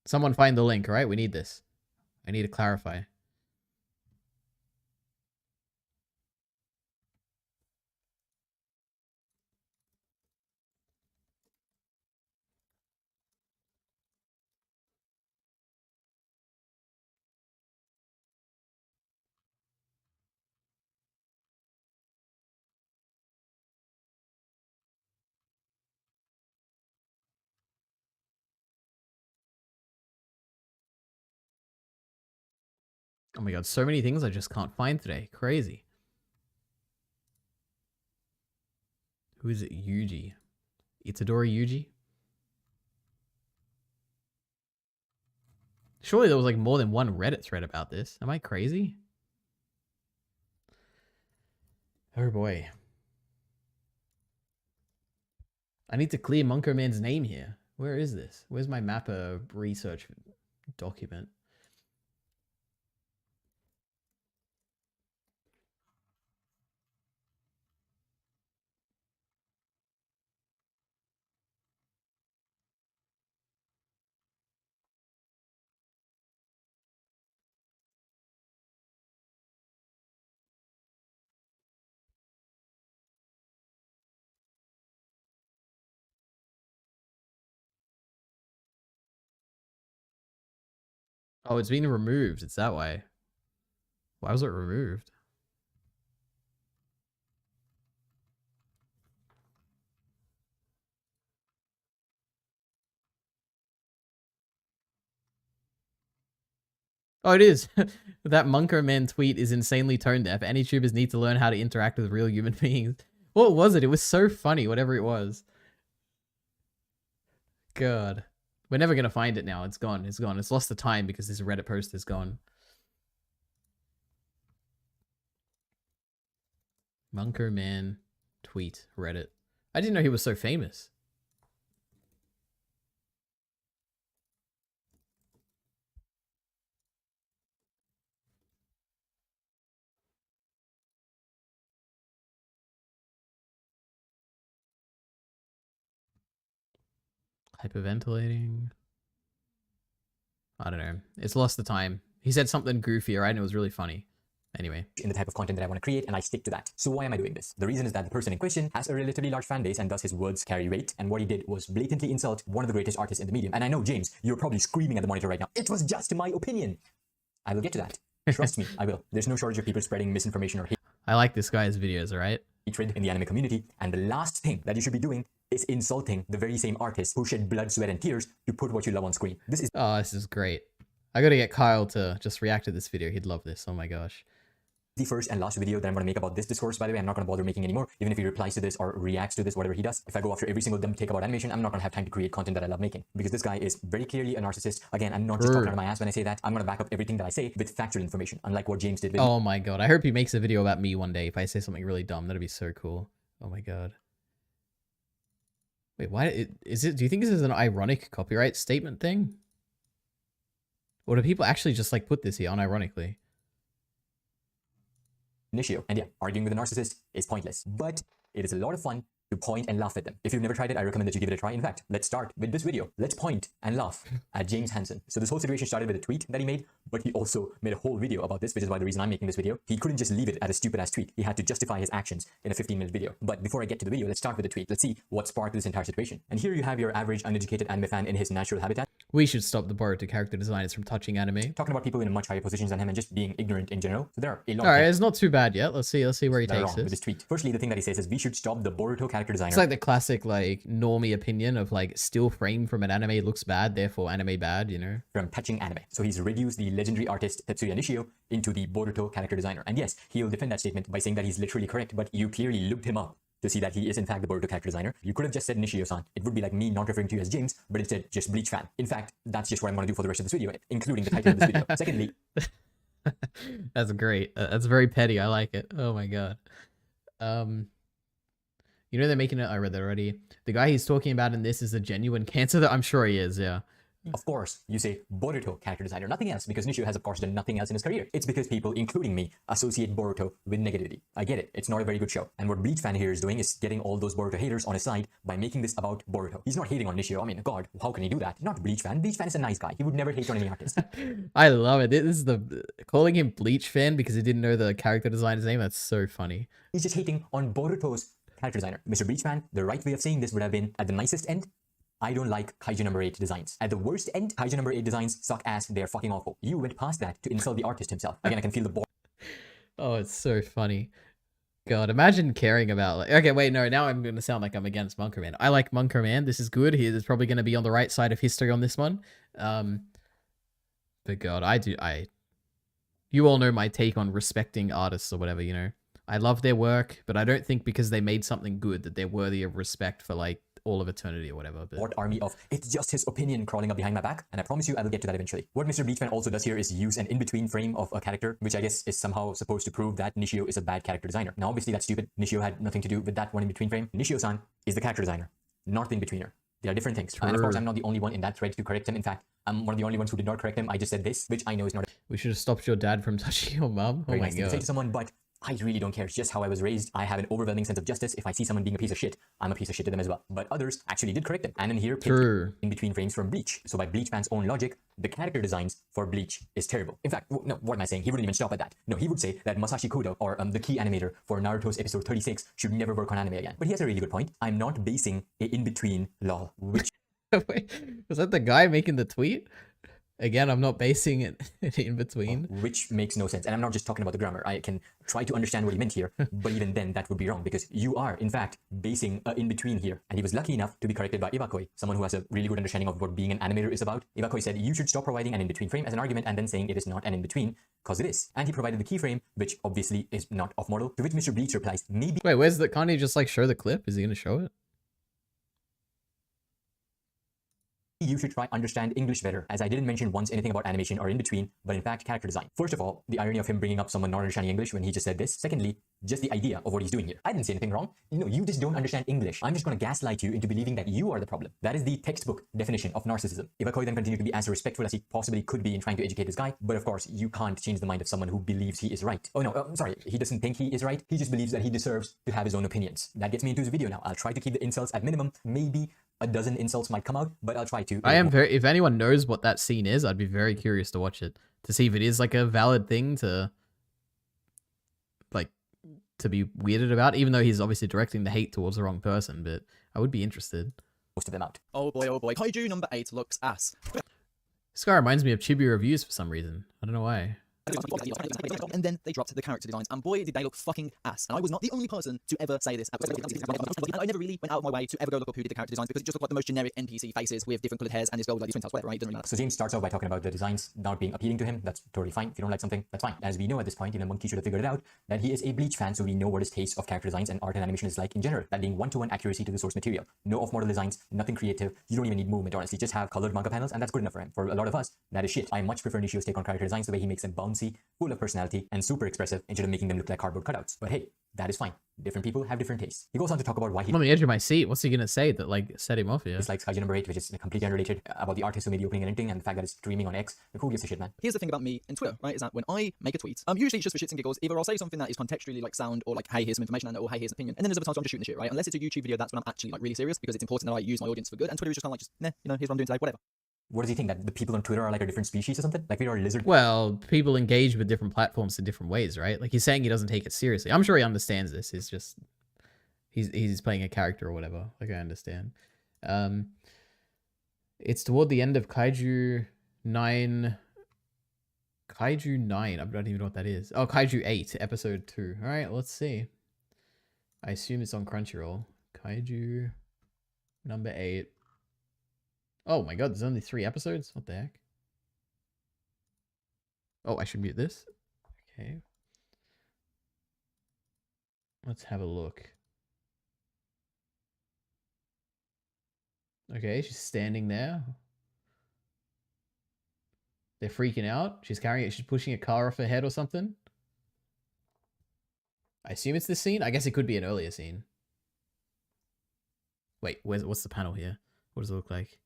Someone find the link, right? We need this. I need to clarify. Oh my god, so many things I just can't find today. Crazy. Who is it? Yuji. Itadori Yuji? Surely there was like more than one Reddit thread about this. Am I crazy? Oh boy. I need to clear Monker Man's name here. Where is this? Where's my mapper research document? Oh, it's been removed. It's that way. Why was it removed? Oh, it is. That Monker Man tweet is insanely tone deaf. Any tubers need to learn how to interact with real human beings. What was it? It was so funny, whatever it was. God. We're never going to find it now. It's gone. It's gone. It's lost the time because this Reddit post is gone. Munker Man tweet, Reddit. I didn't know he was so famous. Hyperventilating. I don't know. It's lost the time. He said something goofy, right? And it was really funny. Anyway. In the type of content that I want to create, and I stick to that. So why am I doing this? The reason is that the person in question has a relatively large fan base, and thus his words carry weight. And what he did was blatantly insult one of the greatest artists in the medium. And I know, James, you're probably screaming at the monitor right now. It was just my opinion. I will get to that. Trust me, I will. There's no shortage of people spreading misinformation or hate. I like this guy's videos, alright? Hatred in the anime community. And the last thing that you should be doing is insulting the very same artists who shed blood, sweat, and tears to put what you love on screen. This is great. I gotta get Kyle to just react to this video. He'd love this. Oh my gosh. The first and last video that I'm going to make about this discourse, by the way. I'm not going to bother making anymore. Even if he replies to this or reacts to this, whatever he does. If I go after every single dumb take about animation, I'm not going to have time to create content that I love making. Because this guy is very clearly a narcissist. Again, I'm not just talking out of my ass when I say that. I'm going to back up everything that I say with factual information, unlike what James did with Oh my god. I hope he makes a video about me one day if I say something really dumb. That'd be so cool. Oh my god. Wait, why is it? Do you think this is an ironic copyright statement thing? Or do people actually just like put this here unironically? Nishio. And yeah, arguing with a narcissist is pointless, but it is a lot of fun to point and laugh at them. If you've never tried it, I recommend that you give it a try. In fact, let's start with this video. Let's point and laugh at James Hansen. So this whole situation started with a tweet that he made, but he also made a whole video about this, which is why the reason I'm making this video. He couldn't just leave it at a stupid ass tweet. He had to justify his actions in a 15-minute video. But before I get to the video, let's start with the tweet. Let's see what sparked this entire situation. And here you have your average uneducated anime fan in his natural habitat. We should stop the Boruto character designers from touching anime. Talking about people in much higher positions than him and just being ignorant in general. So there are a lot Alright, it's not too bad yet. Let's see where he takes with this tweet. Firstly, the thing that he says is we should stop the Boruto character designer. It's like the classic like normie opinion of like still frame from an anime looks bad, therefore anime bad, you know? From touching anime. So he's reduced the legendary artist Tetsuya Nishio into the Boruto character designer. And yes, he'll defend that statement by saying that he's literally correct, but you clearly looked him up to see that he is in fact the Boruto character designer. You could have just said Nishio-san. It would be like me not referring to you as James, but instead just Bleach fan. In fact, that's just what I'm going to do for the rest of this video, including the title of this video. Secondly, that's great. That's very petty. I like it. Oh my god. You know they're making it. I read that already. The guy he's talking about in this is a genuine cancer. That I'm sure he is. Yeah. Of course, you say Boruto character designer, nothing else, because Nishio has of course done nothing else in his career. It's because people, including me, associate Boruto with negativity. I get it, it's not a very good show. And what Bleach fan here is doing is getting all those Boruto haters on his side by making this about Boruto. He's not hating on Nishio. I mean, god, how can he do that? Not Bleach fan. Bleach fan is a nice guy. He would never hate on any artist. I love it. This is the calling him Bleach fan because he didn't know the character designer's name. That's so funny. He's just hating on Boruto's character designer. Mr. Bleach fan, the right way of saying this would have been at the nicest end. I don't like Kaiju number 8 designs. At the worst end, Kaiju number 8 designs suck ass. They're fucking awful. You went past that to insult the artist himself. Again, I can feel the Oh, it's so funny. God, imagine caring about like. Okay, wait, no. Now I'm gonna sound like I'm against Munker Man. I like Munker Man. This is good. He is probably gonna be on the right side of history on this one. But God, you all know my take on respecting artists or whatever. You know, I love their work, but I don't think because they made something good that they're worthy of respect for like all of eternity or whatever. But what army of it's just his opinion crawling up behind my back, and I promise you I will get to that eventually. What Mr. Bleachman also does here is use an in-between frame of a character, which I guess is somehow supposed to prove that Nishio is a bad character designer. Now obviously that's stupid. Nishio had nothing to do with that one in-between frame. Nishio-san is the character designer, not the in-betweener. They are different things. And of course I'm not the only one in that thread to correct him. In fact, I'm one of the only ones who did not correct him. I just said this, which I know is not. We should have stopped your dad from touching your mom. Oh my god. To say to someone, but I really don't care. It's just how I was raised. I have an overwhelming sense of justice. If I see someone being a piece of shit, I'm a piece of shit to them as well. But others actually did correct them. And in here, in between frames from Bleach. So by Bleach fans' own logic, the character designs for Bleach is terrible. In fact, no, what am I saying? He wouldn't even stop at that. No, he would say that Masashi Kodo, or the key animator for Naruto's episode 36, should never work on anime again. But he has a really good point. I'm not basing a in-between lol, which... Wait, was that the guy making the tweet? Again, I'm not basing it in between. Which makes no sense. And I'm not just talking about the grammar. I can try to understand what he meant here, but even then that would be wrong because you are, in fact, basing a in-between here. And he was lucky enough to be corrected by Iwakoi, someone who has a really good understanding of what being an animator is about. Iwakoi said, you should stop providing an in-between frame as an argument and then saying it is not an in-between, because it is. And he provided the keyframe, which obviously is not off-model, to which Mr. Bleach replies, maybe... Wait, where's the... Can't he just, like, show the clip? Is he going to show it? you should try understand English better, as I didn't mention once anything about animation or in between, but in fact character design. First of all, the irony of him bringing up someone not understanding English when he just said this. Secondly, just the idea of what he's doing here. I didn't say anything wrong. You just don't understand English. I'm just going to gaslight you into believing that you are the problem. That is the textbook definition of narcissism. Iwakoi then continued to be as respectful as he possibly could be in trying to educate this guy, but of course, you can't change the mind of someone who believes he is right. Oh no, sorry, he doesn't think he is right. He just believes that he deserves to have his own opinions. That gets me into his video now. I'll try to keep the insults at minimum. Maybe a dozen insults might come out, but I'll try to. If anyone knows what that scene is, I'd be very curious to watch it, to see if it is like a valid thing to be weirded about, even though he's obviously directing the hate towards the wrong person, but I would be interested. Most of them out. Oh boy, Kaiju number 8 looks ass. This guy reminds me of Chibi Reviews for some reason. I don't know why. And then they dropped the character designs, and boy, did they look fucking ass. And I was not the only person to ever say this. And I never really went out of my way to ever go look up who did the character designs, because it just looked like the most generic NPC faces with different coloured hairs and his gold, like these twin tails, whatever, right? It doesn't really matter. So James starts out by talking about the designs not being appealing to him. That's totally fine. If you don't like something, that's fine. As we know at this point, Monkey should have figured it out, that he is a Bleach fan, so we know what his taste of character designs and art and animation is like in general. That being one-to-one accuracy to the source material. No off-model designs, nothing creative. You don't even need movement, honestly. Just have colored manga panels, and that's good enough for him. For a lot of us, that is shit. I much prefer Nishio's take on character designs, the way he makes them bouncy, full of personality, and super expressive, instead of making them look like cardboard cutouts. But hey, that is fine. Different people have different tastes. He goes on to talk about why I'm on the edge of my seat. What's he gonna say that set him off here? It's like Kaiju number 8, which is completely unrelated, about the artist who made the opening and ending, and the fact that it's streaming on X. Like, who gives a shit, man? Here's the thing about me and Twitter, right, is that when I make a tweet, usually it's just for shits and giggles. Either I'll say something that is contextually like sound, or like, hey, here's some information, or hey, here's an opinion. And then there's other times where I'm just shooting the shit, right? Unless it's a YouTube video, that's when I'm actually like really serious, because it's important that I use my audience for good. And Twitter is just kind of like, here's what I'm doing today, whatever. What does he think, that the people on Twitter are like a different species or something? Like we are lizard? Well, people engage with different platforms in different ways, right? Like he's saying he doesn't take it seriously. I'm sure he understands this. It's just he's playing a character or whatever. Like I understand. It's toward the end of Kaiju 9. Kaiju 9. I don't even know what that is. Oh, Kaiju 8, episode 2. All right, let's see. I assume it's on Crunchyroll. Kaiju number 8. Oh my god, there's only 3 episodes? What the heck? Oh, I should mute this. Okay. Let's have a look. Okay, she's standing there. They're freaking out. She's pushing a car off her head or something. I assume it's this scene. I guess it could be an earlier scene. Wait, what's the panel here? What does it look like?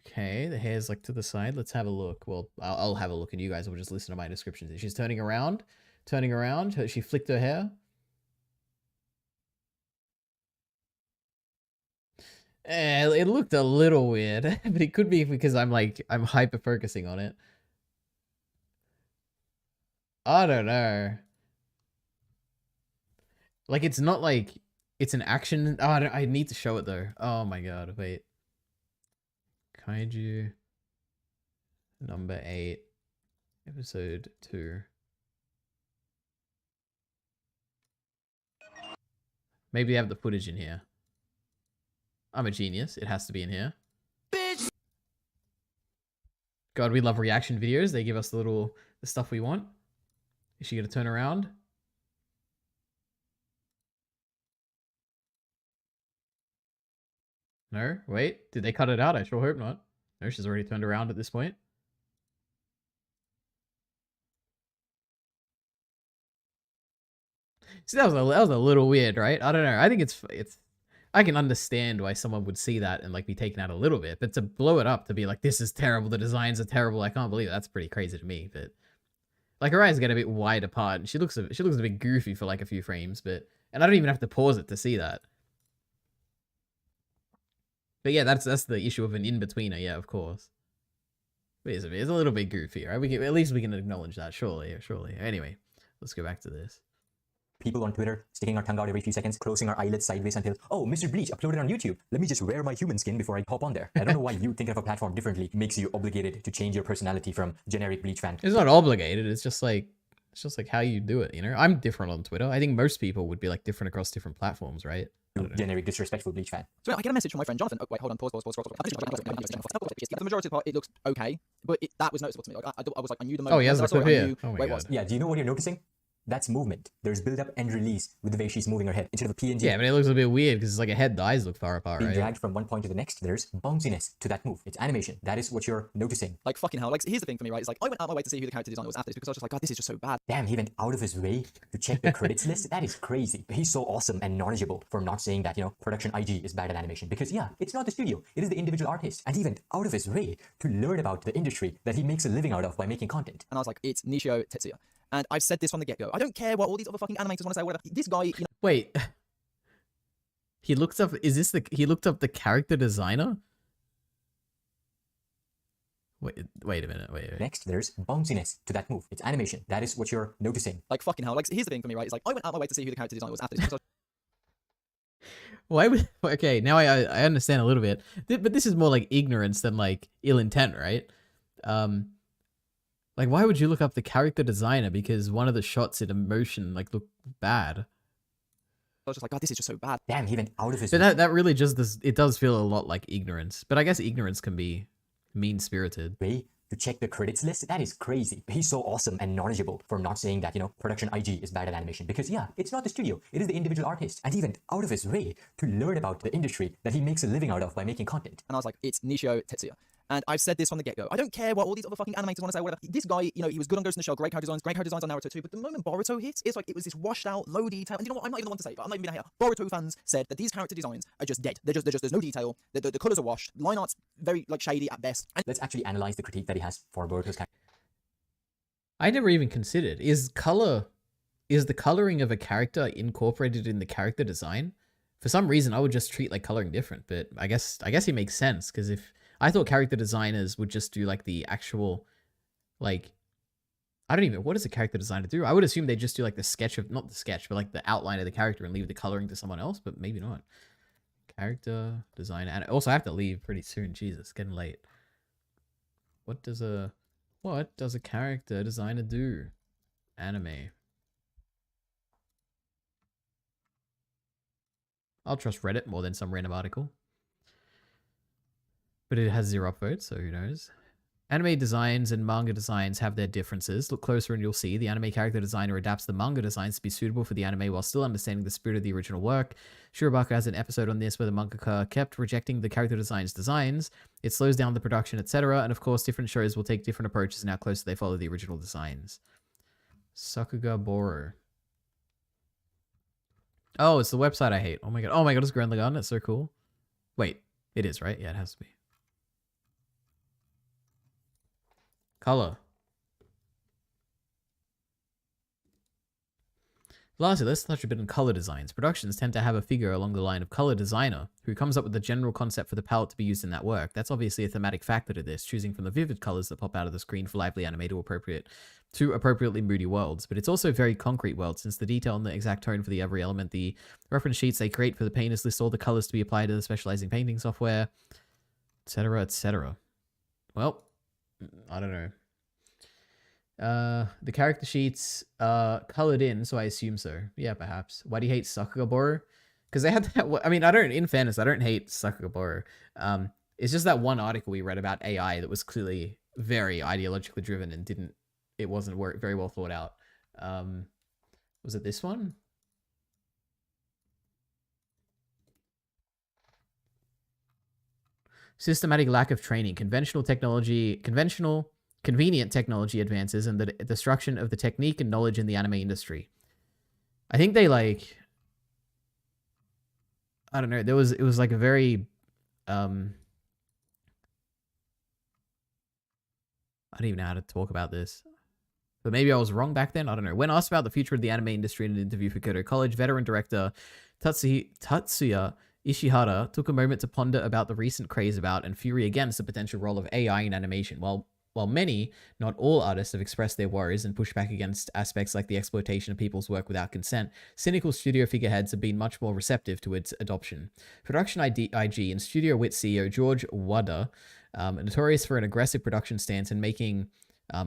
Okay, the hair's like to the side. Let's have a look. Well, I'll have a look and you guys will just listen to my descriptions. She's turning around. She flicked her hair. It looked a little weird, but it could be because I'm hyper focusing on it. I don't know. Like, it's not like it's an action. Oh, I need to show it though. Oh my god, wait. Kaiju number 8, episode 2. Maybe they have the footage in here. I'm a genius. It has to be in here. Bitch. God, we love reaction videos. They give us the stuff we want. Is she gonna turn around? No? Wait, did they cut it out? I sure hope not. No, she's already turned around at this point. See, that was a little weird, right? I don't know. I think it's I can understand why someone would see that and like be taken out a little bit, but to blow it up to be like, this is terrible, the designs are terrible, I can't believe it. That's pretty crazy to me. But like her eyes get a bit wide apart and she looks a bit goofy for like a few frames, and I don't even have to pause it to see that. But yeah, that's the issue of an in-betweener, yeah, of course. But it's a little bit goofy, right? At least we can acknowledge that, surely. Anyway, let's go back to this. People on Twitter sticking our tongue out every few seconds, closing our eyelids sideways until, oh, Mr. Bleach uploaded on YouTube. Let me just wear my human skin before I hop on there. I don't know why you think of a platform differently makes you obligated to change your personality from generic Bleach fan. It's not obligated. It's just like how you do it, you know? I'm different on Twitter. I think most people would be like different across different platforms, right? Generic disrespectful Bleach fan. So I get a message from my friend Jonathan. Oh, wait, hold on, pause. The majority of the part, it looks okay, but that was noticeable to me. Like, I was like, I knew the moment. Oh, he has the clip here. Oh my god. Yeah, do you know what you're noticing? That's movement. There's build up and release with the way she's moving her head instead of a PNG. Yeah, but it looks a bit weird because it's like a head, the eyes look far apart, Being right? dragged from one point to the next, there's bounciness to that move. It's animation. That is what you're noticing. Like, fucking hell. Like, here's the thing for me, right? It's like, I went out my way to see who the character designer was after this because I was just like, God, this is just so bad. Damn, he went out of his way to check the credits list? That is crazy. He's so awesome and knowledgeable for not saying that, production IG is bad at animation. Because, yeah, it's not the studio. It is the individual artist. And he went out of his way to learn about the industry that he makes a living out of by making content. And I was like, it's Nishio Tetsuya. And I've said this from the get-go. I don't care what all these other fucking animators want to say, whatever. This guy, Wait. He looked up, he looked up the character designer? Wait a minute, wait. Next, there's bounciness to that move. It's animation. That is what you're noticing. Like, fucking hell. Like, here's the thing for me, right? It's like, I went out my way to see who the character designer was after this because Why would, okay, now I understand a little bit. But this is more like ignorance than like ill intent, right? Like, why would you look up the character designer? Because one of the shots in emotion, like, look bad. I was just like, God, this is just so bad. Damn, he went out of his... But that really just does, it does feel a lot like ignorance. But I guess ignorance can be mean-spirited. Way to check the credits list? That is crazy. He's so awesome and knowledgeable for not saying that, production IG is bad at animation. Because, yeah, it's not the studio. It is the individual artist. And he went out of his way to learn about the industry that he makes a living out of by making content. And I was like, it's Nishio Tetsuya. And I've said this from the get-go. I don't care what all these other fucking animators want to say, whatever. This guy, he was good on Ghost in the Shell, great character designs on Naruto too, but the moment Boruto hits, it's like it was this washed out, low detail. And you know what? I'm not even the one to say it, but I'm not even gonna hear. Boruto fans said that these character designs are just dead. There's no detail. The colors are washed. Line art's very, like, shady at best. And let's actually analyze the critique that he has for Boruto's character. I never even considered, is the coloring of a character incorporated in the character design? For some reason, I would just treat like coloring different, but I guess it makes sense, because if I thought character designers would just do like the actual, like, I don't even, what does a character designer do? I would assume they just do like the sketch of, not the sketch, but like the outline of the character and leave the coloring to someone else, but maybe not. Character designer, and also I have to leave pretty soon. Jesus, getting late. What does a character designer do? Anime. I'll trust Reddit more than some random article. But it has 0 upvotes, so who knows? Anime designs and manga designs have their differences. Look closer and you'll see the anime character designer adapts the manga designs to be suitable for the anime while still understanding the spirit of the original work. Shirobaka has an episode on this where the mangaka kept rejecting the character designs. It slows down the production, etc. And of course, different shows will take different approaches in how closely they follow the original designs. Sakuga Boro. Oh, it's the website I hate. Oh my god, it's Gurren Lagann. That's so cool. Wait, it is, right? Yeah, it has to be. Color. Lastly, let's touch a bit on color designs. Productions tend to have a figure along the line of color designer who comes up with the general concept for the palette to be used in that work. That's obviously a thematic factor to this, choosing from the vivid colors that pop out of the screen for lively anime to appropriately moody worlds. But it's also very concrete worlds, since the detail and the exact tone for the every element, the reference sheets they create for the painters list all the colors to be applied to the specializing painting software, etc., etc. Well, I don't know. The character sheets colored in, so I assume so. Yeah, perhaps. Why do you hate Sakugaboro? Because they had that. I mean, in fairness, I don't hate Sakugaboro. It's just that one article we read about AI that was clearly very ideologically driven and it wasn't very well thought out. Was it this one? Systematic lack of training, convenient technology advances, and the destruction of the technique and knowledge in the anime industry. I think they I don't know, it was like a very, I don't even know how to talk about this. But maybe I was wrong back then, I don't know. When asked about the future of the anime industry in an interview for Kyoto College, veteran director Tatsuya Ishihara took a moment to ponder about the recent craze about and fury against the potential role of AI in animation. While many, not all artists have expressed their worries and pushed back against aspects like the exploitation of people's work without consent, cynical studio figureheads have been much more receptive to its adoption. Production IG and Studio Wit CEO George Wada, notorious for an aggressive production stance and making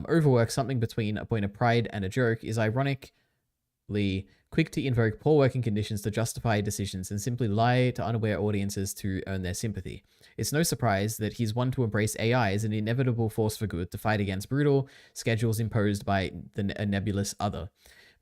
overwork something between a point of pride and a joke, is ironically quick to invoke poor working conditions to justify decisions and simply lie to unaware audiences to earn their sympathy. It's no surprise that he's one to embrace AI as an inevitable force for good to fight against brutal schedules imposed by a nebulous other.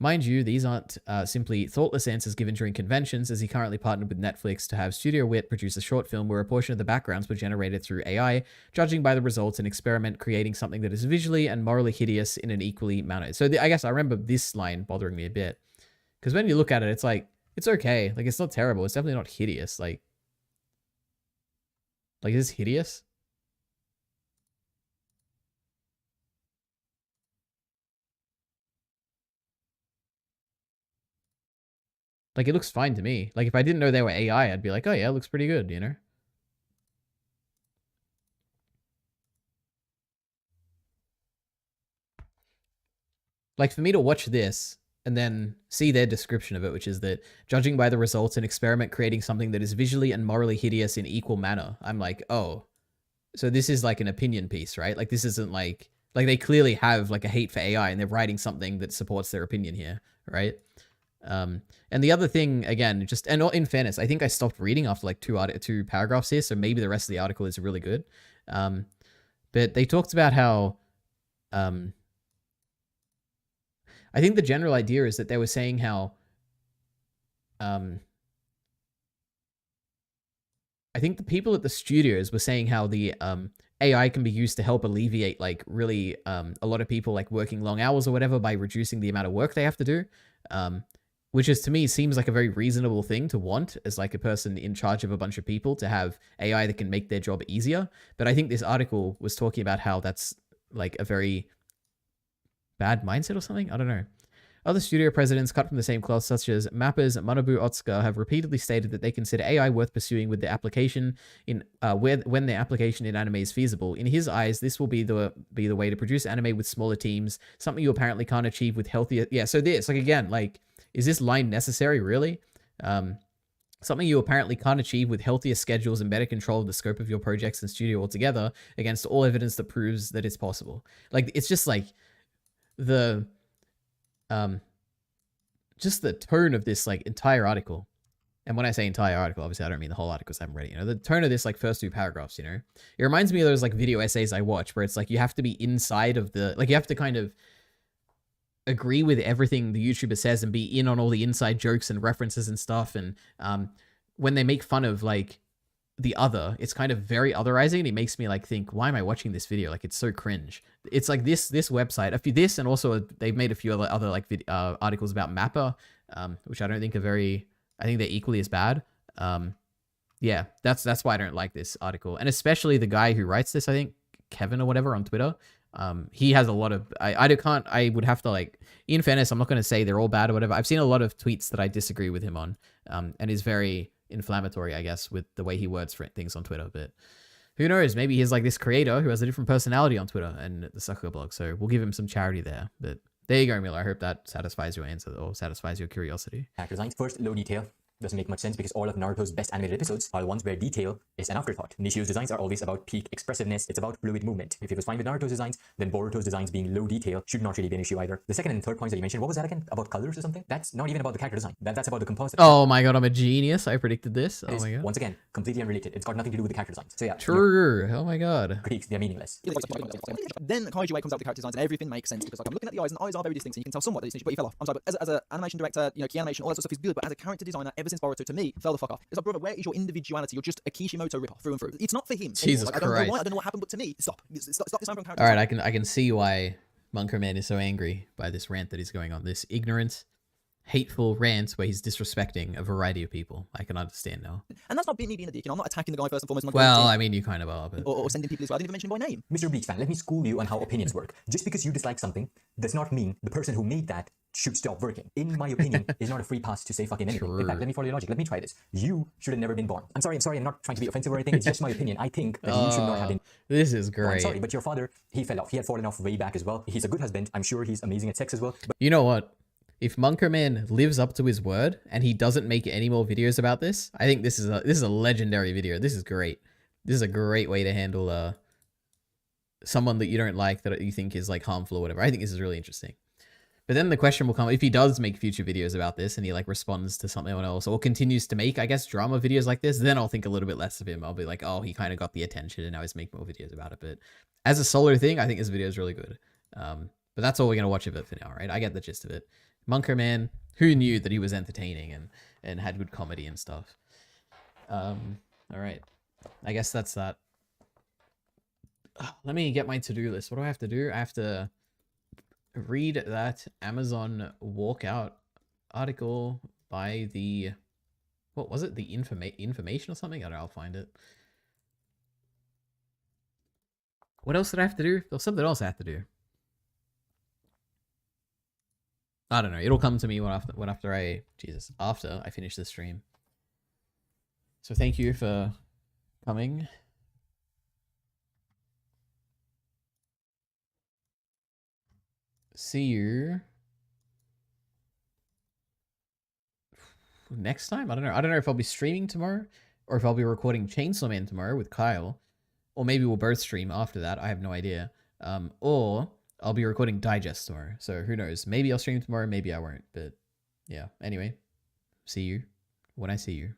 Mind you, these aren't simply thoughtless answers given during conventions, as he currently partnered with Netflix to have Studio Wit produce a short film where a portion of the backgrounds were generated through AI, judging by the results and experiment creating something that is visually and morally hideous in an equally manner. So I guess I remember this line bothering me a bit. Because when you look at it, it's like, it's okay. Like, it's not terrible. It's definitely not hideous. Like is this hideous? Like, it looks fine to me. Like, if I didn't know they were AI, I'd be like, oh yeah, it looks pretty good, you know? Like, for me to watch this and then see their description of it, which is that judging by the results, an experiment creating something that is visually and morally hideous in equal manner. I'm like, oh, so this is like an opinion piece, right? Like, this isn't like they clearly have like a hate for AI and they're writing something that supports their opinion here, right? And the other thing, again, just, and in fairness, I think I stopped reading after like two paragraphs here, so maybe the rest of the article is really good. But they talked about how, I think the general idea is that they were saying how, I think the people at the studios were saying how the AI can be used to help alleviate like really a lot of people like working long hours or whatever by reducing the amount of work they have to do. Which is, to me, seems like a very reasonable thing to want as like a person in charge of a bunch of people, to have AI that can make their job easier. But I think this article was talking about how that's like a very bad mindset or something. I don't know. Other studio presidents cut from the same cloth, such as Mappa's Manabu Otsuka, have repeatedly stated that they consider AI worth pursuing with the application in when the application in anime is feasible. In his eyes, this will be the way to produce anime with smaller teams, something you apparently can't achieve with healthier. Yeah, so this, like, again, like, is this line necessary, really? Something you apparently can't achieve with healthier schedules and better control of the scope of your projects and studio altogether, against all evidence that proves that it's possible. Like, it's just like the just the tone of this like entire article. And when I say entire article, obviously I don't mean the whole article because I haven't read it. You know, the tone of this like first two paragraphs, you know, it reminds me of those like video essays I watch where it's like you have to be inside of the, like, you have to kind of agree with everything the YouTuber says and be in on all the inside jokes and references and stuff. And when they make fun of like the other, it's kind of very otherizing, and it makes me like think, why am I watching this video? Like, it's so cringe. It's like this website, this, and also they've made a few other like articles about Mappa, which I don't think are very, I think they're equally as bad. Yeah, that's why I don't like this article. And especially the guy who writes this, I think Kevin or whatever on Twitter. He has a lot of, I would have to, like, in fairness, I'm not going to say they're all bad or whatever. I've seen a lot of tweets that I disagree with him on, and is very inflammatory, I guess, with the way he words things on Twitter. But who knows? Maybe he's like this creator who has a different personality on Twitter and the Sucker blog. So we'll give him some charity there. But there you go, Miller. I hope that satisfies your answer or satisfies your curiosity. Character designs. First, low detail. Doesn't make much sense because all of Naruto's best animated episodes are ones where detail is an afterthought. Nishio's designs are always about peak expressiveness. It's about fluid movement. If it was fine with Naruto's designs, then Boruto's designs being low detail should not really be an issue either. The second and third points that you mentioned, what was that again? About colors or something? That's not even about the character design. That's about the composite. Oh my god, I'm a genius. I predicted this. Oh my god. Once again, completely unrelated. It's got nothing to do with the character designs. So yeah. True. Oh my god. Critiques, they're meaningless. Then Kaiju Way comes out with the character designs and everything makes sense because, like, I'm looking at the eyes and the eyes are very distinct and you can tell somewhat that it's niche, but he fell off. I'm sorry, but as an animation director, you know, key animation, all that sort of stuff is good, but as a character designer, ever since Boruto, to me, fell the fuck off. It's like, brother, where is your individuality? You're just a Kishimoto ripoff through and through. It's not for him. Jesus like, Christ. I don't know why, I don't know what happened, but to me, stop this from character. All right, I can see why Monker Man is so angry by this rant that he's going on. This ignorant, hateful rant where he's disrespecting a variety of people. I can understand now. And that's not me being a dick. You know, I'm not attacking the guy first and foremost. Well, I mean, you kind of are, but... Or sending people as well. I didn't even mention him by name. Mr. Bleach fan, let me school you on how opinions work. Just because you dislike something does not mean the person who made that should stop working. In my opinion, is not a free pass to say fucking anything. True. In fact, let me follow your logic. Let me try this. You should have never been born. I'm sorry, I'm not trying to be offensive or anything. It's just my opinion. I think that you should not have been. This is great. I'm sorry, but your father, he fell off. He had fallen off way back as well. He's a good husband. I'm sure he's amazing at sex as well. But you know what? If Monker Man lives up to his word and he doesn't make any more videos about this, I think this is a legendary video. This is great. This is a great way to handle someone that you don't like, that you think is like harmful or whatever. I think this is really interesting. But then the question will come, if he does make future videos about this and he like responds to something else or continues to make, I guess, drama videos like this, then I'll think a little bit less of him. I'll be like, oh, he kind of got the attention and now he's making more videos about it. But as a solo thing, I think this video is really good. But that's all we're going to watch of it for now, right? I get the gist of it. Monker Man, who knew that he was entertaining and had good comedy and stuff. All right. I guess that's that. Let me get my to-do list. What do I have to do? I have to read that Amazon walkout article by the... What was it? The information or something? I don't know. I'll find it. What else did I have to do? There was something else I had to do. I don't know. It'll come to me after I finish this stream. So thank you for coming. See you next time. I don't know. I don't know if I'll be streaming tomorrow or if I'll be recording Chainsaw Man tomorrow with Kyle, or maybe we'll both stream after that. I have no idea. Or I'll be recording Digest tomorrow. So who knows? Maybe I'll stream tomorrow. Maybe I won't. But yeah. Anyway, see you when I see you.